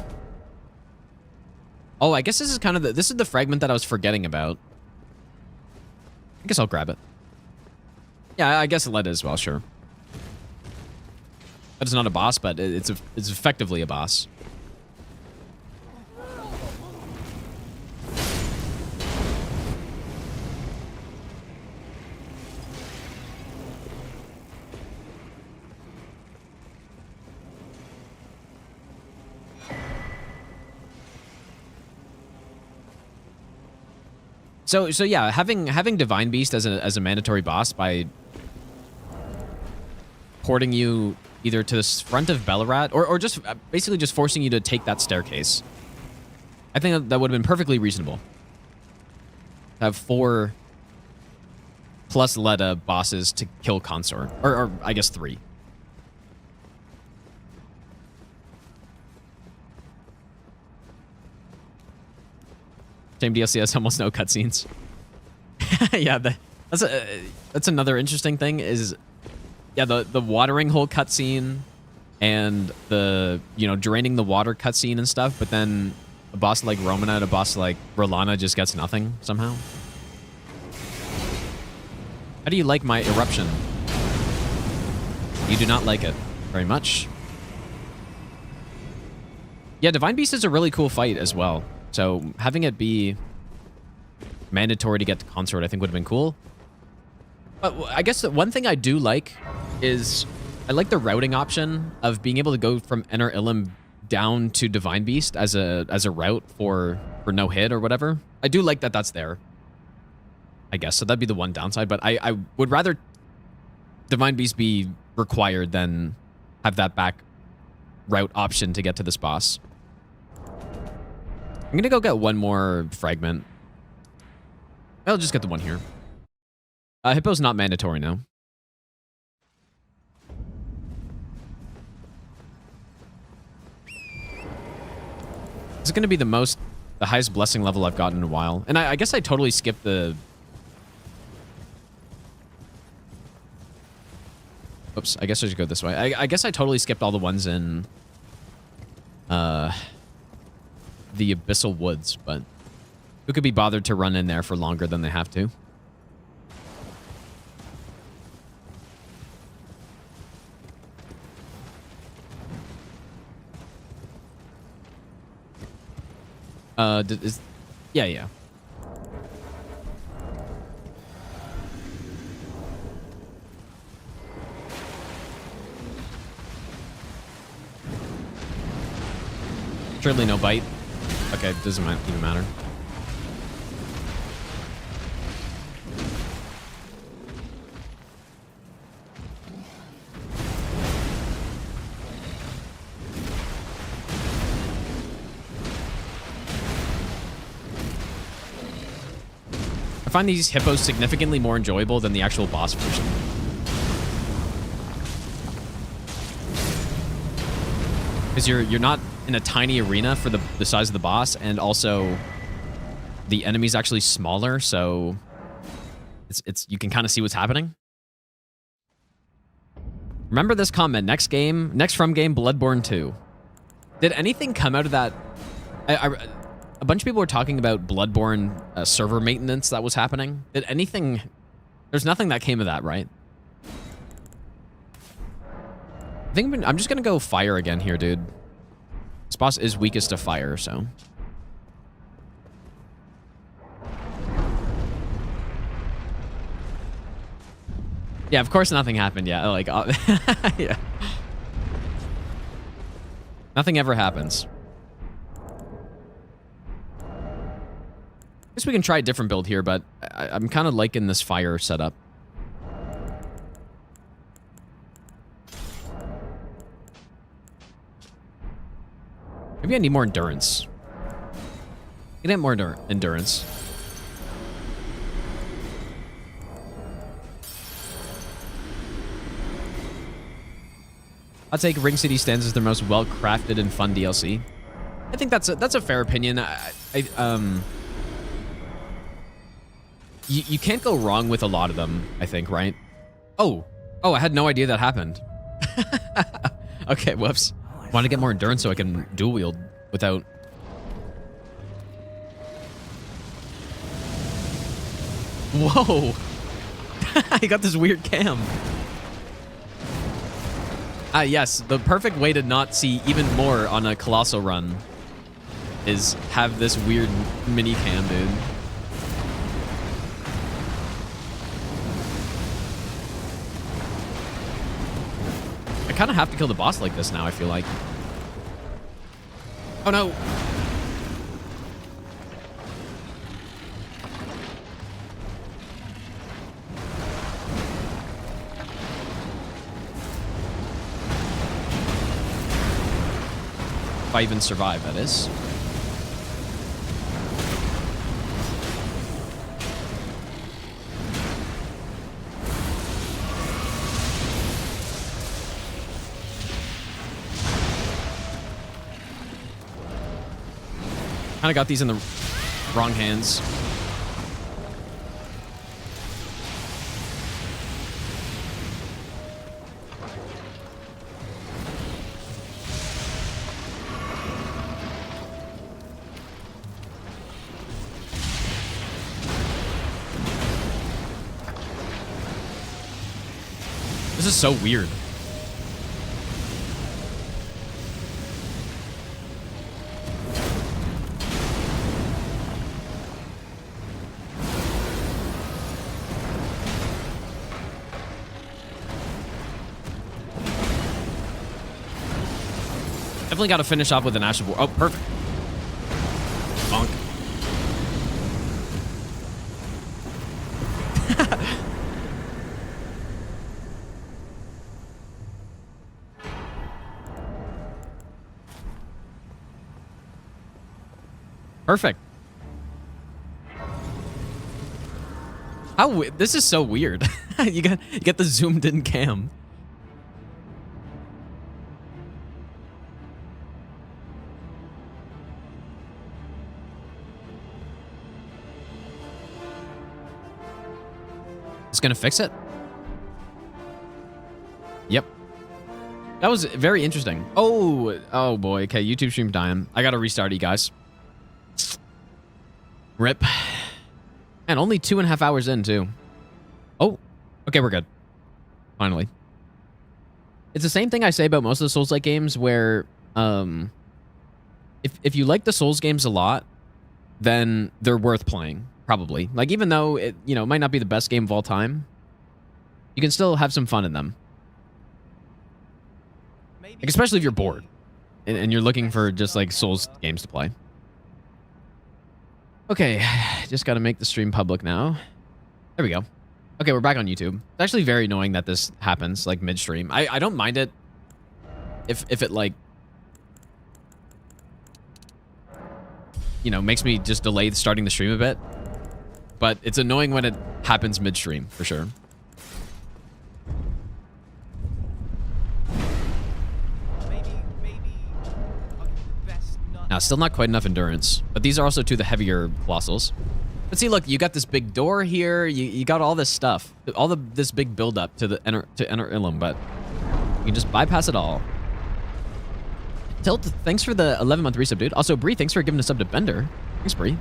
I guess this is kind of this is the fragment that I was forgetting about. I guess I'll grab it. Yeah, I guess Leda as well, sure. It's not a boss, but it's effectively a boss. So yeah, having Divine Beast as a mandatory boss by porting you either to the front of Bellarat or just basically just forcing you to take that staircase. I think that would have been perfectly reasonable. To have 4 plus Leda bosses to kill Consort. Or I guess 3. Same DLC has almost no cutscenes. Yeah, that's another interesting thing is... Yeah, the watering hole cutscene and the, you know, draining the water cutscene and stuff, but then a boss like Romana and a boss like Rolana just gets nothing somehow. How do you like my eruption? You do not like it very much. Yeah, Divine Beast is a really cool fight as well. So having it be mandatory to get to Consort, I think would have been cool. But I guess the one thing I do like is I like the routing option of being able to go from Enter Illim down to Divine Beast as a route for no hit or whatever. I do like that that's there, I guess. So that'd be the one downside. But I would rather Divine Beast be required than have that back route option to get to this boss. I'm going to go get one more fragment. I'll just get the one here. Hippo's not mandatory now. This is going to be the highest blessing level I've gotten in a while. And I guess I totally skipped the Oops, I guess I should go this way. I guess I totally skipped all the ones in the Abyssal Woods, but who could be bothered to run in there for longer than they have to? Yeah. Surely no bite. Okay, it doesn't even matter. I find these hippos significantly more enjoyable than the actual boss version. Because you're not in a tiny arena for the size of the boss, and also the enemy's actually smaller, so it's you can kind of see what's happening. Remember this comment, next from game, Bloodborne 2. Did anything come out of that? A bunch of people were talking about Bloodborne server maintenance that was happening. Did anything... There's nothing that came of that, right? I think I'm just going to go fire again here, dude. This boss is weakest to fire, so... Yeah, of course nothing happened yet. Like, yeah. Nothing ever happens. I guess we can try a different build here, but I'm kind of liking this fire setup. Maybe I need more endurance. I need more endurance. I'll take Ring City stands as their most well-crafted and fun DLC. I think that's a fair opinion. You can't go wrong with a lot of them, I think, right? Oh, I had no idea that happened. Okay, whoops. Want to get more endurance so I can dual wield without... Whoa! I got this weird cam. Yes, the perfect way to not see even more on a Colossal run is have this weird mini cam, dude. I kind of have to kill the boss like this now, I feel like. Oh no! If I even survive, that is. Kind of got these in the wrong hands. This is so weird. Definitely got to finish off with an Ash of War. Oh, perfect. Bonk. Perfect. How this is so weird. you get the zoomed in cam. It's gonna fix it. Yep. That was very interesting. Oh boy. Okay, YouTube stream dying. I gotta restart you guys. Rip. And only 2.5 hours in, too. Oh, okay, we're good. Finally. It's the same thing I say about most of the Souls-like games where, if you like the Souls games a lot, then they're worth playing, probably. Like, even though it, might not be the best game of all time, you can still have some fun in them. Like, especially if you're bored and you're looking for just, like, Souls games to play. Okay, just gotta make the stream public now. There we go. Okay, we're back on YouTube. It's actually very annoying that this happens, like, mid-stream. I don't mind it if it, like, makes me just delay starting the stream a bit. But it's annoying when it happens mid-stream, for sure. Now, still not quite enough endurance, but these are also 2 of the heavier Colossals. But see, look, you got this big door here. You got all this stuff, this big build-up to enter Ilum, but you can just bypass it all. Tilt, thanks for the 11-month resub, dude. Also, Bree, thanks for giving a sub to Bender. Thanks, Bree.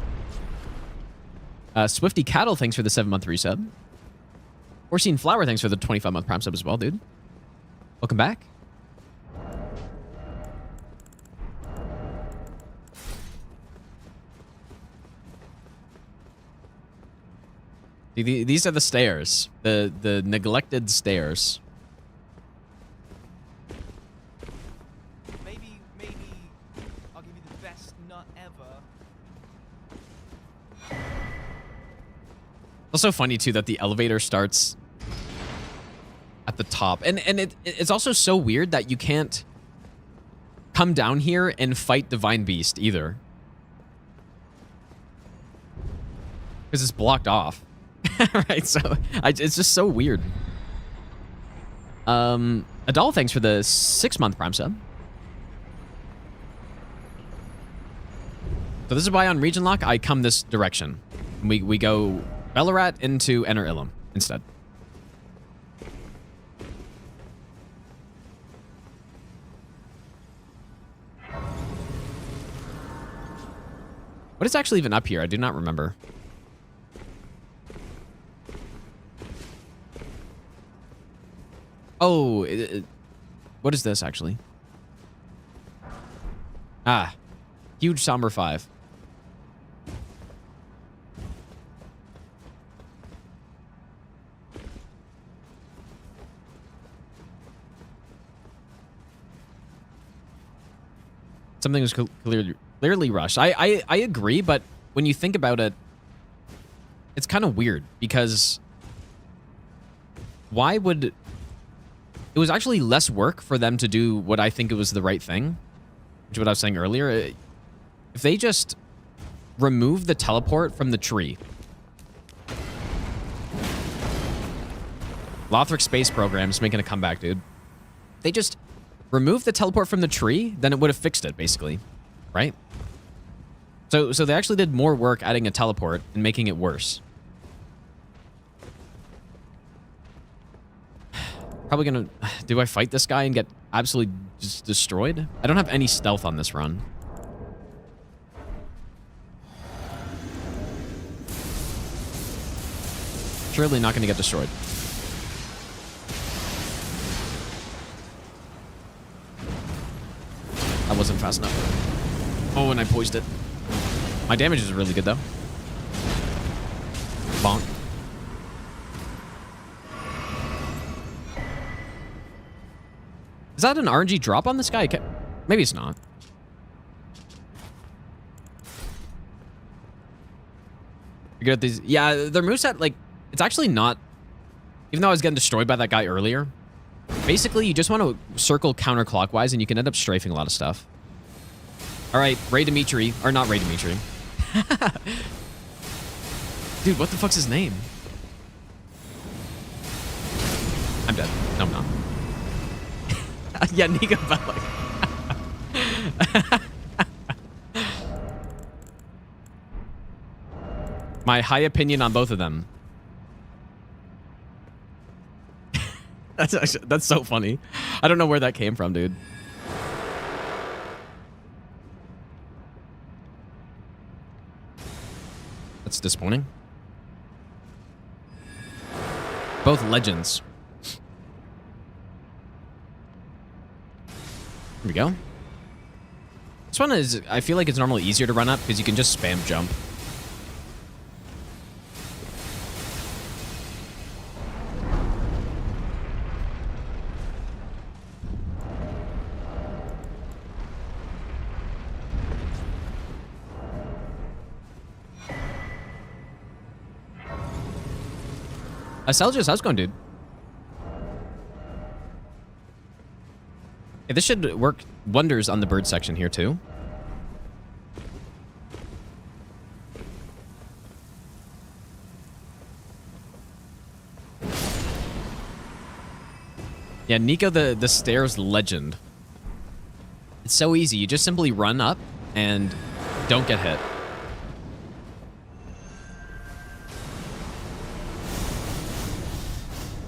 Swifty Cattle, thanks for the 7-month resub. Foreseen Flower, thanks for the 25-month Prime sub as well, dude. Welcome back. These are the stairs. The neglected stairs. Maybe I'll give you the best nut ever. It's also funny too that the elevator starts at the top. And it's also so weird that you can't come down here and fight Divine Beast either. Because it's blocked off. Right, so it's just so weird. Adal, thanks for the 6-month Prime sub. So this is why on Region Lock I come this direction. We go Bellarat into Enter Ilum instead. What is actually even up here? I do not remember. Oh, what is this actually? Ah, huge somber 5. Something was clearly rushed. I agree, but when you think about it, it's kind of weird because why would... It was actually less work for them to do what I think it was the right thing, which is what I was saying earlier. If they just remove the teleport from the tree. Lothric Space Program's making a comeback, dude. They just removed the teleport from the tree, then it would have fixed it, basically. Right? So they actually did more work adding a teleport and making it worse. Probably gonna... Do I fight this guy and get absolutely just destroyed? I don't have any stealth on this run. Surely not gonna get destroyed. That wasn't fast enough. Oh, and I poised it. My damage is really good, though. Bonk. Is that an RNG drop on this guy? Maybe it's not. You're good at these. Yeah, their moveset, like, it's actually not... Even though I was getting destroyed by that guy earlier, basically, you just want to circle counterclockwise, and you can end up strafing a lot of stuff. All right, Ray Dimitri. Or not Ray Dimitri. Dude, what the fuck's his name? I'm dead. No, I'm not. Yeah, Nico Bellic. My high opinion on both of them. That's so funny. I don't know where that came from, dude. That's disappointing. Both legends. Here we go. This one is, I feel like it's normally easier to run up because you can just spam jump. Selgius, how's it going, dude? Hey, this should work wonders on the bird section here, too. Yeah, Nico the stairs legend. It's so easy. You just simply run up and don't get hit.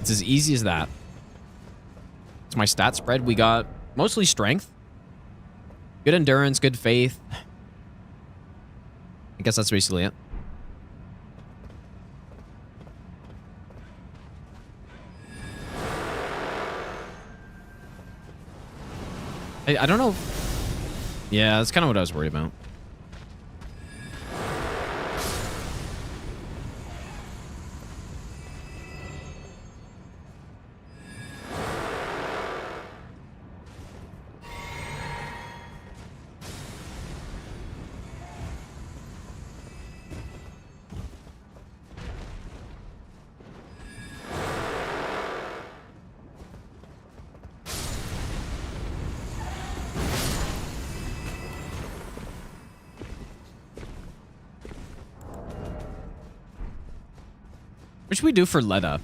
It's as easy as that. It's my stat spread. We got mostly strength. Good endurance, good faith. I guess that's basically it. I don't know. Yeah, that's kind of what I was worried about. What should we do for Leda?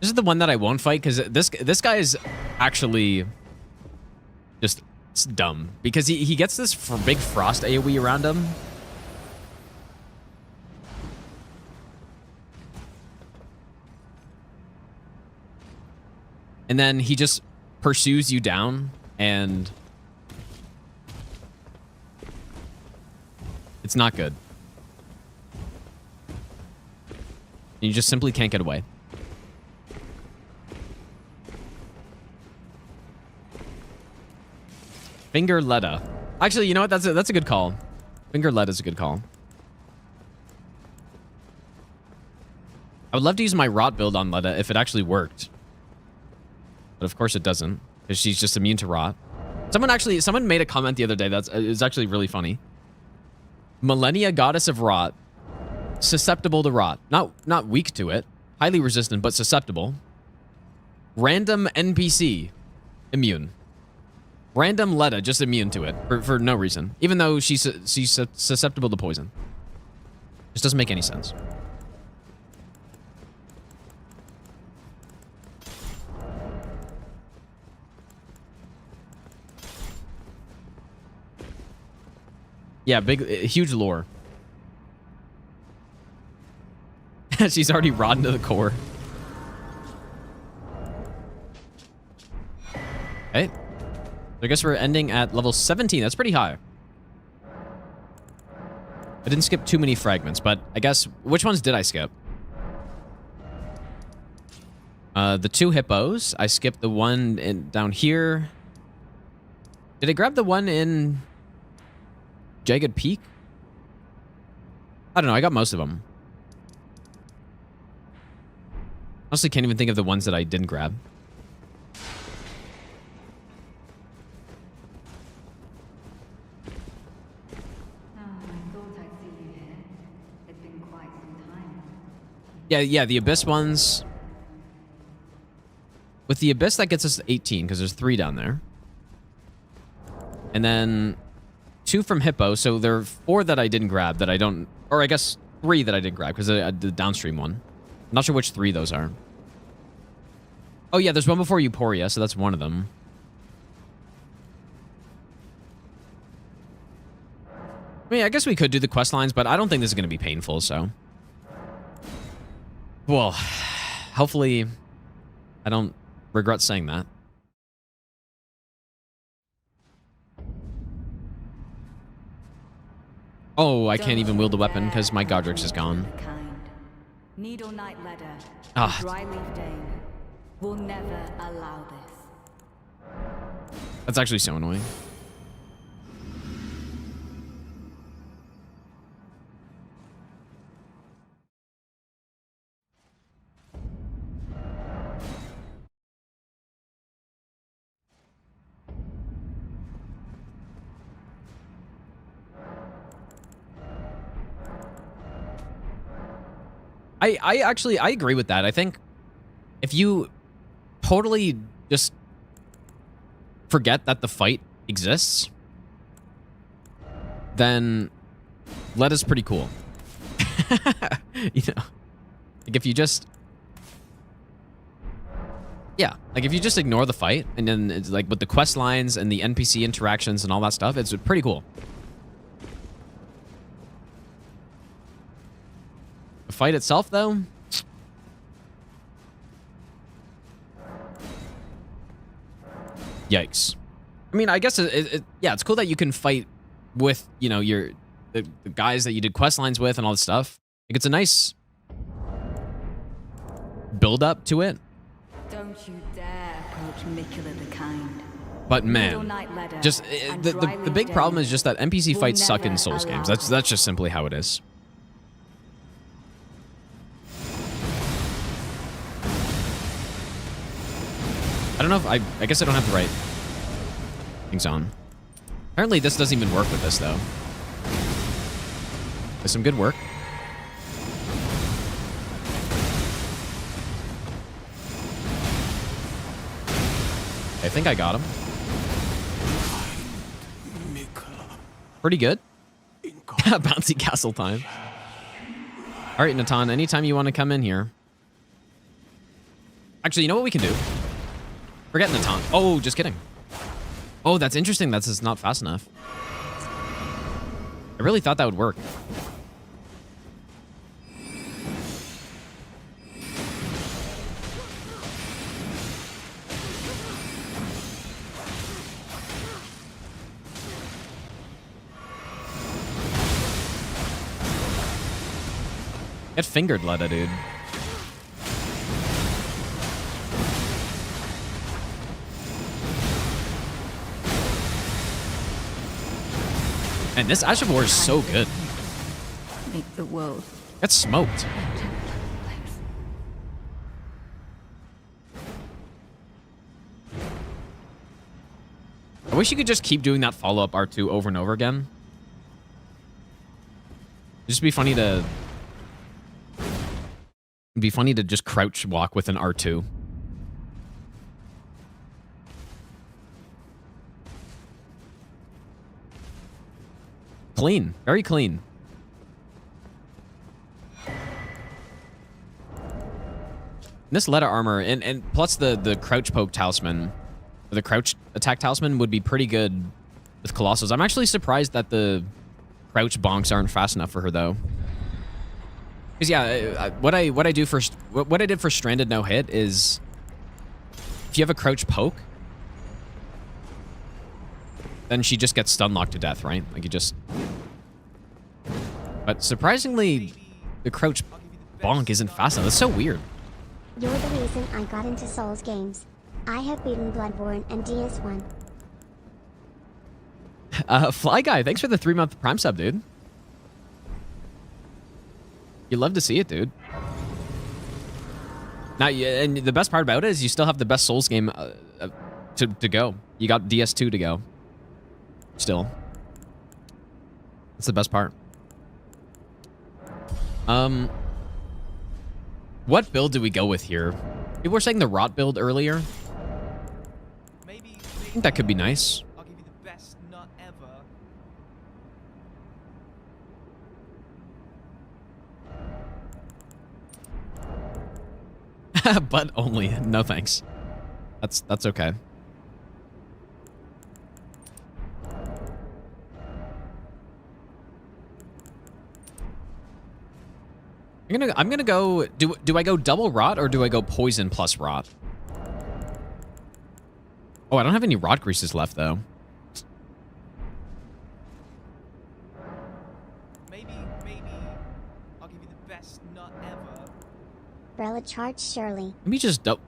This is the one that I won't fight because this guy is actually just dumb because he gets this big frost AoE around him. And then he just pursues you down and it's not good. You just simply can't get away. Finger Leda. Actually, you know what? That's a good call. Finger Leda's a good call. I would love to use my rot build on Leda if it actually worked. But of course it doesn't, because she's just immune to rot. Someone made a comment the other day that's is actually really funny. Millennia Goddess of Rot. Susceptible to rot. Not weak to it. Highly resistant, but susceptible. Random NPC. Immune. Random Leda, just immune to it. For no reason. Even though she's susceptible to poison. Just doesn't make any sense. Yeah, huge lore. She's already rotten to the core. Okay. So I guess we're ending at level 17. That's pretty high. I didn't skip too many fragments, but I guess... Which ones did I skip? The 2 hippos. I skipped the one down here. Did I grab the one in Jagged Peak? I don't know. I got most of them. Honestly, can't even think of the ones that I didn't grab. Yeah, the Abyss ones. With the Abyss, that gets us 18, because there's 3 down there. And then 2 from Hippo, so there are 4 that I didn't grab that I don't... Or I guess 3 that I didn't grab, because I did the downstream one. I'm not sure which 3 those are. Oh yeah, there's one before Euphoria, so that's one of them. I mean, I guess we could do the quest lines, but I don't think this is going to be painful, so... Well, hopefully I don't regret saying that. Oh, I can't even wield the weapon because my Godrix is gone. Needle Knight Ledder, Ah. Dryleaf Dane will never allow this. That's actually so annoying. I agree with that. I think if you totally just forget that the fight exists, then Leda's pretty cool. You know, like if you just, yeah, like if you just ignore the fight and then it's like with the quest lines and the NPC interactions and all that stuff, it's pretty cool. The fight itself, though, yikes. I mean, I guess yeah, it's cool that you can fight with, you know, the guys that you did quest lines with and all this stuff. Like, it's a nice build up to it. Don't you dare approach Mikula the Kind. But man, just the big problem is just that NPC fights suck in Souls games. That's just simply how it is. I don't know if I guess I don't have the right things on. Apparently this doesn't even work with this though. There's some good work. I think I got him. Pretty good. Bouncy castle time. All right, Natan, anytime you want to come in here. Actually, you know what we can do? Forget Natan. Oh, just kidding. Oh, that's interesting. That's just not fast enough. I really thought that would work. Get fingered, Leda, dude. And this Ash of War is so good. Make the world. That's smoked. I wish you could just keep doing that follow-up R2 over and over again. It'd just be funny to... It'd be funny to just crouch walk with an R2. Clean. Very clean. This Leda armor, and plus the crouch poke talisman, or the crouch attack talisman would be pretty good with Colossals. I'm actually surprised that the crouch bonks aren't fast enough for her, though. Because yeah, what I did for Stranded No Hit is, if you have a crouch poke, then she just gets stun locked to death, right? Like you just. But surprisingly, the crouch bonk isn't fast enough. That's so weird. You're the reason I got into Souls games. I have beaten Bloodborne and DS1. Fly Guy, thanks for the 3-month Prime sub, dude. You love to see it, dude. Now, and the best part about it is you still have the best Souls game to go. You got DS2 to go. Still. That's the best part. What build did we go with here? People were saying the Rot build earlier. I think that could be nice. I'll give you the best nut ever. But only. No thanks. That's okay. I I'm gonna go. Do I go double rot or do I go poison plus rot? Oh, I don't have any rot greases left though. Maybe I'll give you the best nut ever. Rella charge surely. Let me just dope.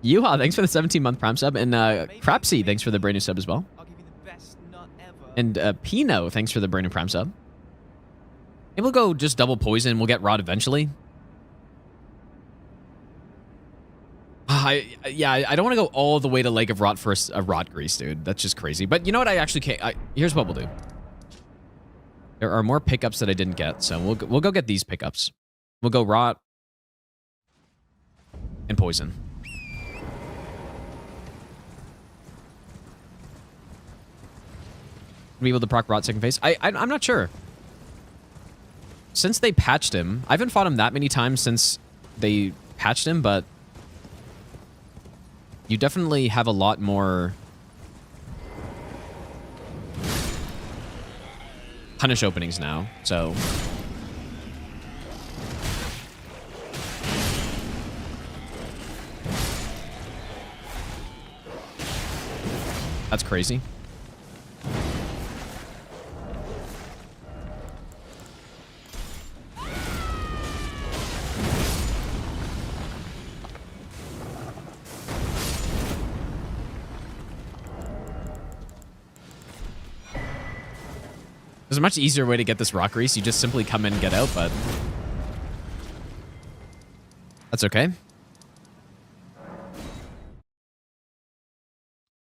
Yuha, thanks for the 17-month Prime sub, and Crapsy, thanks for the brand new sub as well. I'll give you the best nut ever. And Pino, thanks for the brand new Prime sub. Maybe we'll go just double poison. We'll get rot eventually. I don't want to go all the way to Lake of Rot for a rot grease, dude. That's just crazy. But you know what? I actually can't. Here's what we'll do. There are more pickups that I didn't get, so we'll go get these pickups. We'll go rot and poison. Be able to proc rot second phase? I'm not sure. Since they patched him, I haven't fought him that many times since they patched him, but you definitely have a lot more punish openings now, so that's crazy. There's a much easier way to get this rock grease. You just simply come in and get out, but that's okay.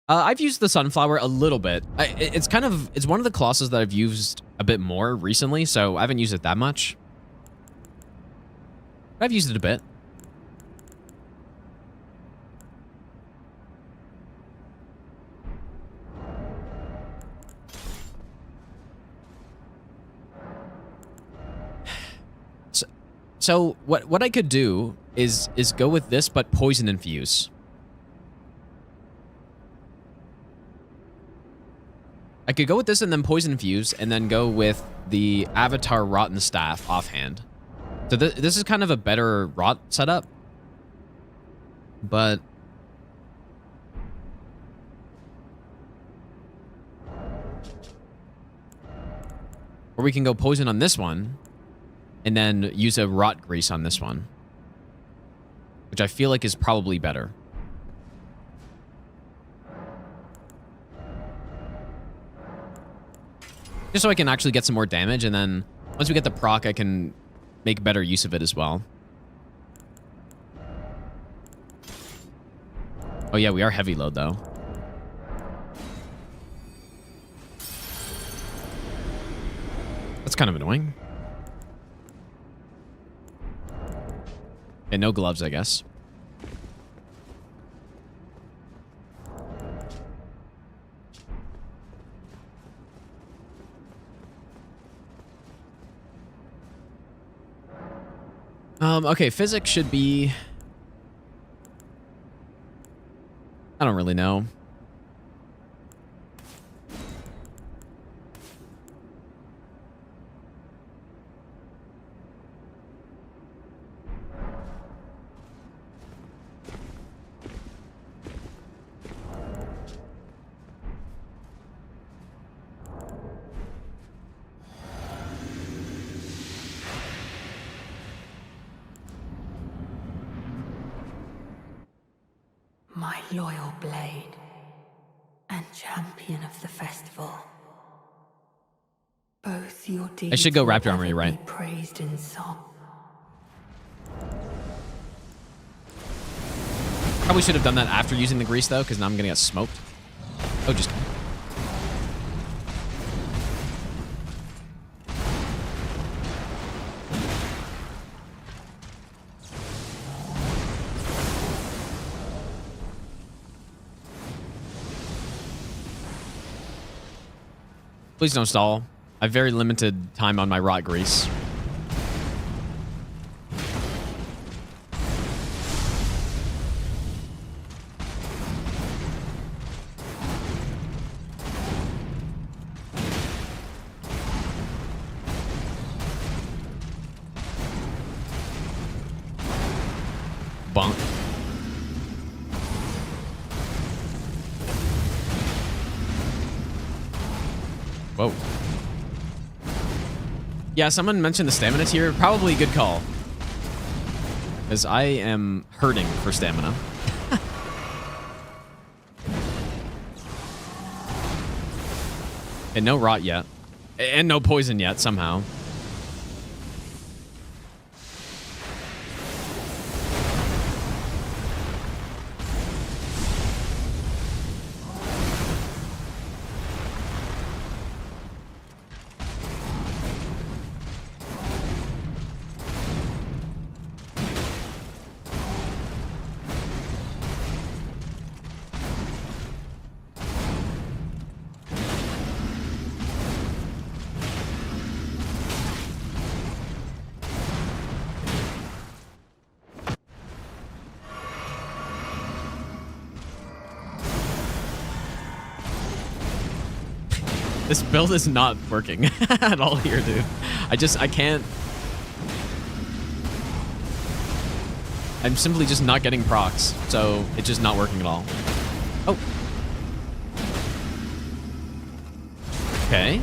I've used the sunflower a little bit. It's one of the Colossals that I've used a bit more recently, so I haven't used it that much. But I've used it a bit. So what I could do is go with this, but poison infuse. I could go with this and then poison infuse, and then go with the Avatar Rotten Staff offhand. So this is kind of a better rot setup, but or we can go poison on this one. And then use a rot grease on this one, which I feel like is probably better. Just so I can actually get some more damage, and then once we get the proc, I can make better use of it as well. Oh yeah, we are heavy load though. That's kind of annoying. And no gloves, I guess. Okay, physics should be... I don't really know. My loyal blade and champion of the festival. Both your deeds I should go will Raptor Armory, ever right? be praised in song. Probably should have done that after using the grease, though, because now I'm going to get smoked. Oh, just kidding. Please don't stall. I have very limited time on my rot grease. Bonk. Whoa. Yeah, someone mentioned the stamina tier. Probably a good call. Because I am hurting for stamina. And no rot yet. And no poison yet, somehow. This build is not working at all here, dude. I can't. I'm simply just not getting procs, so it's just not working at all. Oh. Okay.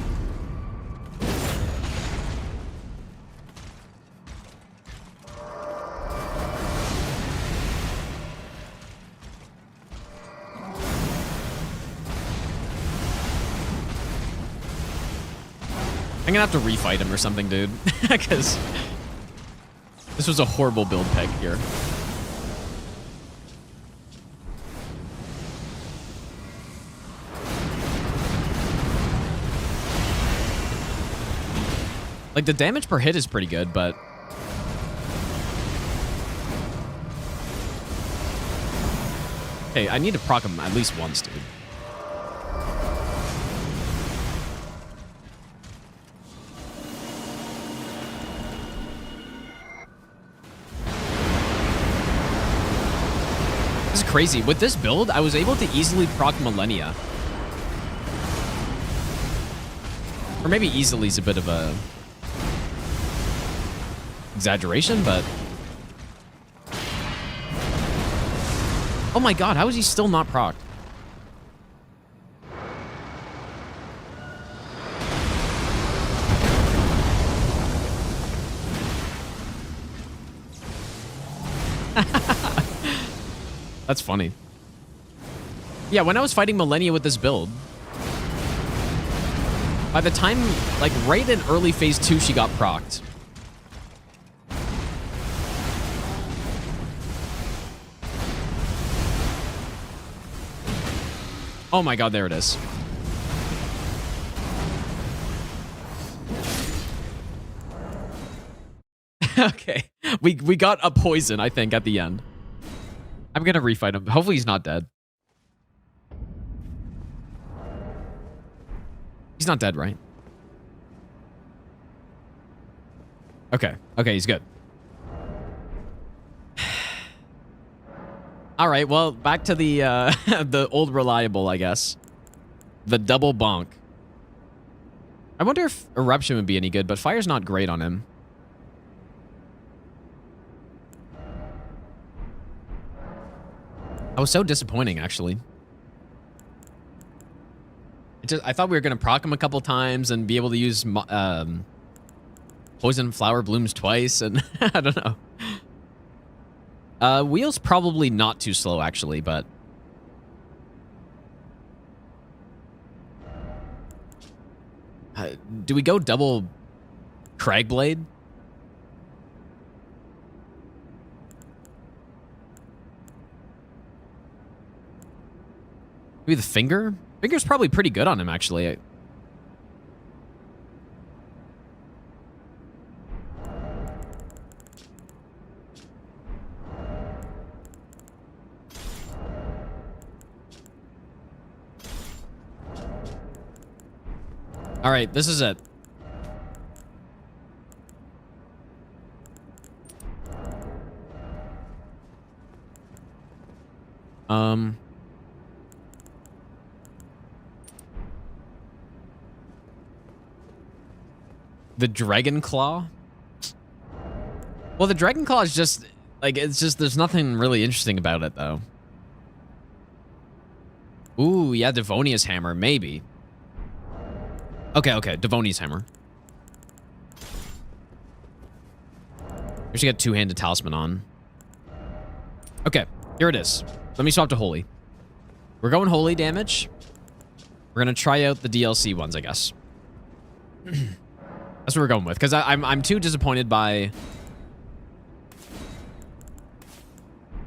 I'm gonna have to refight him or something, dude. Because this was a horrible build pick here. Like, the damage per hit is pretty good, but... Hey, I need to proc him at least once, dude. This is crazy. With this build, I was able to easily proc Millennia. Or maybe easily is a bit of a... exaggeration, but... Oh my god, how is he still not procced? That's funny. Yeah, when I was fighting Millennia with this build, by the time, like, right in early phase 2, she got procced. Oh my god, there it is. Okay. We got a poison, I think, at the end. I'm gonna refight him. Hopefully he's not dead. He's not dead, right? Okay. Okay, he's good. All right, well, back to the the old reliable, I guess. The double bonk. I wonder if Eruption would be any good, but Fire's not great on him. I was so disappointing, actually. I thought we were going to proc him a couple times and be able to use Poison Flower Blooms twice, and I don't know. Wheel's probably not too slow, actually, but... do we go double Cragblade? Maybe the Finger? Finger's probably pretty good on him, actually. All right, this is it. The Dragon Claw? Well, the Dragon Claw is just... Like, it's just, there's nothing really interesting about it, though. Ooh, yeah, Devonia's hammer, maybe. Okay, Devonia's hammer. We should get two-handed talisman on. Okay, here it is. Let me swap to holy. We're going holy damage. We're gonna try out the DLC ones, I guess. That's what we're going with, because I'm too disappointed by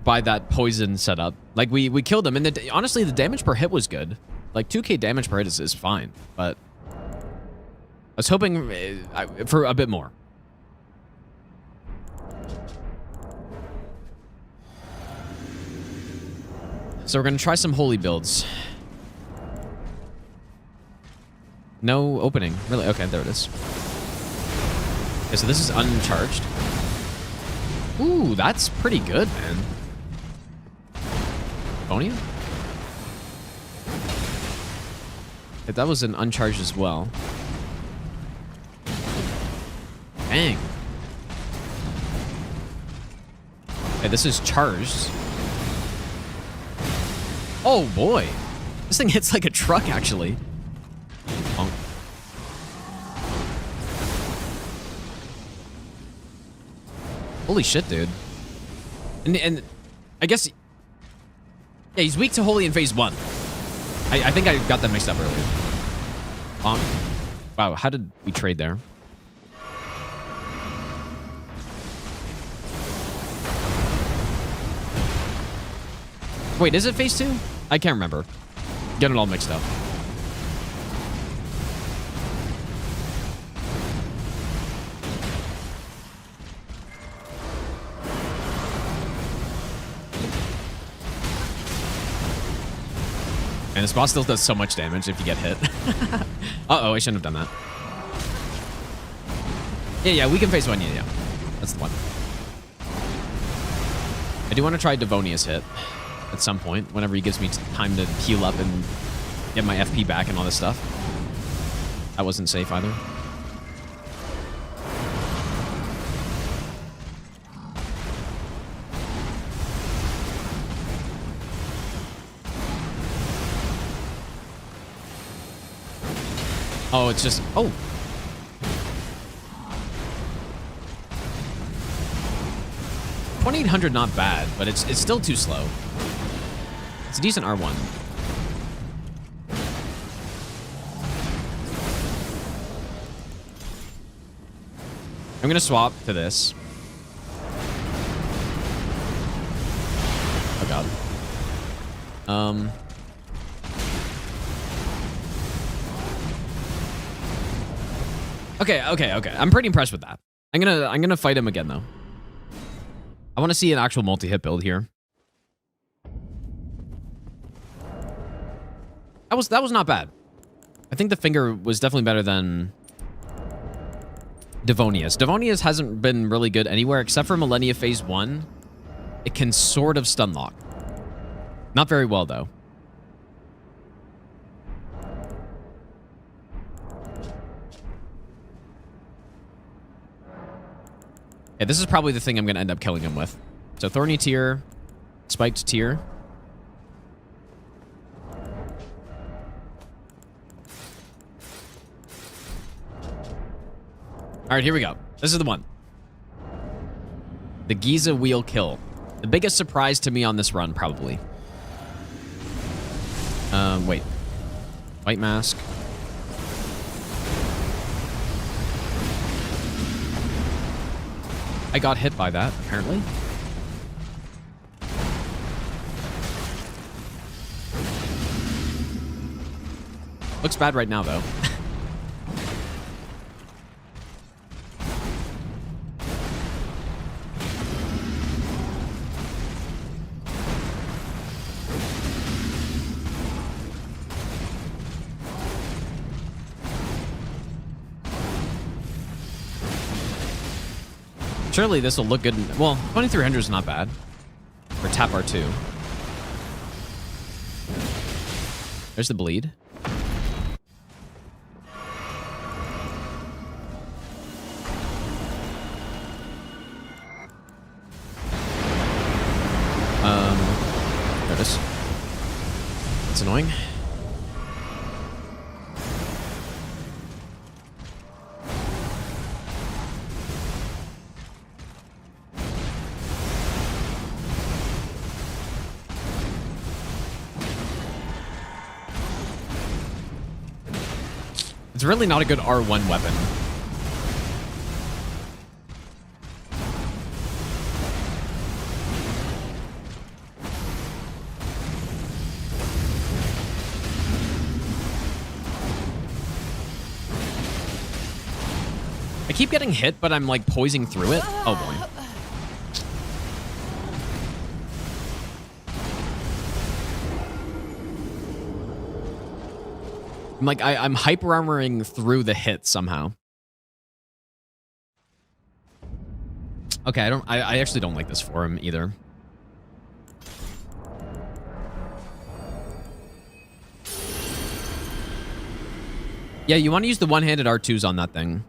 that poison setup. Like, we killed him, and honestly, the damage per hit was good. Like, 2k damage per hit is fine, but I was hoping for a bit more. So we're going to try some holy builds. No opening. Really? Okay, there it is. Okay, so this is uncharged. Ooh, that's pretty good, man. Bonia? Okay, that was an uncharged as well. Dang. Okay, this is charged. Oh, boy. This thing hits like a truck, actually. Bonk. Holy shit, dude. And I guess... Yeah, he's weak to holy in phase 1. I think I got that mixed up earlier. Bonk. Wow, how did we trade there? Wait, is it phase 2? I can't remember. Getting it all mixed up. And this boss still does so much damage if you get hit. Uh-oh, I shouldn't have done that. Yeah, we can phase 1, yeah. That's the one. I do want to try Devonia's hit at some point, whenever he gives me time to heal up and get my FP back and all this stuff. That wasn't safe either. Oh, it's just... Oh! $2,800 not bad, but it's still too slow. It's a decent R1. I'm gonna swap to this. Oh god. Okay. I'm pretty impressed with that. I'm gonna fight him again though. I want to see an actual multi-hit build here. That was not bad. I think the finger was definitely better than Devonia's. Devonia's hasn't been really good anywhere except for Millennia Phase 1. It can sort of stun lock. Not very well though. Yeah, this is probably the thing I'm going to end up killing him with. So Thorny Tear, Spiked Tear. All right, here we go. This is the one. The Giza Wheel Kill. The biggest surprise to me on this run, probably. Wait. White Mask. I got hit by that, apparently. Looks bad right now, though. Surely this will look good. Well, 2300 is not bad. For tap R2. There's the bleed. notice. That's annoying. It's really not a good R1 weapon. I keep getting hit, but I'm like poising through it. Oh boy. I'm hyper armoring through the hit somehow. Okay, I actually don't like this for him either. Yeah, you want to use the one-handed R2s on that thing.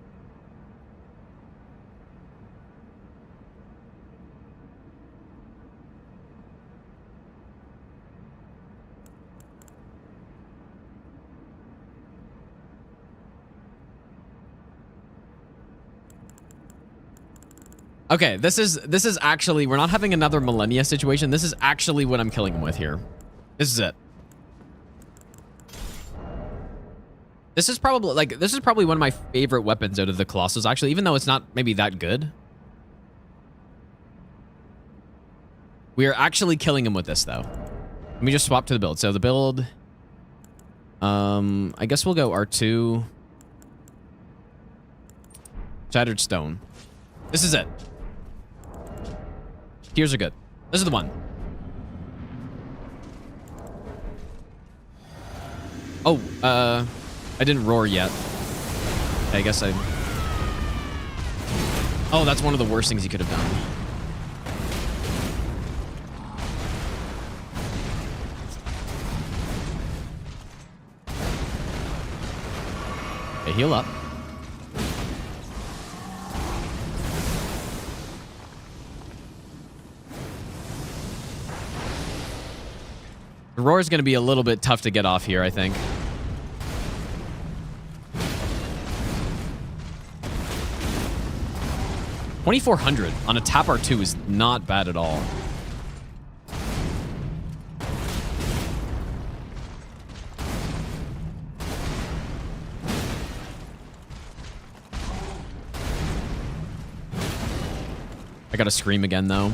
Okay, this is actually, we're not having another Millennia situation. This is actually what I'm killing him with here. This is it. This is probably one of my favorite weapons out of the Colossals, actually, even though it's not maybe that good. We are actually killing him with this, though. Let me just swap to the build. So the build, I guess we'll go R2. Shattered Stone. This is it. Tears are good. This is the one. Oh, I didn't roar yet. I guess I... Oh, that's one of the worst things you could have done. Okay, heal up. The roar is going to be a little bit tough to get off here, I think. $2,400 on a tap R2 is not bad at all. I gotta scream again, though.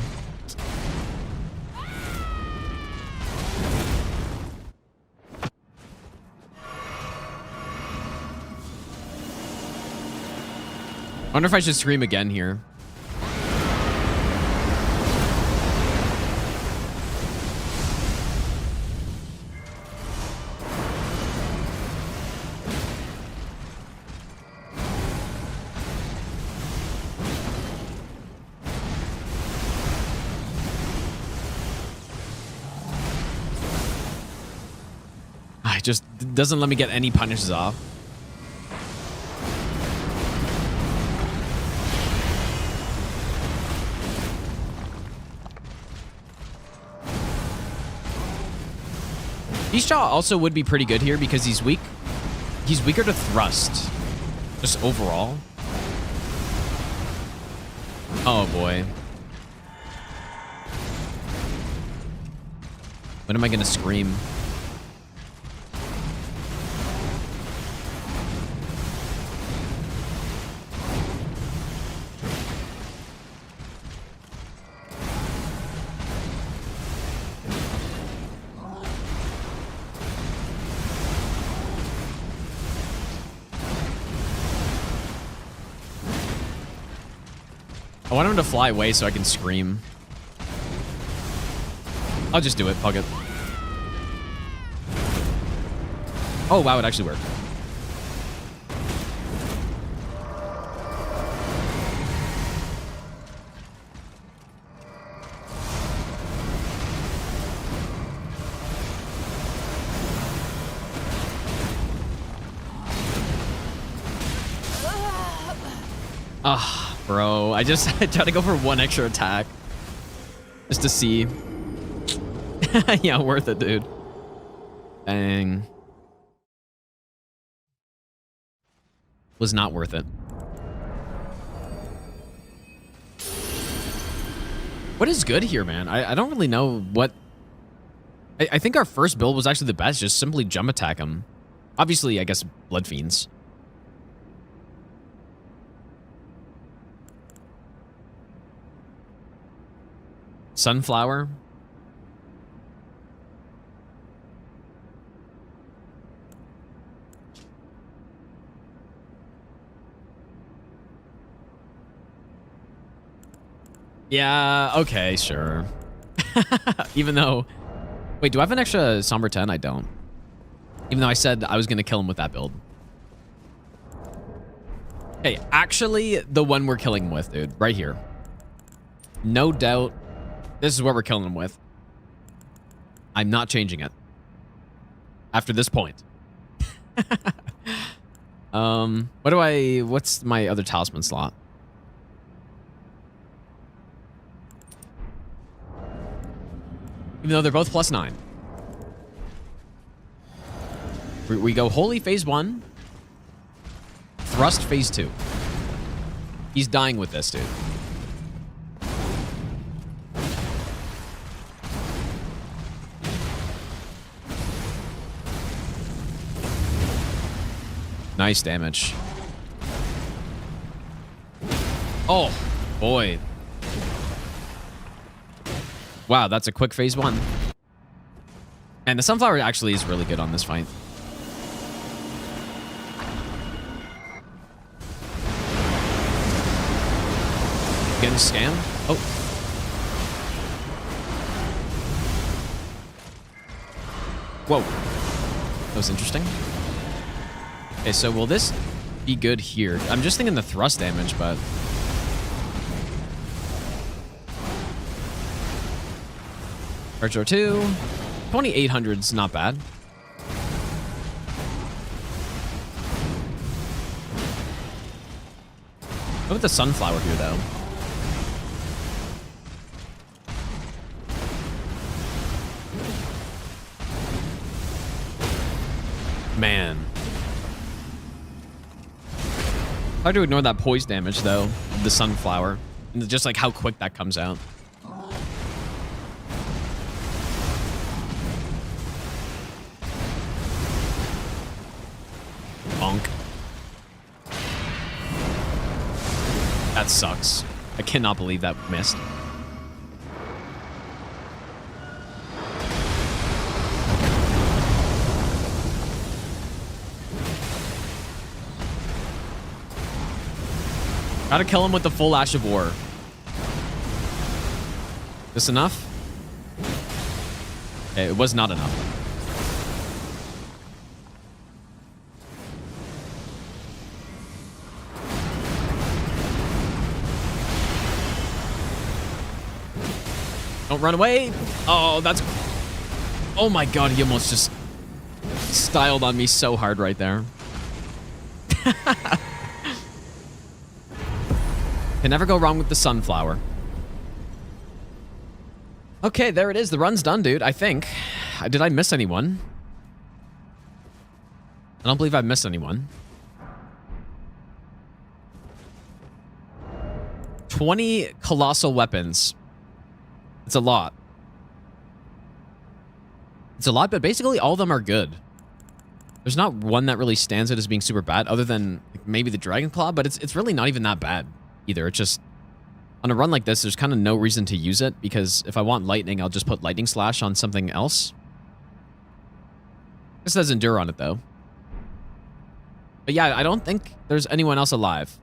I wonder if I should scream again here. It just doesn't let me get any punishes off. Beast Jaw also would be pretty good here because he's weak. He's weaker to thrust. Just overall. Oh boy. When am I gonna scream? I want him to fly away so I can scream. I'll just do it. Fuck it. Oh, wow. It actually worked. Ah, bro. I tried to go for one extra attack. Just to see. Yeah, worth it, dude. Dang. Was not worth it. What is good here, man? I don't really know what... I think our first build was actually the best. Just simply jump attack them. Obviously, I guess Blood Fiends. Sunflower. Yeah, okay, sure. Even though... Wait, do I have an extra Somber 10? I don't. Even though I said I was going to kill him with that build. Hey, actually, the one we're killing him with, dude. Right here. No doubt. This is what we're killing him with. I'm not changing it. After this point. What's my other talisman slot? Even though they're both +9. We go Holy phase 1. Thrust phase 2. He's dying with this, dude. Nice damage. Oh, boy. Wow, that's a quick phase 1. And the Sunflower actually is really good on this fight. Getting scammed? Oh. Whoa. That was interesting. Okay, so will this be good here? I'm just thinking the thrust damage, but... Retro 2. 2800's not bad. What about the Sunflower here, though? Man. Hard to ignore that poise damage, though, of the Sunflower. And just, like, how quick that comes out. Bonk. That sucks. I cannot believe that missed. Gotta kill him with the full Ash of War. This enough? Okay, it was not enough. Don't run away. Oh, that's... Oh my god, he almost just styled on me so hard right there. Can never go wrong with the Sunflower. Okay, there it is. The run's done, dude. I think. Did I miss anyone? I don't believe I missed anyone. 20 colossal weapons. It's a lot. It's a lot, but basically all of them are good. There's not one that really stands out as being super bad, other than maybe the Dragon Claw, but it's really not even that bad either. It's just, on a run like this, there's kind of no reason to use it, because if I want lightning, I'll just put Lightning Slash on something else. This does Endure on it, though. But yeah, I don't think there's anyone else alive.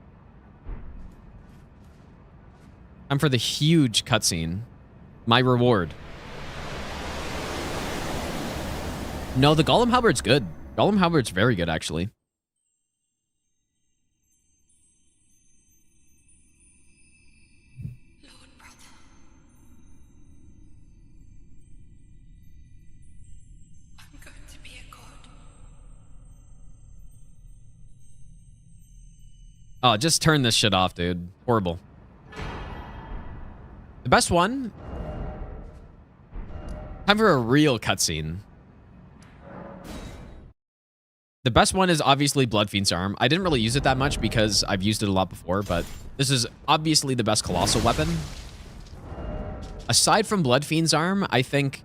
Time for the huge cutscene. My reward. No, the Golem Halberd's good. Golem Halberd's very good, actually. Lord brother. I'm going to be a god. Oh, just turn this shit off, dude. Horrible. The best one Time for a real cutscene. The best one is obviously Bloodfiend's Arm. I didn't really use it that much because I've used it a lot before, but this is obviously the best Colossal weapon. Aside from Bloodfiend's Arm, I think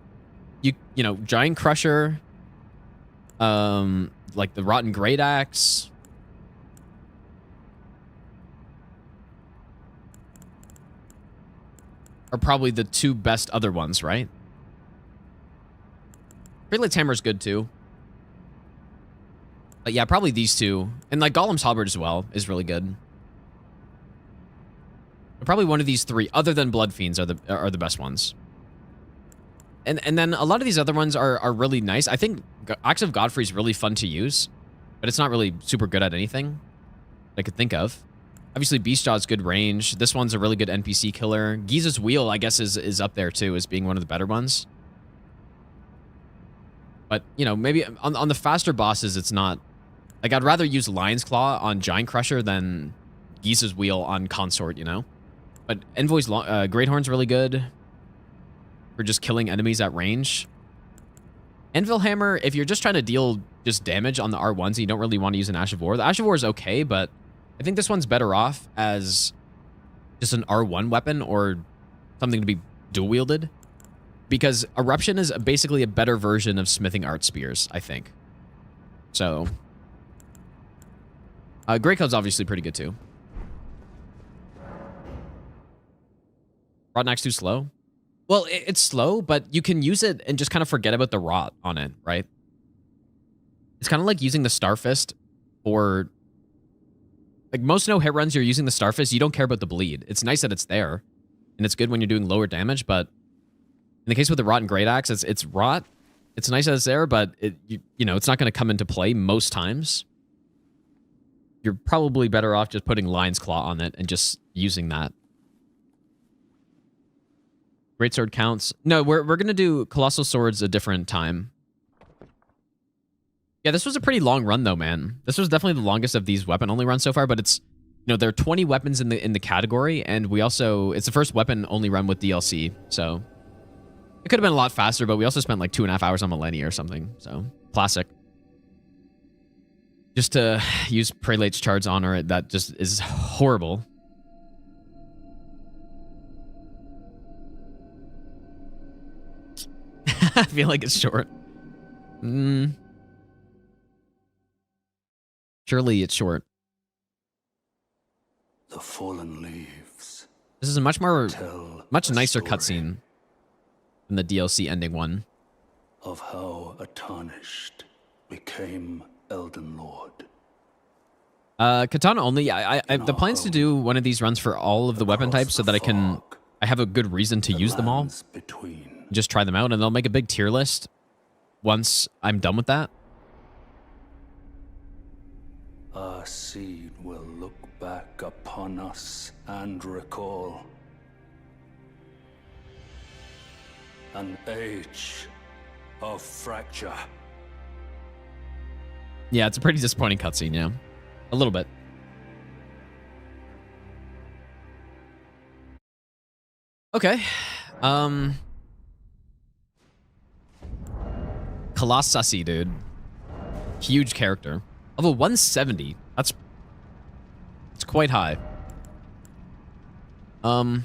you know, Giant Crusher, like the Rotten Great Axe, are probably the two best other ones, right? Prelate's Hammer is good too. But yeah, probably these two. And like Golem's Halberd as well is really good. But probably one of these three, other than Bloodfiends, are the best ones. And then a lot of these other ones are really nice. I think Axe of Godfrey is really fun to use, but it's not really super good at anything I could think of. Obviously, Beastjaw is good range. This one's a really good NPC killer. Giza's Wheel, I guess, is up there too as being one of the better ones. But, you know, maybe on the faster bosses, it's not... Like, I'd rather use Lion's Claw on Giant Crusher than Giza's Wheel on Consort, you know? But Envoy's Great Horn's really good for just killing enemies at range. Anvil Hammer, if you're just trying to deal just damage on the R1s and you don't really want to use an Ash of War, the Ash of War is okay, but I think this one's better off as just an R1 weapon or something to be dual-wielded. Because Eruption is basically a better version of Smithing Art Spears, I think. So... Great Code's obviously pretty good too. Rot Axe too slow? Well, it's slow, but you can use it and just kind of forget about the rot on it, right? It's kind of like using the Starfist for... Like most no-hit runs, you're using the Starfist, you don't care about the bleed. It's nice that it's there, and it's good when you're doing lower damage, but in the case with the Rotten Great Axe, it's rot. It's nice that it's there, but you know, it's not going to come into play most times. You're probably better off just putting Lion's Claw on it and just using that. Greatsword counts. No, we're going to do Colossal Swords a different time. Yeah, this was a pretty long run though, man. This was definitely the longest of these weapon-only runs so far, but it's, you know, there are 20 weapons in the category, and we also, it's the first weapon-only run with DLC, so it could have been a lot faster, but we also spent like 2.5 hours on Millennia or something, so classic. Just to use Prelate's Charge Honor, that just is horrible. I feel like it's short. Surely it's short. The fallen leaves. This is a much nicer cutscene than the DLC ending one. Of how a tarnished became Elden Lord. Katana only. I have the plans to do one of these runs for all of the weapon types so that I have a good reason to use them all. Just try them out, and they'll make a big tier list once I'm done with that. Our seed will look back upon us and recall an age of fracture. Yeah, it's a pretty disappointing cutscene, yeah. A little bit. Okay. Colossal, dude. Huge character. Level 170. It's quite high. I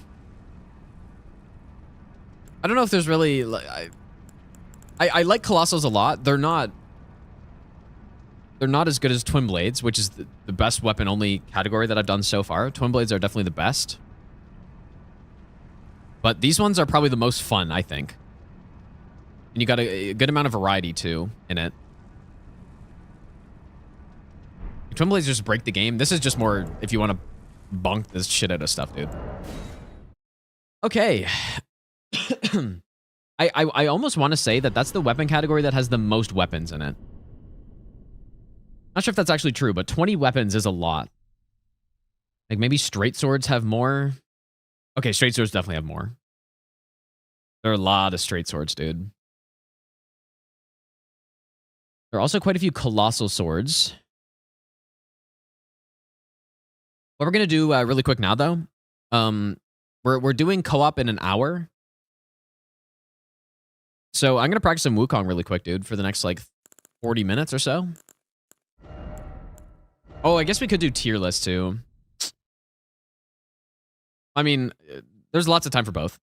don't know if there's really... I like Colossals a lot. They're not as good as Twin Blades, which is the best weapon-only category that I've done so far. Twin Blades are definitely the best. But these ones are probably the most fun, I think. And you got a good amount of variety, too, in it. Twin Blades just break the game. This is just more if you want to bonk this shit out of stuff, dude. Okay. I almost want to say that that's the weapon category that has the most weapons in it. Not sure if that's actually true, but 20 weapons is a lot. Like maybe straight swords have more. Okay, straight swords definitely have more. There are a lot of straight swords, dude. There are also quite a few colossal swords. What we're gonna do really quick now, though, we're doing co-op in an hour. So I'm gonna practice some Wukong really quick, dude, for the next like 40 minutes or so. Oh, I guess we could do tier list too. I mean, there's lots of time for both.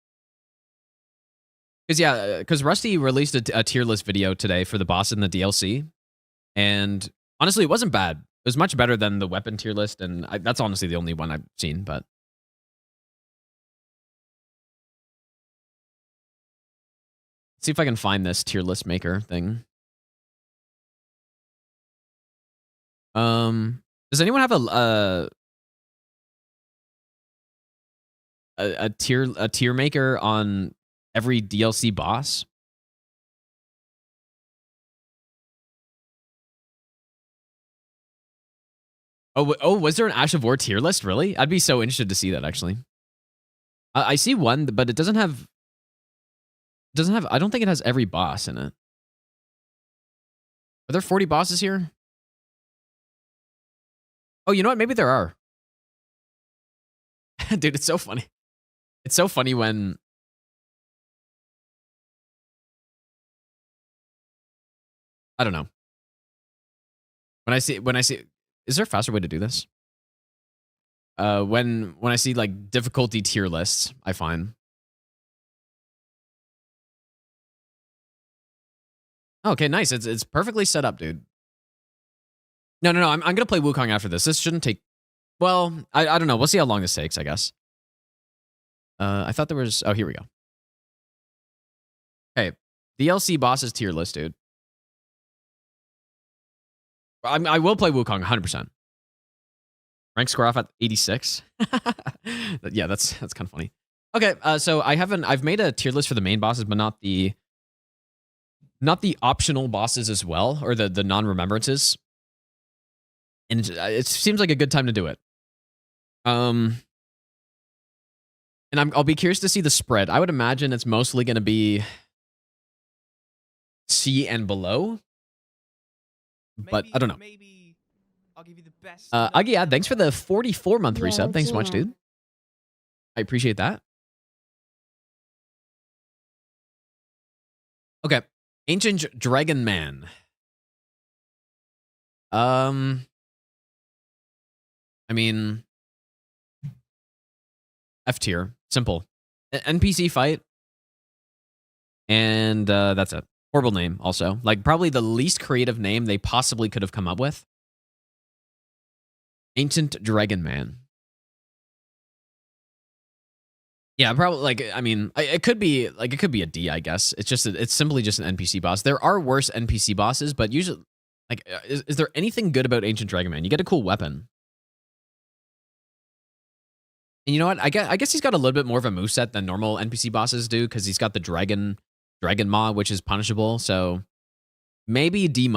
Because Rusty released a tier list video today for the boss in the DLC. And honestly, it wasn't bad. It was much better than the weapon tier list. And that's honestly the only one I've seen. But let's see if I can find this tier list maker thing. Does anyone have a tier maker on every DLC boss? Oh, was there an Ash of War tier list? Really? I'd be so interested to see that, actually. I see one, but it doesn't have... I don't think it has every boss in it. Are there 40 bosses here? Oh, you know what? Maybe there are. Dude, it's so funny. It's so funny when... I don't know. When I see... Is there a faster way to do this? When I see like difficulty tier lists, I find. Okay, nice. It's perfectly set up, dude. No. I'm gonna play Wukong after this. This shouldn't take. Well, I don't know. We'll see how long this takes, I guess. I thought there was. Oh, here we go. Okay, DLC bosses tier list, dude. I will play Wukong 100%. Rank score off at 86. Yeah, that's kind of funny. Okay, so I've made a tier list for the main bosses, but not the optional bosses as well, or the non-remembrances. And it seems like a good time to do it. And I'll be curious to see the spread. I would imagine it's mostly going to be C and below. But I don't know. Maybe I'll give you the best. Agiyad, thanks for the 44-month Yeah, resub. Thanks so much, yeah. dude. I appreciate that. Okay. Ancient Dragon Man. I mean, F tier. Simple. NPC fight. And that's it. Horrible name, also. Like, probably the least creative name they possibly could have come up with. Ancient Dragon Man. Yeah, probably, like, I mean, it could be a D, I guess. It's simply just an NPC boss. There are worse NPC bosses, but usually, like, is there anything good about Ancient Dragon Man? You get a cool weapon. And you know what? I guess he's got a little bit more of a moveset than normal NPC bosses do, because he's got the Dragon Maw, which is punishable, so maybe D-.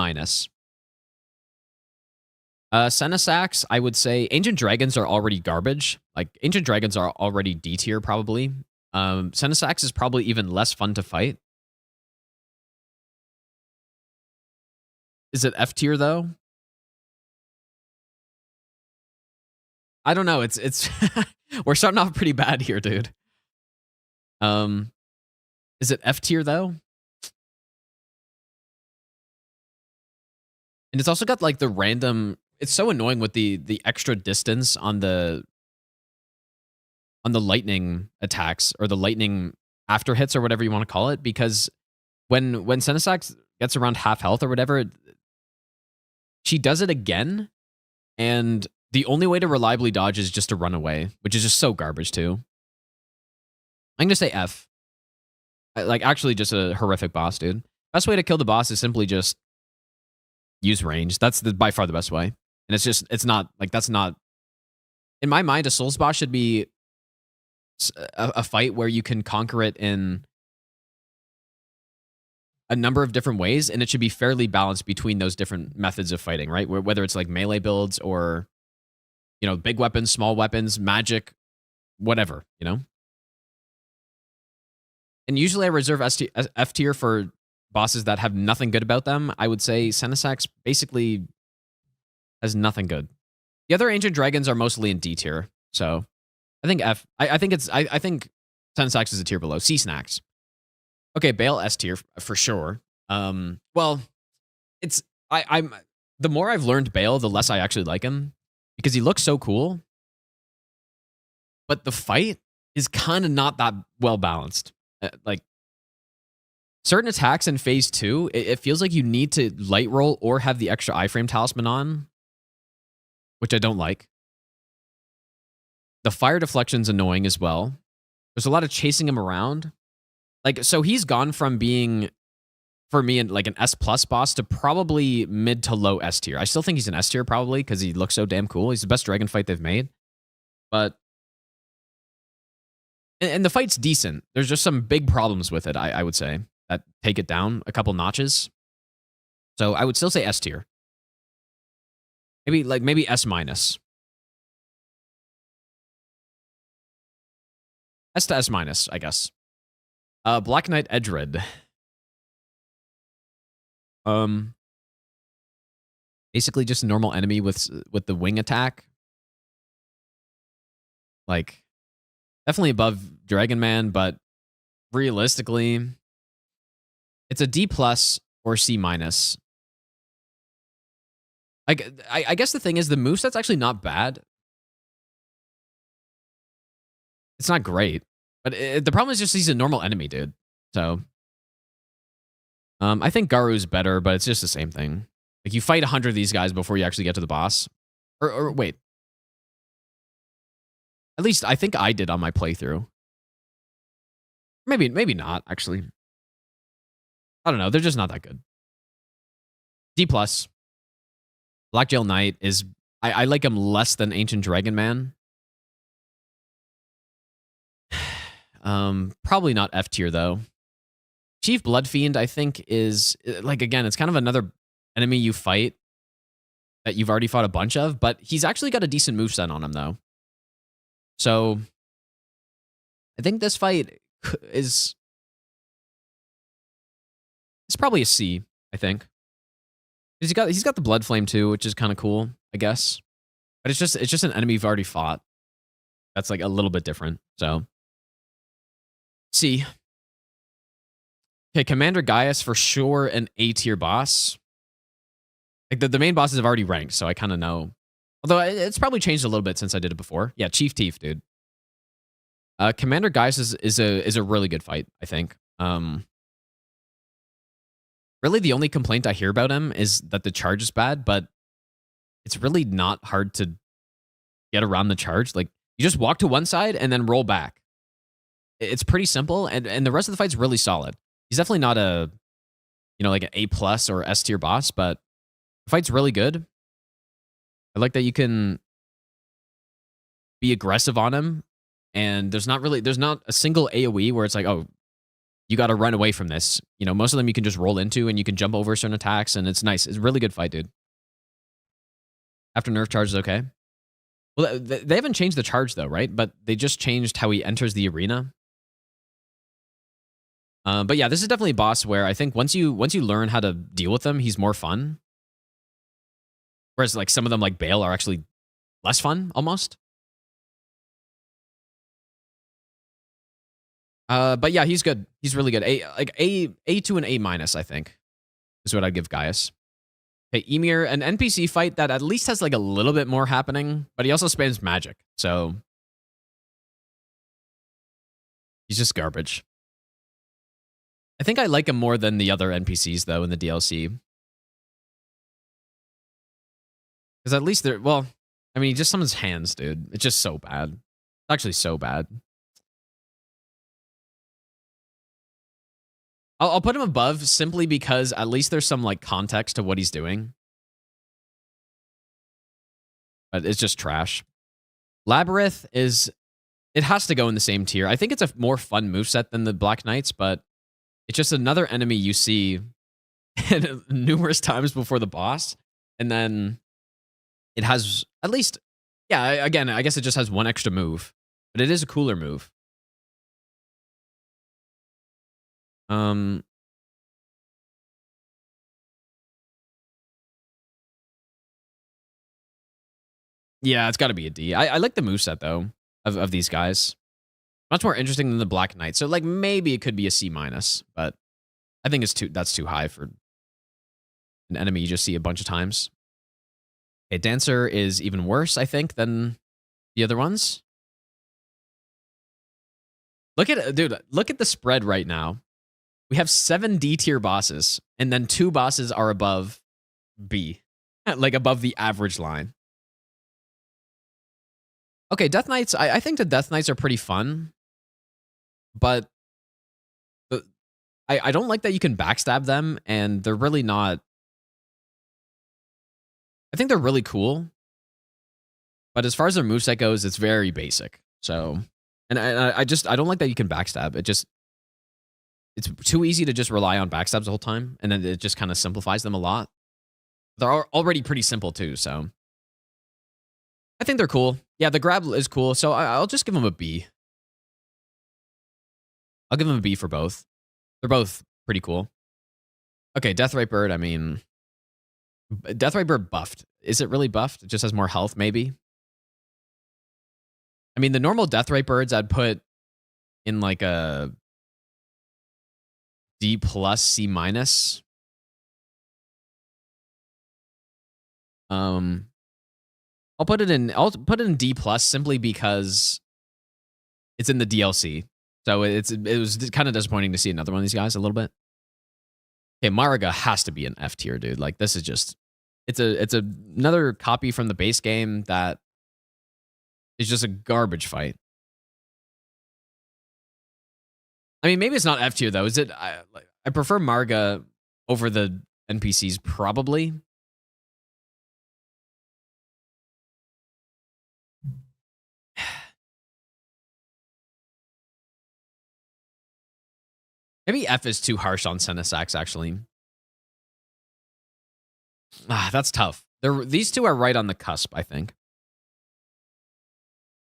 Senesax, I would say Ancient Dragons are already garbage. Like, Ancient Dragons are already D tier, probably. Senesax is probably even less fun to fight. Is it F tier, though? I don't know. It's we're starting off pretty bad here, dude. Is it F tier, though? And it's also got, like, the random... It's so annoying with the extra distance on the lightning attacks, or the lightning after hits, or whatever you want to call it, because when Senesax gets around half health or whatever, she does it again, and the only way to reliably dodge is just to run away, which is just so garbage too. I'm gonna say F. Like, actually just a horrific boss, dude. Best way to kill the boss is simply just use range. That's by far the best way. And it's not, like, that's not... In my mind, a Souls boss should be a fight where you can conquer it in a number of different ways, and it should be fairly balanced between those different methods of fighting, right? Whether it's, like, melee builds or, you know, big weapons, small weapons, magic, whatever, you know? And usually I reserve F tier for bosses that have nothing good about them. I would say Senesax basically has nothing good. The other Ancient Dragons are mostly in D tier, so I think F. I think Senesax is a tier below. C snacks. Okay, Bale S tier for sure. Well, it's I'm the more I've learned Bale, the less I actually like him because he looks so cool, but the fight is kind of not that well balanced. Like certain attacks in phase 2, it feels like you need to light roll or have the extra iframe talisman on, which I don't like. The fire deflection's annoying as well. There's a lot of chasing him around. Like, so he's gone from being, for me, like an S plus boss to probably mid to low S tier. I still think he's an S tier probably because he looks so damn cool. He's the best dragon fight they've made. But, and the fight's decent. There's just some big problems with it, I would say, that take it down a couple notches. So I would still say S tier. Maybe S minus. S to S minus, I guess. Black Knight Edred. Basically just a normal enemy with the wing attack. Like, definitely above Dragon Man, but realistically, it's a D plus or C minus. I guess the thing is the moveset's actually not bad. It's not great, but the problem is just he's a normal enemy, dude. So, I think Garu's better, but it's just the same thing. Like, you fight 100 of these guys before you actually get to the boss. Or wait. At least I think I did on my playthrough. Maybe not, actually. I don't know. They're just not that good. D plus. Blackjail Knight is... I like him less than Ancient Dragon Man. Probably not F tier, though. Chief Bloodfiend, I think, is... Like, again, it's kind of another enemy you fight that you've already fought a bunch of, but he's actually got a decent moveset on him, though. So, I think this fight is... It's probably a C, I think. He's got the Blood Flame, too, which is kind of cool, I guess. But it's just an enemy you've already fought. That's, like, a little bit different, so... C. Okay, Commander Gaius, for sure an A-tier boss. Like, the main bosses have already ranked, so I kind of know. Although, it's probably changed a little bit since I did it before. Yeah, Chief Teef, dude. Commander Gaius is a really good fight, I think. Really, the only complaint I hear about him is that the charge is bad, but it's really not hard to get around the charge. Like, you just walk to one side and then roll back. It's pretty simple, and the rest of the fight's really solid. He's definitely not a, like an A plus or S tier boss, but the fight's really good. I like that you can be aggressive on him, and there's not a single AoE where it's like, oh, you got to run away from this. Most of them you can just roll into, and you can jump over certain attacks, and it's nice. It's a really good fight, dude. After nerf charge is okay. Well, they haven't changed the charge though, right? But they just changed how he enters the arena. But yeah, this is definitely a boss where I think once you learn how to deal with him, he's more fun. Whereas like some of them like Bale are actually less fun almost. But yeah, he's good. He's really good. A to an A minus, I think, is what I'd give Gaius. Okay, Emir, an NPC fight that at least has like a little bit more happening, but he also spams magic, so he's just garbage. I think I like him more than the other NPCs though in the DLC. Because at least they're, well, I mean, he just summons hands, dude. It's just so bad. It's actually so bad. I'll put him above simply because at least there's some like context to what he's doing. But it's just trash. Labyrinth is, it has to go in the same tier. I think it's a more fun moveset than the Black Knights, but it's just another enemy you see numerous times before the boss. And then it has at least, yeah, again, I guess it just has one extra move, but it is a cooler move. Yeah, it's got to be a D. I like the moveset though of these guys. Much more interesting than the Black Knight. So like maybe it could be a C-, but I think that's too high for an enemy you just see a bunch of times. Okay, Dancer is even worse, I think, than the other ones. Look at the spread right now. We have 7 D tier bosses, and then 2 bosses are above B, like above the average line. Okay, Death Knights, I think the Death Knights are pretty fun, but I don't like that you can backstab them, and they're really not. I think they're really cool, but as far as their moveset goes, it's very basic. So, and I don't like that you can backstab. It's too easy to just rely on backstabs the whole time, and then it just kind of simplifies them a lot. They're already pretty simple too, so I think they're cool. Yeah, the grab is cool, so I'll just give them a B. I'll give them a B for both. They're both pretty cool. Okay, Deathrite Bird, I mean, Deathrite Bird buffed. Is it really buffed? It just has more health, maybe? I mean, the normal Deathrite Birds I'd put in like a D+, C-. I'll put it in D+ simply because it's in the DLC. So it was kind of disappointing to see another one of these guys a little bit. Okay, Maraga has to be an F tier, dude. Like this is just it's another copy from the base game that is just a garbage fight. I mean, maybe it's not F tier though. Is it? I prefer Marga over the NPCs probably. Maybe F is too harsh on Senesax, actually. That's tough. These two are right on the cusp, I think.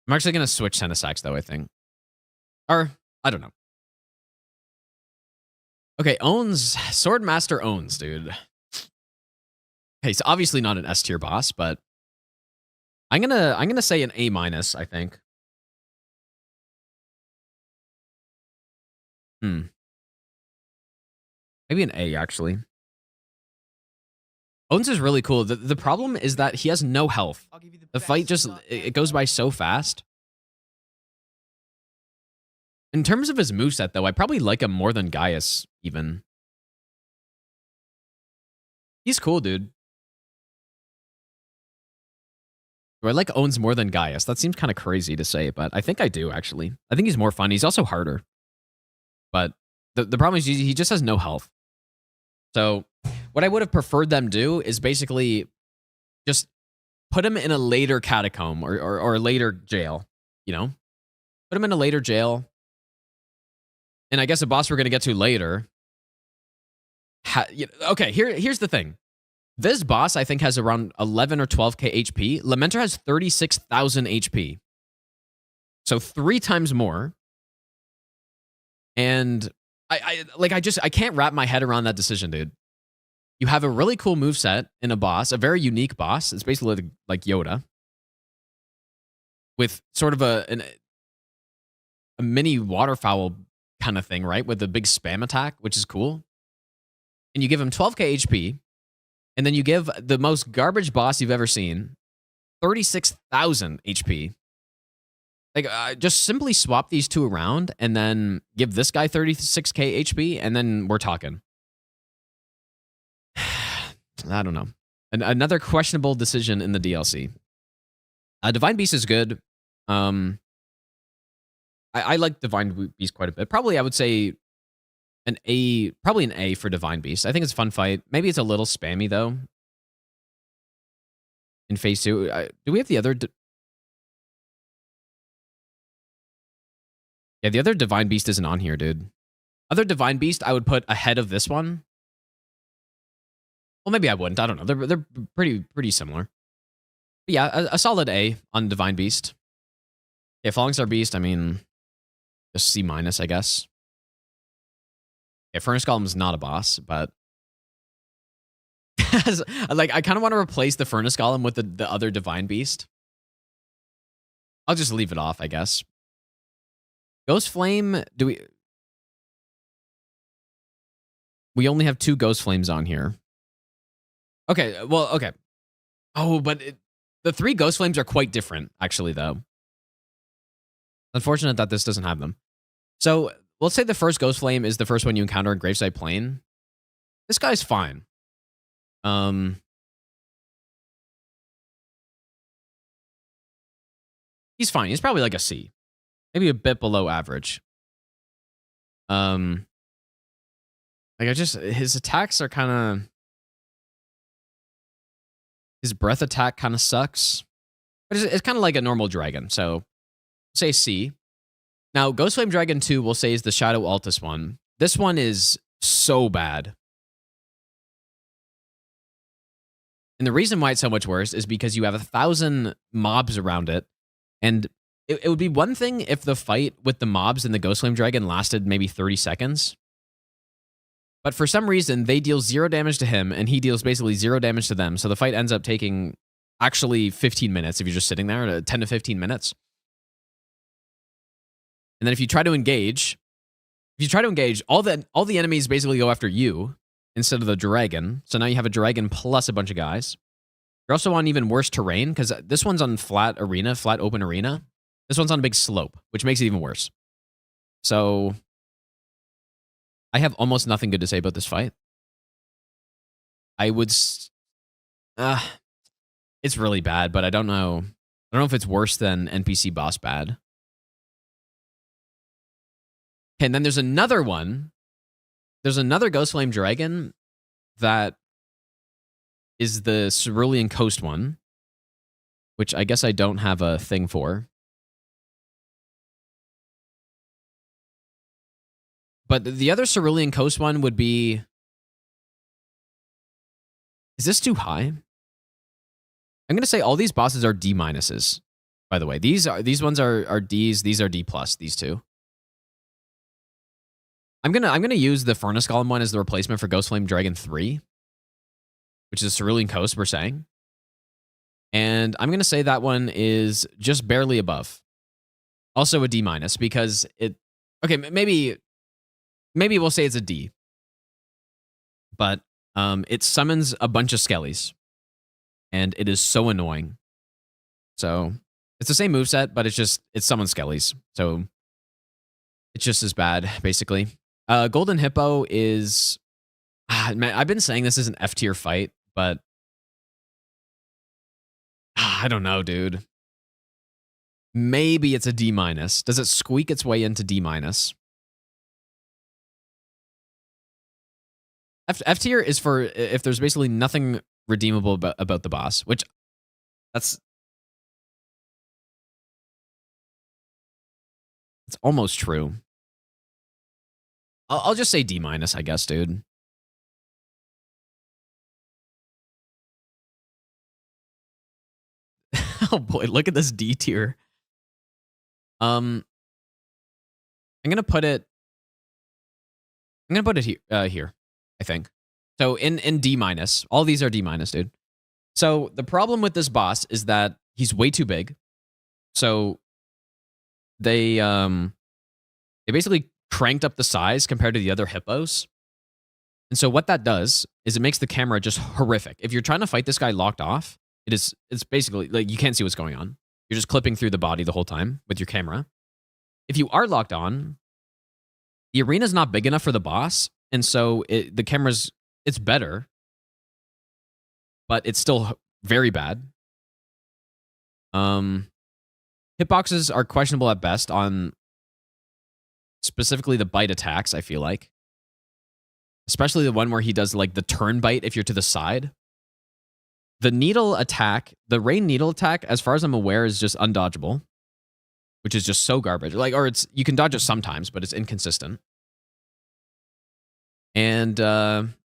I'm actually going to switch Senesax, though, I think. Or, I don't know. Okay, Swordmaster owns, dude. Okay, he's obviously not an S tier boss, but I'm gonna say an A-, I think. Maybe an A, actually. Owns is really cool. The problem is that he has no health. The fight just, it goes by so fast. In terms of his moveset, though, I probably like him more than Gaius, even. He's cool, dude. Do I like Owns more than Gaius? That seems kind of crazy to say, but I think I do, actually. I think he's more fun. He's also harder. But the problem is he just has no health. So what I would have preferred them do is basically just put him in a later catacomb or a later jail, you know? Put him in a later jail. And I guess a boss we're going to get to later. Okay, here's the thing. This boss, I think, has around 11 or 12k HP. Lamenter has 36,000 HP. So 3 times more. And I can't wrap my head around that decision, dude. You have a really cool moveset in a boss, a very unique boss. It's basically like Yoda. With sort of a mini waterfowl kind of thing, right? With the big spam attack, which is cool. And you give him 12k HP. And then you give the most garbage boss you've ever seen 36,000 HP. Like, just simply swap these two around and then give this guy 36k HP, and then we're talking. I don't know. Another questionable decision in the DLC. Divine Beast is good. I like Divine Beast quite a bit. Probably, I would say probably an A for Divine Beast. I think it's a fun fight. Maybe it's a little spammy, though. In phase 2. Do we have the other... Yeah, the other Divine Beast isn't on here, dude. Other Divine Beast I would put ahead of this one. Well, maybe I wouldn't. I don't know. They're pretty similar. But yeah, a solid A on Divine Beast. Yeah, Falling Star Beast, I mean, just C-, I guess. Yeah, Furnace Golem's not a boss, but... like, I kind of want to replace the Furnace Golem with the other Divine Beast. I'll just leave it off, I guess. Ghost Flame, we only have 2 Ghost Flames on here. Okay, well, okay. Oh, but the 3 Ghost Flames are quite different, actually, though. Unfortunate that this doesn't have them. So, let's say the first Ghost Flame is the first one you encounter in Graveside Plain. This guy's fine. He's fine. He's probably like a C. Maybe a bit below average. Like his attacks are kind of... His breath attack kind of sucks. But it's kind of like a normal dragon, so say C. Now, Ghost Flame Dragon 2, we'll say, is the Shadow Altus one. This one is so bad. And the reason why it's so much worse is because you have 1,000 mobs around it. And it would be one thing if the fight with the mobs and the Ghost Flame Dragon lasted maybe 30 seconds. But for some reason, they deal 0 damage to him, and he deals basically 0 damage to them. So the fight ends up taking actually 15 minutes if you're just sitting there, 10 to 15 minutes. And then if you try to engage, all the enemies basically go after you instead of the dragon. So now you have a dragon plus a bunch of guys. You're also on even worse terrain because this one's on flat open arena. This one's on a big slope, which makes it even worse. So I have almost nothing good to say about this fight. It's really bad, but I don't know if it's worse than NPC boss bad. Okay, and then there's another one. There's another Ghost Flame Dragon that is the Cerulean Coast one, which I guess I don't have a thing for. But the other Cerulean Coast one would be... Is this too high? I'm going to say all these bosses are D minuses, by the way. These ones are Ds, these are D plus, these two. I'm gonna use the Furnace Golem one as the replacement for Ghost Flame Dragon 3, which is Cerulean Coast, we're saying. And I'm gonna say that one is just barely above. Also a D minus because it... Okay, maybe we'll say it's a D. But it summons a bunch of skellies. And it is so annoying. So it's the same moveset, but it summons skellies. So it's just as bad, basically. Golden Hippo is... man, I've been saying this is an F tier fight, but... I don't know, dude. Maybe it's a D minus. Does it squeak its way into D minus? F tier is for if there's basically nothing redeemable about the boss, which it's almost true. I'll just say D minus, I guess, dude. Oh boy, look at this D tier. I'm gonna put it here, I think. So in D minus, all these are D minus, dude. So the problem with this boss is that he's way too big. So they basically cranked up the size compared to the other hippos. And so what that does is it makes the camera just horrific. If you're trying to fight this guy locked off, it's basically like you can't see what's going on. You're just clipping through the body the whole time with your camera. If you are locked on, the arena's not big enough for the boss, and so the camera's it's better, but it's still very bad. Hitboxes are questionable at best on specifically the bite attacks, I feel like. Especially the one where he does like the turn bite if you're to the side. The needle attack, the rain needle attack, as far as I'm aware, is just undodgeable, which is just so garbage. Like, or you can dodge it sometimes, but it's inconsistent. And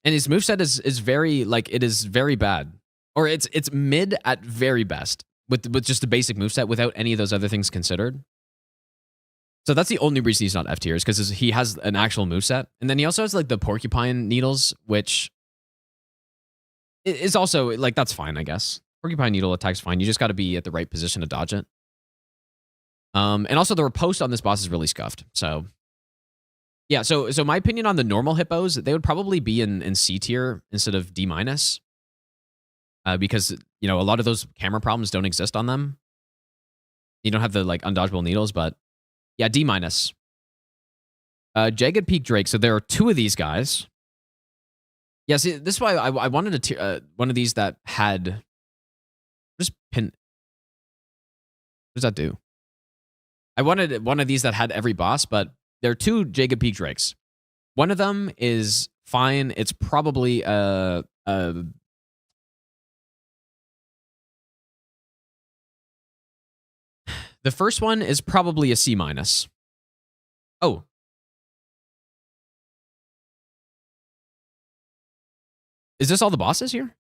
his moveset is very like it is very bad. Or it's mid at very best with just the basic moveset without any of those other things considered. So that's the only reason he's not F tier, is because he has an actual moveset. And then he also has like the porcupine needles, which is also like that's fine, I guess. Porcupine needle attack's fine. You just got to be at the right position to dodge it. And also the riposte on this boss is really scuffed. So yeah, so my opinion on the normal hippos, they would probably be in C tier instead of D minus. Because, you know, a lot of those camera problems don't exist on them. You don't have the like undodgeable needles, but yeah, D minus. Jagged Peak Drake. So there are 2 of these guys. Yeah, see, this is why I wanted one of these that had just pin. What does that do? I wanted one of these that had every boss, but there are 2 Jagged Peak Drakes. One of them is fine. It's probably the first one is probably a C minus. Oh. Is this all the bosses here?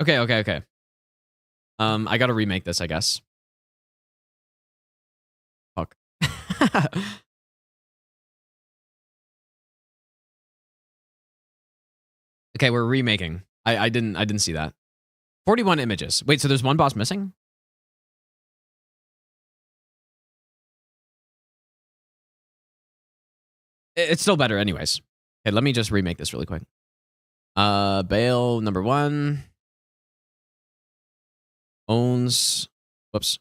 Okay. I gotta remake this, I guess. Fuck. Okay, we're remaking. I didn't see that. 41 images. Wait, so there's one boss missing? It's still better anyways. Okay, let me just remake this really quick. Bale number 1 owns. Whoops.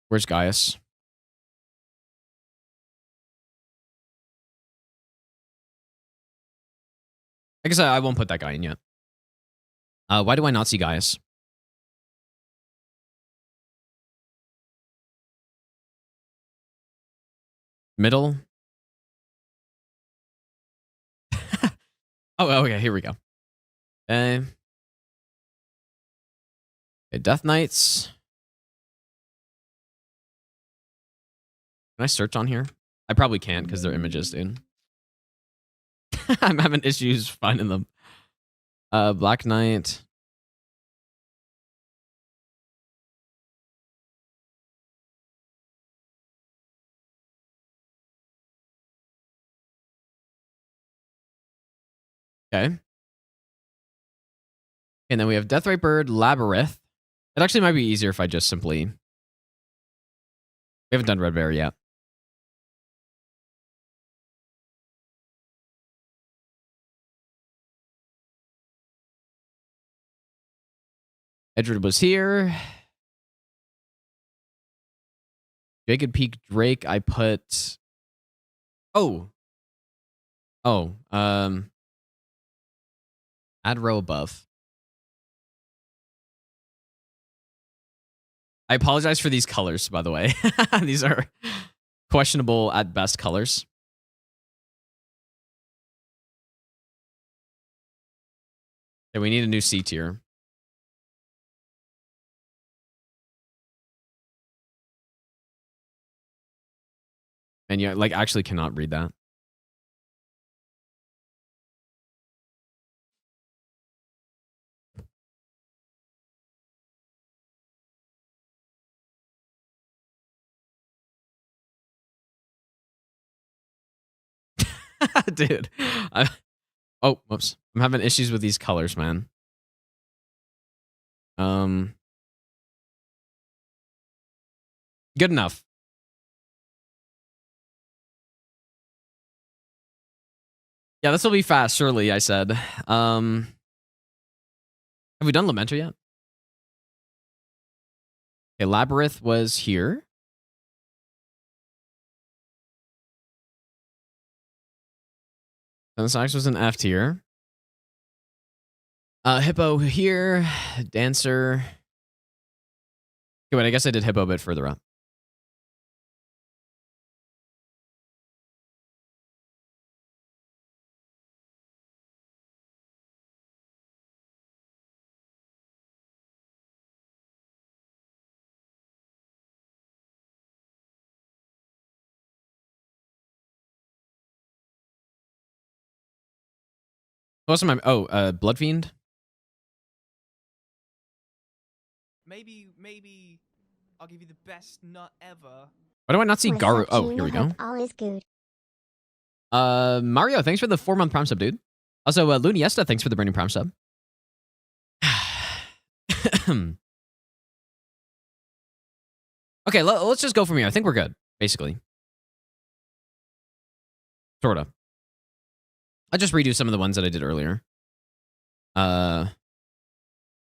Where's Gaius? I guess I won't put that guy in yet. Why do I not see Gaius? Middle. Oh, okay. Here we go. Okay. Death Knights. Can I search on here? I probably can't because they're images, dude. I'm having issues finding them. Black Knight. Okay. And then we have Deathrite Bird, Labyrinth. It actually might be easier if I just simply... We haven't done Red Bear yet. Edward was here. Jagged Peak Drake, I put... Oh. Add row above. I apologize for these colors, by the way. These are questionable at best colors. Okay, we need a new C tier. And you like actually cannot read that. Dude. Oh, whoops. I'm having issues with these colors, man. Good enough. Yeah, this will be fast, surely, I said. Have we done Lamenter yet? Okay, Labyrinth was here. Sunsax was an F tier. Hippo here. Dancer. Okay, wait, I guess I did Hippo a bit further up. What's my... Oh, Bloodfiend? Maybe I'll give you the best nut ever. Why do I not see Garu? Oh, Researching here we a go. hook all is good. Mario, thanks for the 4-month Prime sub, dude. Also, Luniesta, thanks for the brand new Prime sub. Okay, let's just go from here. I think we're good, basically. Sorta. I'll just redo some of the ones that I did earlier.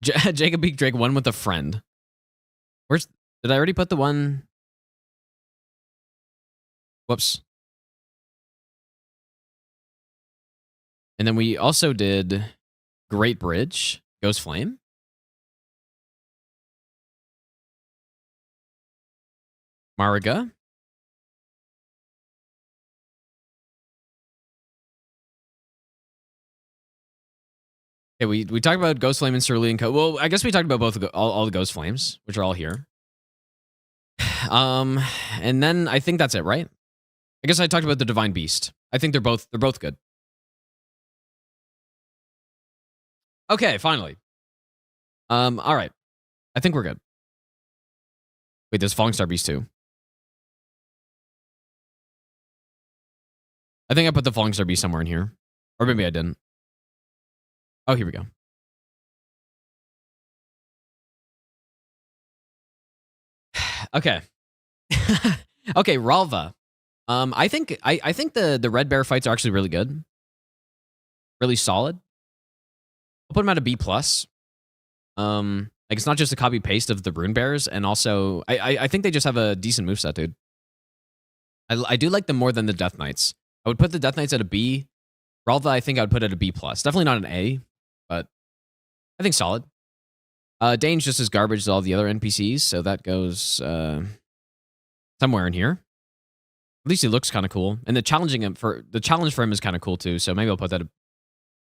Jacob Peak Drake, one with a friend. Did I already put the one? Whoops. And then we also did Great Bridge, Ghost Flame. Mariga. Okay, we talked about Ghost Flame and Cerulean Code. Well, I guess we talked about all the Ghost Flames, which are all here. And then I think that's it, right? I guess I talked about the Divine Beast. I think they're both good. Okay, finally. All right. I think we're good. Wait, there's Falling Star Beast too. I think I put the Falling Star Beast somewhere in here. Or maybe I didn't. Oh, here we go. Okay. Okay, Ralva. I think the Red Bear fights are actually really good. Really solid. I'll put them at a B+. Like it's not just a copy paste of the Rune Bears, and also I think they just have a decent moveset, dude. I do like them more than the Death Knights. I would put the Death Knights at a B. Ralva, I think I would put at a B+. Definitely not an A, but I think solid. Dane's just as garbage as all the other NPCs, so that goes somewhere in here. At least he looks kind of cool, and the challenge for him is kind of cool too. So maybe I'll put that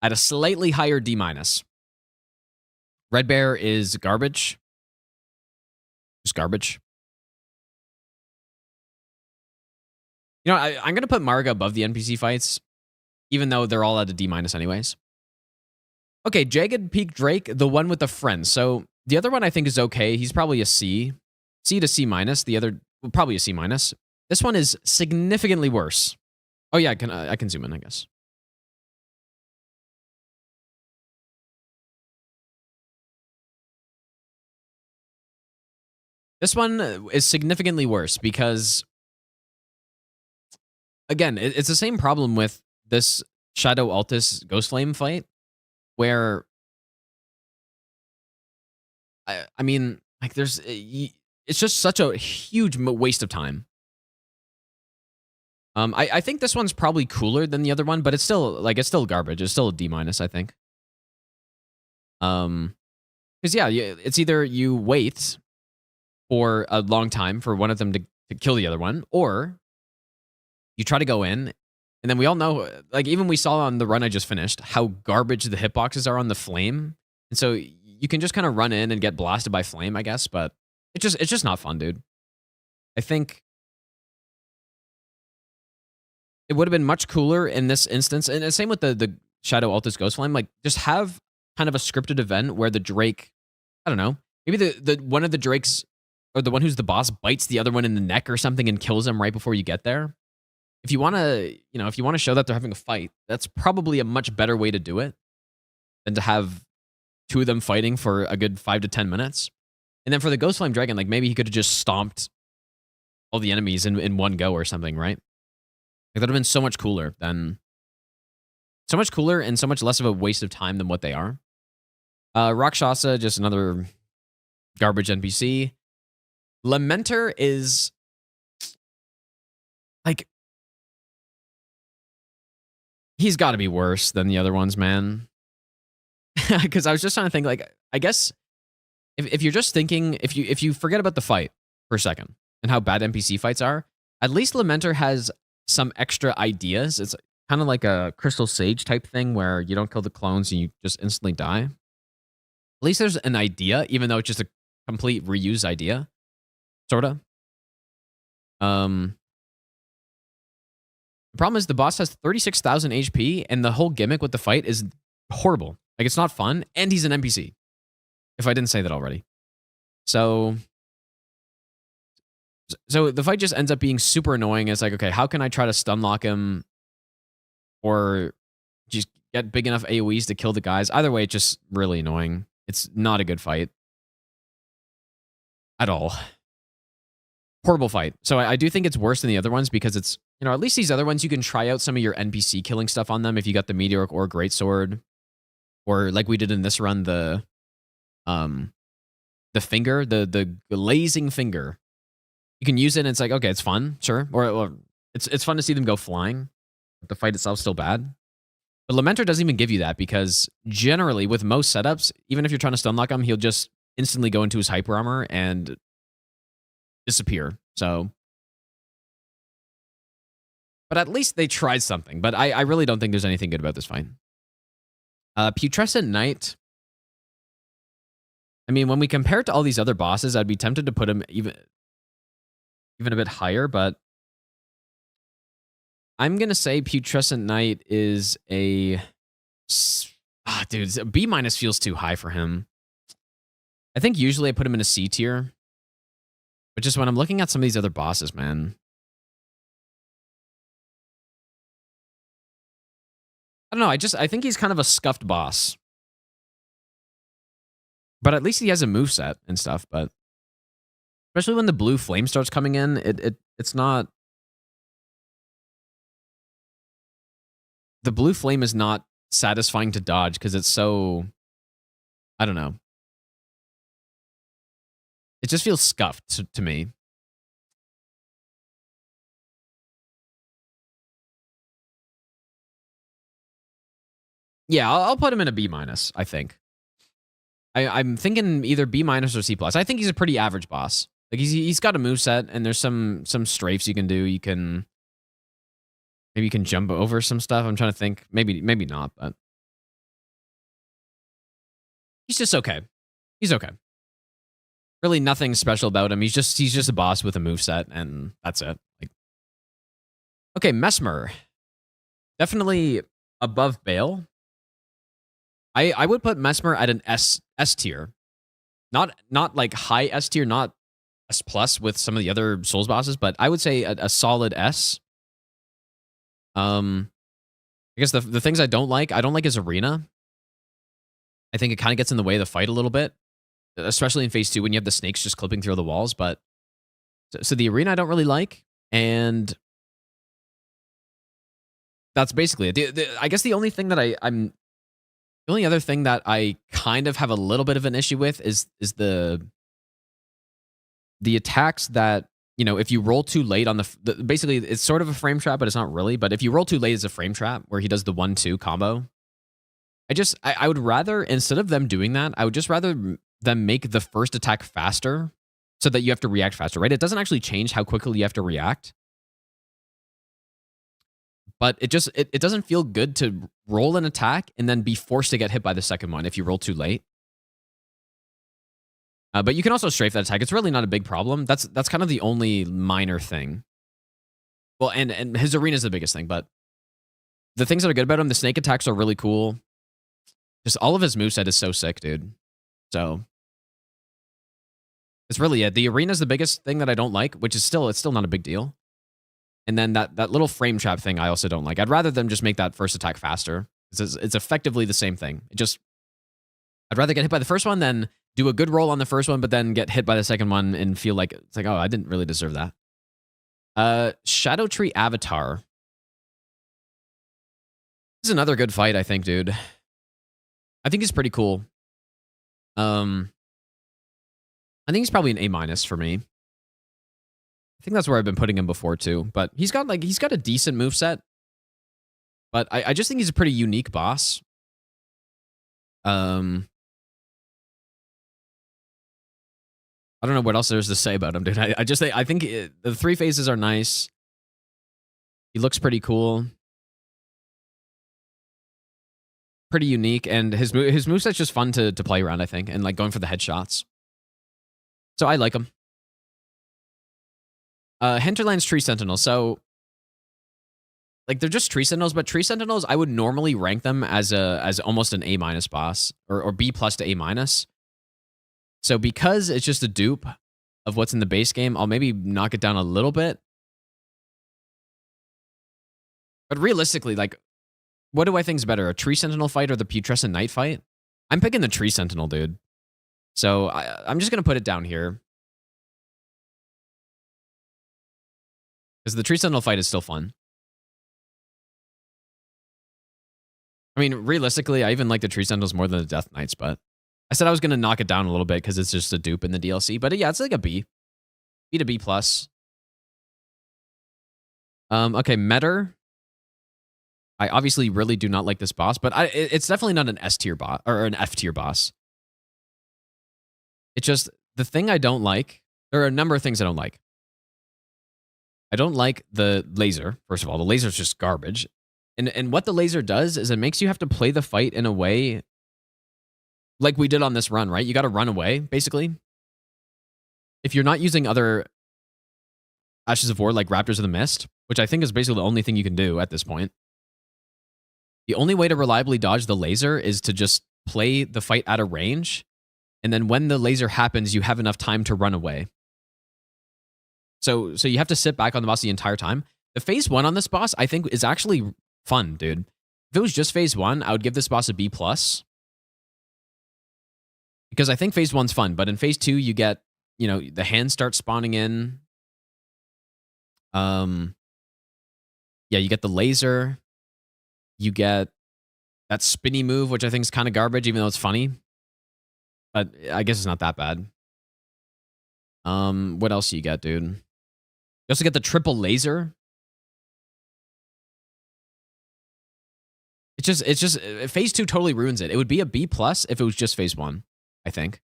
at a slightly higher D-. Red Bear is garbage. Just garbage. You know, I'm gonna put Marga above the NPC fights, even though they're all at a D- anyways. Okay, Jagged Peak Drake, the one with the friend. So the other one I think is okay. He's probably a C. C to C-. The other, well, probably a C-. This one is significantly worse. Oh yeah, I can zoom in, I guess. This one is significantly worse because, again, it's the same problem with this Shadow Altus Ghost Flame fight, where I mean, like, it's just such a huge waste of time. I think this one's probably cooler than the other one, but it's still garbage. It's still a D-, I think. Because yeah, it's either you wait for a long time for one of them to kill the other one, or you try to go in, and then we all know, like, even we saw on the run I just finished, how garbage the hitboxes are on the flame. And so you can just kind of run in and get blasted by flame, I guess, but it's just not fun, dude. I think it would have been much cooler in this instance, and the same with the Shadow Altus Ghost Flame, like, just have kind of a scripted event where the Drake, I don't know, maybe the one of the Drakes, or the one who's the boss, bites the other one in the neck or something and kills him right before you get there. If you want to show that they're having a fight, that's probably a much better way to do it than to have two of them fighting for a good 5 to 10 minutes. And then for the Ghost Flame Dragon, like, maybe he could have just stomped all the enemies in one go or something, right? Like, that would have been so much cooler and so much less of a waste of time than what they are. Rakshasa, just another garbage NPC. Lamenter is, like, he's got to be worse than the other ones, man. Because I was just trying to think, like, I guess if you're just thinking, if you forget about the fight for a second and how bad NPC fights are, at least Lamenter has some extra ideas. It's kind of like a Crystal Sage type thing where you don't kill the clones and you just instantly die. At least there's an idea, even though it's just a complete reuse idea. Sorta. The problem is the boss has 36,000 HP, and the whole gimmick with the fight is horrible. Like, it's not fun, and he's an NPC. If I didn't say that already. So the fight just ends up being super annoying. It's like, okay, how can I try to stun lock him or just get big enough AoEs to kill the guys. Either way, it's just really annoying. It's not a good fight at all. Horrible fight. So I do think it's worse than the other ones because it's, you know, at least these other ones you can try out some of your NPC killing stuff on them if you got the Meteoric or Greatsword, or like we did in this run, the finger, the glazing finger. You can use it and it's like, okay, it's fun, sure. Or it's fun to see them go flying. But the fight itself's still bad. But Lamenter doesn't even give you that because generally with most setups, even if you're trying to stun lock him, he'll just instantly go into his hyper armor and disappear. So, but at least they tried something. But I really don't think there's anything good about this fight. Putrescent Knight. I mean, when we compare it to all these other bosses, I'd be tempted to put him even a bit higher, but I'm going to say Putrescent Knight is a... dude, a B- feels too high for him. I think usually I put him in a C tier. But just when I'm looking at some of these other bosses, man. I don't know, I think he's kind of a scuffed boss. But at least he has a moveset and stuff, but... Especially when the blue flame starts coming in, it's not... The blue flame is not satisfying to dodge because it's so... I don't know. It just feels scuffed to me. Yeah, I'll put him in a B-, I think. I'm thinking either B- or C+. I think he's a pretty average boss. Like he's got a moveset and there's some strafes you can do. You can... Maybe you can jump over some stuff. I'm trying to think. Maybe not, but... He's just okay. He's okay. Really nothing special about him. He's just a boss with a moveset, and that's it. Like, okay, Mesmer. Definitely above Bale. I would put Mesmer at an S tier. Not like high S tier, not S plus with some of the other Souls bosses, but I would say a solid S. I guess the things I don't like his arena. I think it kind of gets in the way of the fight a little bit, especially in phase 2 when you have the snakes just clipping through the walls. But so the arena I don't really like, and that's basically it. I guess the only thing that the only other thing that I kind of have a little bit of an issue with is the attacks that, you know, if you roll too late on basically it's sort of a frame trap, but it's not really. But if you roll too late, it's a frame trap where he does the 1-2 combo. I would rather, instead of them doing that, I would just rather them make the first attack faster so that you have to react faster, right? It doesn't actually change how quickly you have to react. But it doesn't feel good to roll an attack and then be forced to get hit by the second one if you roll too late. But you can also strafe that attack. It's really not a big problem. That's kind of the only minor thing. Well, and his arena is the biggest thing, but the things that are good about him, the snake attacks are really cool. Just all of his moveset is so sick, dude. So it's really it. The arena is the biggest thing that I don't like, which is it's still not a big deal. And then that little frame trap thing I also don't like. I'd rather them just make that first attack faster. It's effectively the same thing. I'd rather get hit by the first one than do a good roll on the first one, but then get hit by the second one and feel like it's like, oh, I didn't really deserve that. Shadow Tree Avatar. This is another good fight, I think, dude. I think he's pretty cool. I think he's probably an A- for me. I think that's where I've been putting him before too. But he's got a decent moveset. But I just think he's a pretty unique boss. I don't know what else there's to say about him, dude. I think the 3 phases are nice. He looks pretty cool. Pretty unique, and his moveset's just fun to play around, I think, and like going for the headshots. So I like him. Hinterland's Tree Sentinels. So like they're just Tree Sentinels, but Tree Sentinels I would normally rank them as almost an A- boss or B+ to A-. So because it's just a dupe of what's in the base game, I'll maybe knock it down a little bit. But realistically, like what do I think is better, a Tree Sentinel fight or the Putrescent Knight fight? I'm picking the Tree Sentinel, dude. So I'm just going to put it down here. Because the Tree Sentinel fight is still fun. I mean, realistically, I even like the Tree Sentinels more than the Death Knights, but I said I was going to knock it down a little bit because it's just a dupe in the DLC. But yeah, it's like a B. B to B+. Okay, Metter. I obviously really do not like this boss, but it's definitely not an S tier boss or an F tier boss. It's just the thing I don't like. There are a number of things I don't like. I don't like the laser. First of all, the laser is just garbage. And what the laser does is it makes you have to play the fight in a way like we did on this run, right? You got to run away, basically. If you're not using other Ashes of War like Raptors of the Mist, which I think is basically the only thing you can do at this point, the only way to reliably dodge the laser is to just play the fight at a range. And then when the laser happens, you have enough time to run away. So you have to sit back on the boss the entire time. The phase 1 on this boss, I think, is actually fun, dude. If it was just phase 1, I would give this boss a B+. Because I think phase 1's fun, but in phase 2, you get, the hands start spawning in. Yeah, you get the laser. You get that spinny move, which I think is kind of garbage, even though it's funny. But I guess it's not that bad. What else do you get, dude? You also get the triple laser. It's just phase 2 totally ruins it. It would be a B+ if it was just phase 1, I think.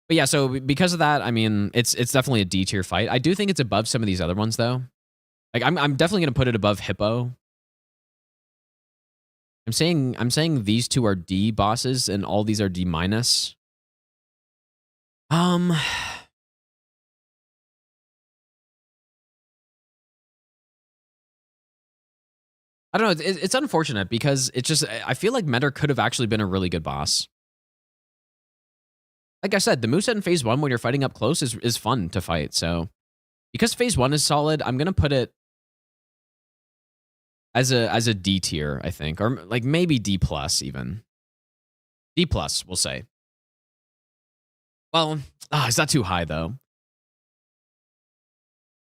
But yeah, so because of that, I mean, it's definitely a D tier fight. I do think it's above some of these other ones though. Like I'm definitely gonna put it above Hippo. I'm saying these two are D bosses and all these are D-. I don't know. It's unfortunate because it's just, I feel like Metter could have actually been a really good boss. Like I said, the moveset in phase 1 when you're fighting up close is fun to fight. So because phase 1 is solid, I'm going to put it as a D tier, I think. Or like maybe D+ even. D+, we'll say. Well, is that too high though?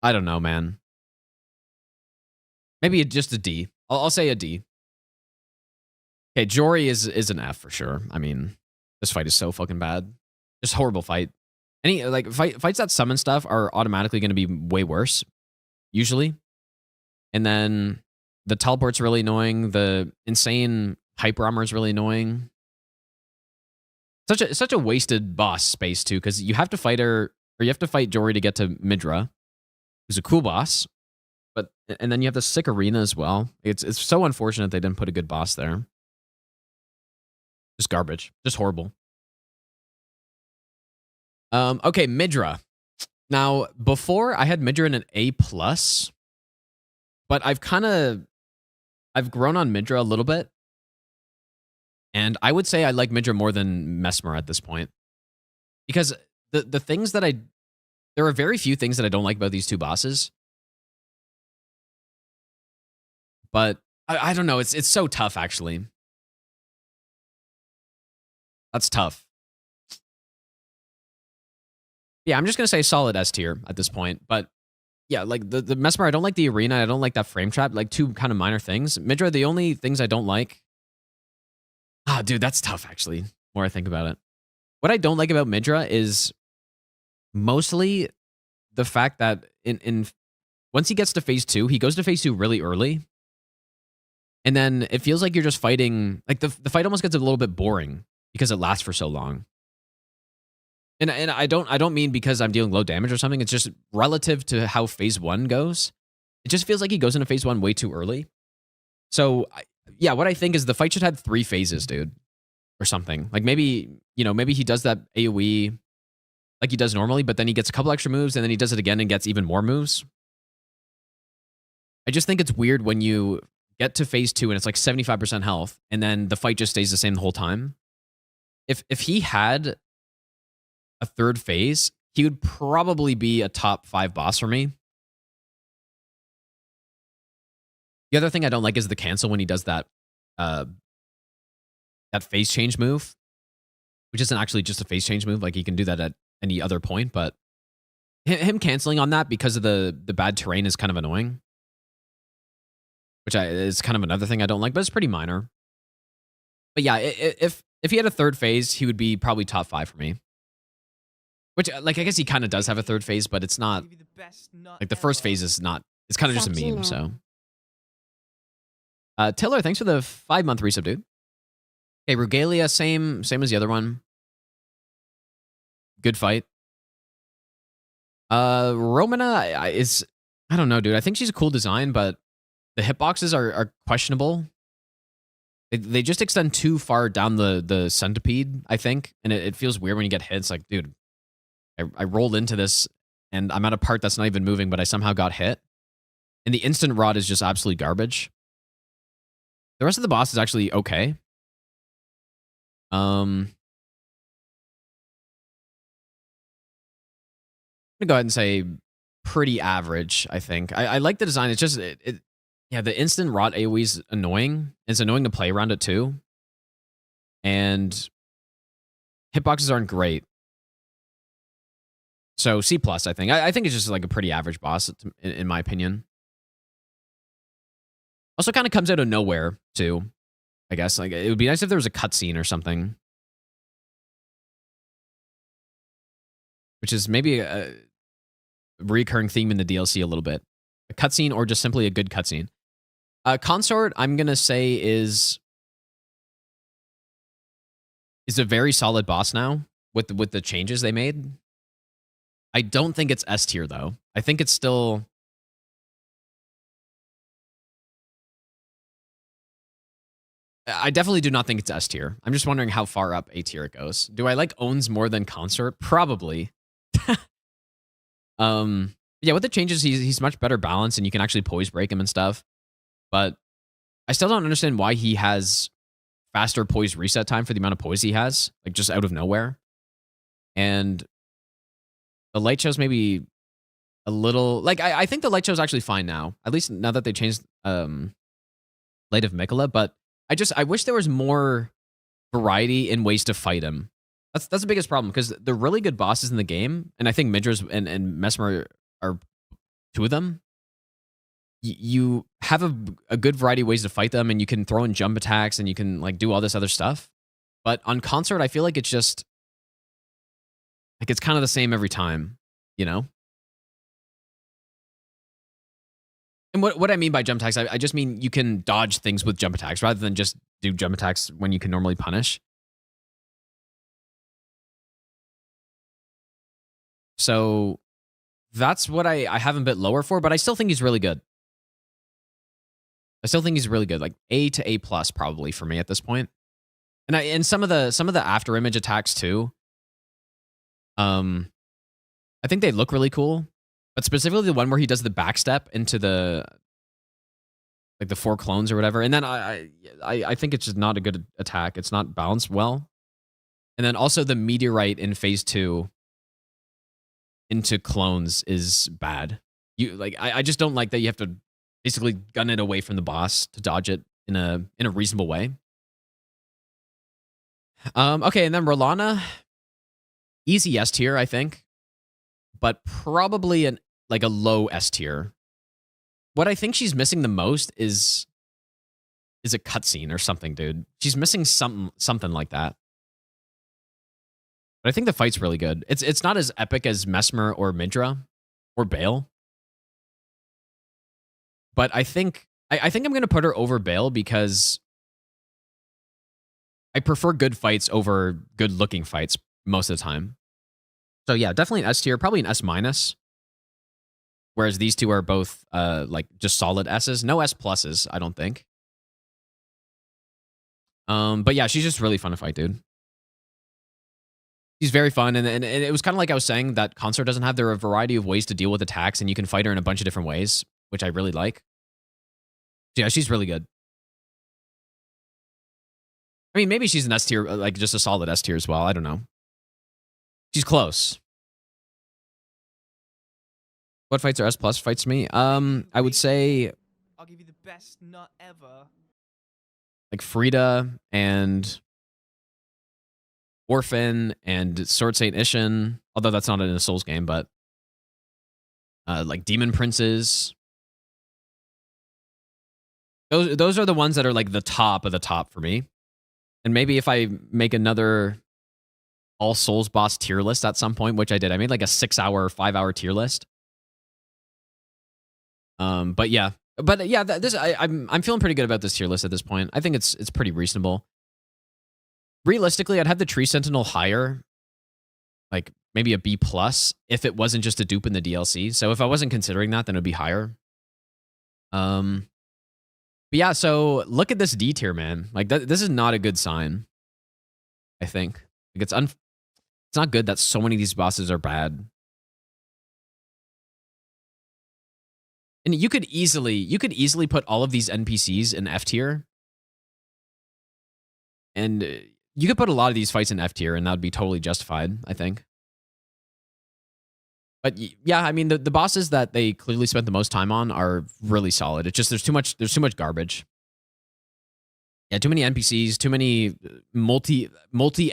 I don't know, man. Maybe just a D. I'll say a D. Okay, Jory is an F for sure. I mean, this fight is so fucking bad. Just horrible fight. Any like fights that summon stuff are automatically going to be way worse, usually. And then the teleport's really annoying. The insane hyper armor is really annoying. Such a wasted boss space too, because you have to fight her, or you have to fight Jory to get to Midra, who's a cool boss. And then you have the sick arena as well. It's so unfortunate they didn't put a good boss there. Just garbage. Just horrible. Okay, Midra. Now, before I had Midra in an A+, but I've grown on Midra a little bit. And I would say I like Midra more than Mesmer at this point. Because the things that there are very few things that I don't like about these two bosses. But I don't know. It's so tough, actually. That's tough. Yeah, I'm just going to say solid S tier at this point. But yeah, like the Mesmer, I don't like the arena. I don't like that frame trap. Like two kind of minor things. Midra, the only things I don't like. Dude, that's tough, actually. The more I think about it. What I don't like about Midra is mostly the fact that once he gets to phase 2, he goes to phase 2 really early. And then it feels like you're just fighting, like the fight almost gets a little bit boring because it lasts for so long. And I don't mean because I'm dealing low damage or something. It's just relative to how phase 1 goes. It just feels like he goes into phase 1 way too early. So yeah, what I think is the fight should have 3 phases, dude, or something. Like maybe he does that AoE like he does normally, but then he gets a couple extra moves and then he does it again and gets even more moves. I just think it's weird when you get to phase 2 and it's like 75% health, and then the fight just stays the same the whole time. If he had a 3rd phase, he would probably be a top 5 boss for me. The other thing I don't like is the cancel when he does that that phase change move, which isn't actually just a phase change move. Like, he can do that at any other point, but him canceling on that because of the bad terrain is kind of annoying. Which is kind of another thing I don't like, but it's pretty minor. But yeah, if he had a third phase, he would be probably top 5 for me. Which, like, I guess he kind of does have a third phase, but it's not like the first phase is not. It's kind of just a meme. So, Tiller, thanks for the 5-month resub, dude. Okay, Regalia, same as the other one. Good fight. Romana is, I don't know, dude. I think she's a cool design, but the hitboxes are questionable. They just extend too far down the centipede, I think, and it feels weird when you get hit. It's like, dude, I rolled into this, and I'm at a part that's not even moving, but I somehow got hit. And the instant rod is just absolutely garbage. The rest of the boss is actually okay. I'm gonna go ahead and say pretty average, I think. I like the design. It's just, yeah, the instant rot AoE is annoying. It's annoying to play around it too. And hitboxes aren't great. So C+, I think. I think it's just like a pretty average boss, in my opinion. Also kind of comes out of nowhere too, I guess. Like, it would be nice if there was a cutscene or something. Which is maybe a recurring theme in the DLC a little bit. A cutscene or just simply a good cutscene. Consort, I'm going to say is a very solid boss now with the changes they made. I don't think it's S tier, though. I think it's still... I definitely do not think it's S tier. I'm just wondering how far up A tier it goes. Do I like Owns more than Consort? Probably. Yeah, with the changes, he's much better balanced, and you can actually poise break him and stuff. But I still don't understand why he has faster poise reset time for the amount of poise he has, like just out of nowhere. And the light show's maybe a little, like, I think the light show's actually fine now, at least now that they changed Light of Mikola. But I wish there was more variety in ways to fight him. That's the biggest problem, because the really good bosses in the game, and I think Midra's and Mesmer are two of them. You have a good variety of ways to fight them, and you can throw in jump attacks, and you can like do all this other stuff. But on Consort, I feel like it's just like it's kind of the same every time, you know? And what I mean by jump attacks, I just mean you can dodge things with jump attacks rather than just do jump attacks when you can normally punish. So that's what I have him a bit lower for, but I still think he's really good. I still think he's really good, like A to A+ probably for me at this point. And some of the after image attacks too. I think they look really cool, but specifically the one where he does the backstep into the 4 clones or whatever. And then I think it's just not a good attack. It's not balanced well. And then also the meteorite in phase 2 into clones is bad. I just don't like that you have to basically gun it away from the boss to dodge it in a reasonable way. Okay, and then Rolana, easy S tier, I think, but probably a low S tier. What I think she's missing the most is a cutscene or something, dude. She's missing something like that. But I think the fight's really good. It's not as epic as Mesmer or Midra or Bale. But I think I'm going to put her over Bale because I prefer good fights over good-looking fights most of the time. So yeah, definitely an S tier, probably an S-. Whereas these two are both just solid S's. No S+, I don't think. But yeah, she's just really fun to fight, dude. She's very fun, and it was kind of like I was saying, that Consort doesn't have a variety of ways to deal with attacks, and you can fight her in a bunch of different ways, which I really like. So yeah, she's really good. I mean, maybe she's an S tier, like just a solid S tier as well. I don't know. She's close. What fights are S+ fights to me? I would say best nut ever. like Frida and Orphan and Sword Saint Ishin, although that's not in a Souls game, but like Demon Princes. Those are the ones that are like the top of the top for me. And maybe if I make another all Souls boss tier list at some point, which I did, I made like a 6-hour, 5-hour tier list. But yeah, this I'm feeling pretty good about this tier list at this point. I think it's pretty reasonable. Realistically, I'd have the Tree Sentinel higher, like maybe a B plus, if it wasn't just a dupe in the DLC. So if I wasn't considering that, then it'd be higher. But yeah, so look at this D tier, man. Like this is not a good sign. I think like it's not good that so many of these bosses are bad. And you could easily put all of these NPCs in F tier. And you could put a lot of these fights in F tier, and that would be totally justified, I think. But yeah, I mean, the bosses that they clearly spent the most time on are really solid. It's just there's too much garbage. Yeah, too many NPCs, too many multi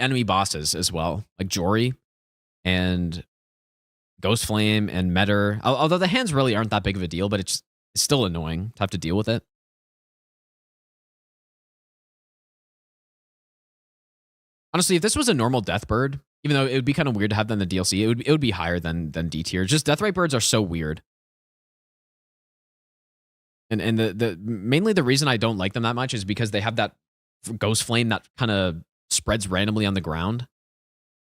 enemy bosses as well, like Jory and Ghost Flame and Metter. Although the hands really aren't that big of a deal, but it's still annoying to have to deal with it. Honestly, if this was a normal Death Bird, even though it would be kind of weird to have them in the DLC, it would be higher than D tier. Just Deathrite Birds are so weird. And the mainly the reason I don't like them that much is because they have that Ghost Flame that kind of spreads randomly on the ground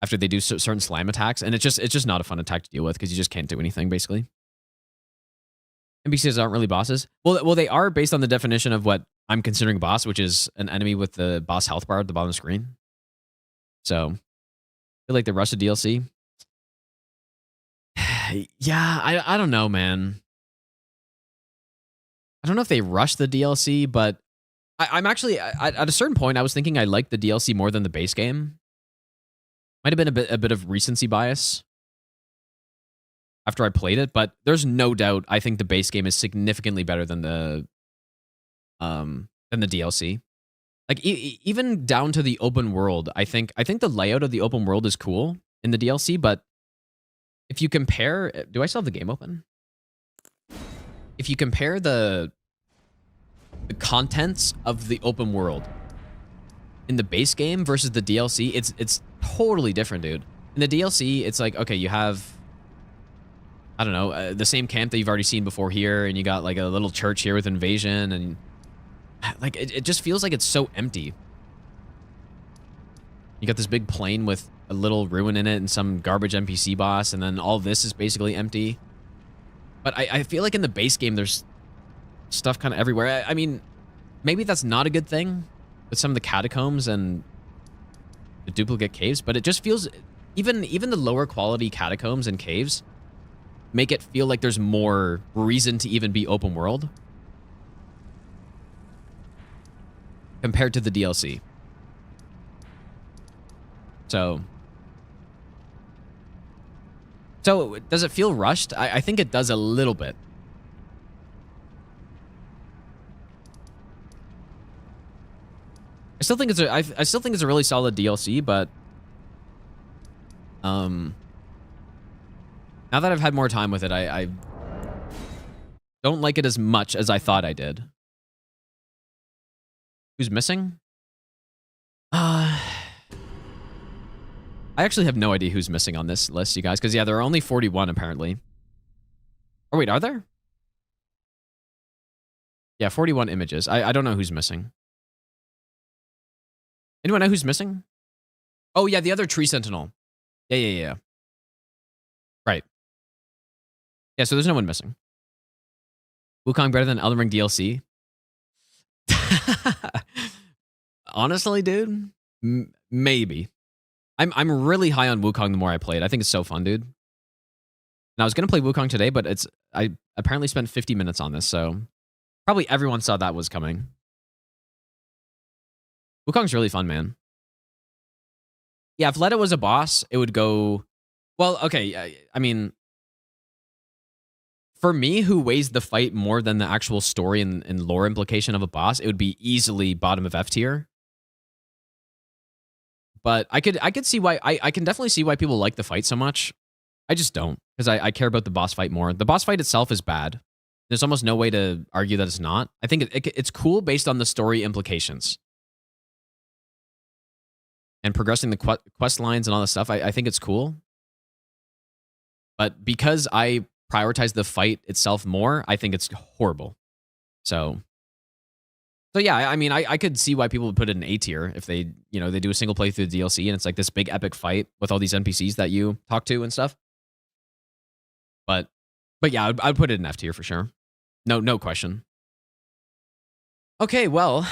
after they do certain slime attacks, and it's just not a fun attack to deal with because you just can't do anything basically. NPCs aren't really bosses. Well, they are based on the definition of what I'm considering boss, which is an enemy with the boss health bar at the bottom of the screen. So, I feel like they rushed the DLC. Yeah, I don't know, man. I don't know if they rushed the DLC, but I'm actually at a certain point I was thinking I liked the DLC more than the base game. Might have been a bit of recency bias after I played it, but there's no doubt I think the base game is significantly better than the DLC. Like even down to the open world, I think the layout of the open world is cool in the DLC, but if you compare, do I still have the game open? If you compare the contents of the open world in the base game versus the DLC, it's totally different, dude. In the DLC, it's like, okay, you have, I don't know, the same camp that you've already seen before here, and you got like a little church here with invasion, and like it just feels like it's so empty. You got this big plain with a little ruin in it and some garbage NPC boss, and then all this is basically empty. But I feel like in the base game, there's stuff kind of everywhere. I mean, maybe that's not a good thing with some of the catacombs and the duplicate caves, but it just feels, even the lower quality catacombs and caves make it feel like there's more reason to even be open world compared to the DLC. So does it feel rushed? I think it does a little bit. I still think it's a really solid DLC, but now that I've had more time with it, I don't like it as much as I thought I did. Who's missing? I actually have no idea who's missing on this list, you guys, because yeah, there are only 41 apparently. Oh wait, are there? Yeah, 41 images. I don't know who's missing. Anyone know who's missing? Oh yeah, the other Tree Sentinel. Yeah. Right. Yeah, so there's no one missing. Wukong better than Elden Ring DLC? Honestly, dude, maybe. I'm really high on Wukong the more I play it. I think it's so fun, dude. And I was gonna play Wukong today, but I apparently spent 50 minutes on this, so probably everyone saw that was coming. Wukong's really fun, man. Yeah, if Letta was a boss, it would go... Well, okay, I mean... for me, who weighs the fight more than the actual story and lore implication of a boss, it would be easily bottom of F tier. But I could see why I can definitely see why people like the fight so much. I just don't, because I care about the boss fight more. The boss fight itself is bad. There's almost no way to argue that it's not. I think it's cool based on the story implications and progressing the quest lines and all that stuff. I think it's cool. But because I prioritize the fight itself more, I think it's horrible. So yeah, I mean, I could see why people would put it in A tier if they, you know, they do a single playthrough DLC and it's like this big epic fight with all these NPCs that you talk to and stuff. But yeah, I'd put it in F tier for sure. No question. Okay, well,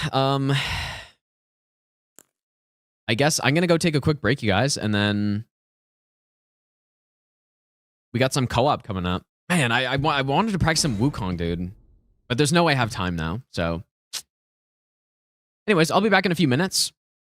I guess I'm gonna go take a quick break, you guys, and then we got some co-op coming up. Man, I wanted to practice some Wukong, dude, but there's no way I have time now. So, anyways, I'll be back in a few minutes.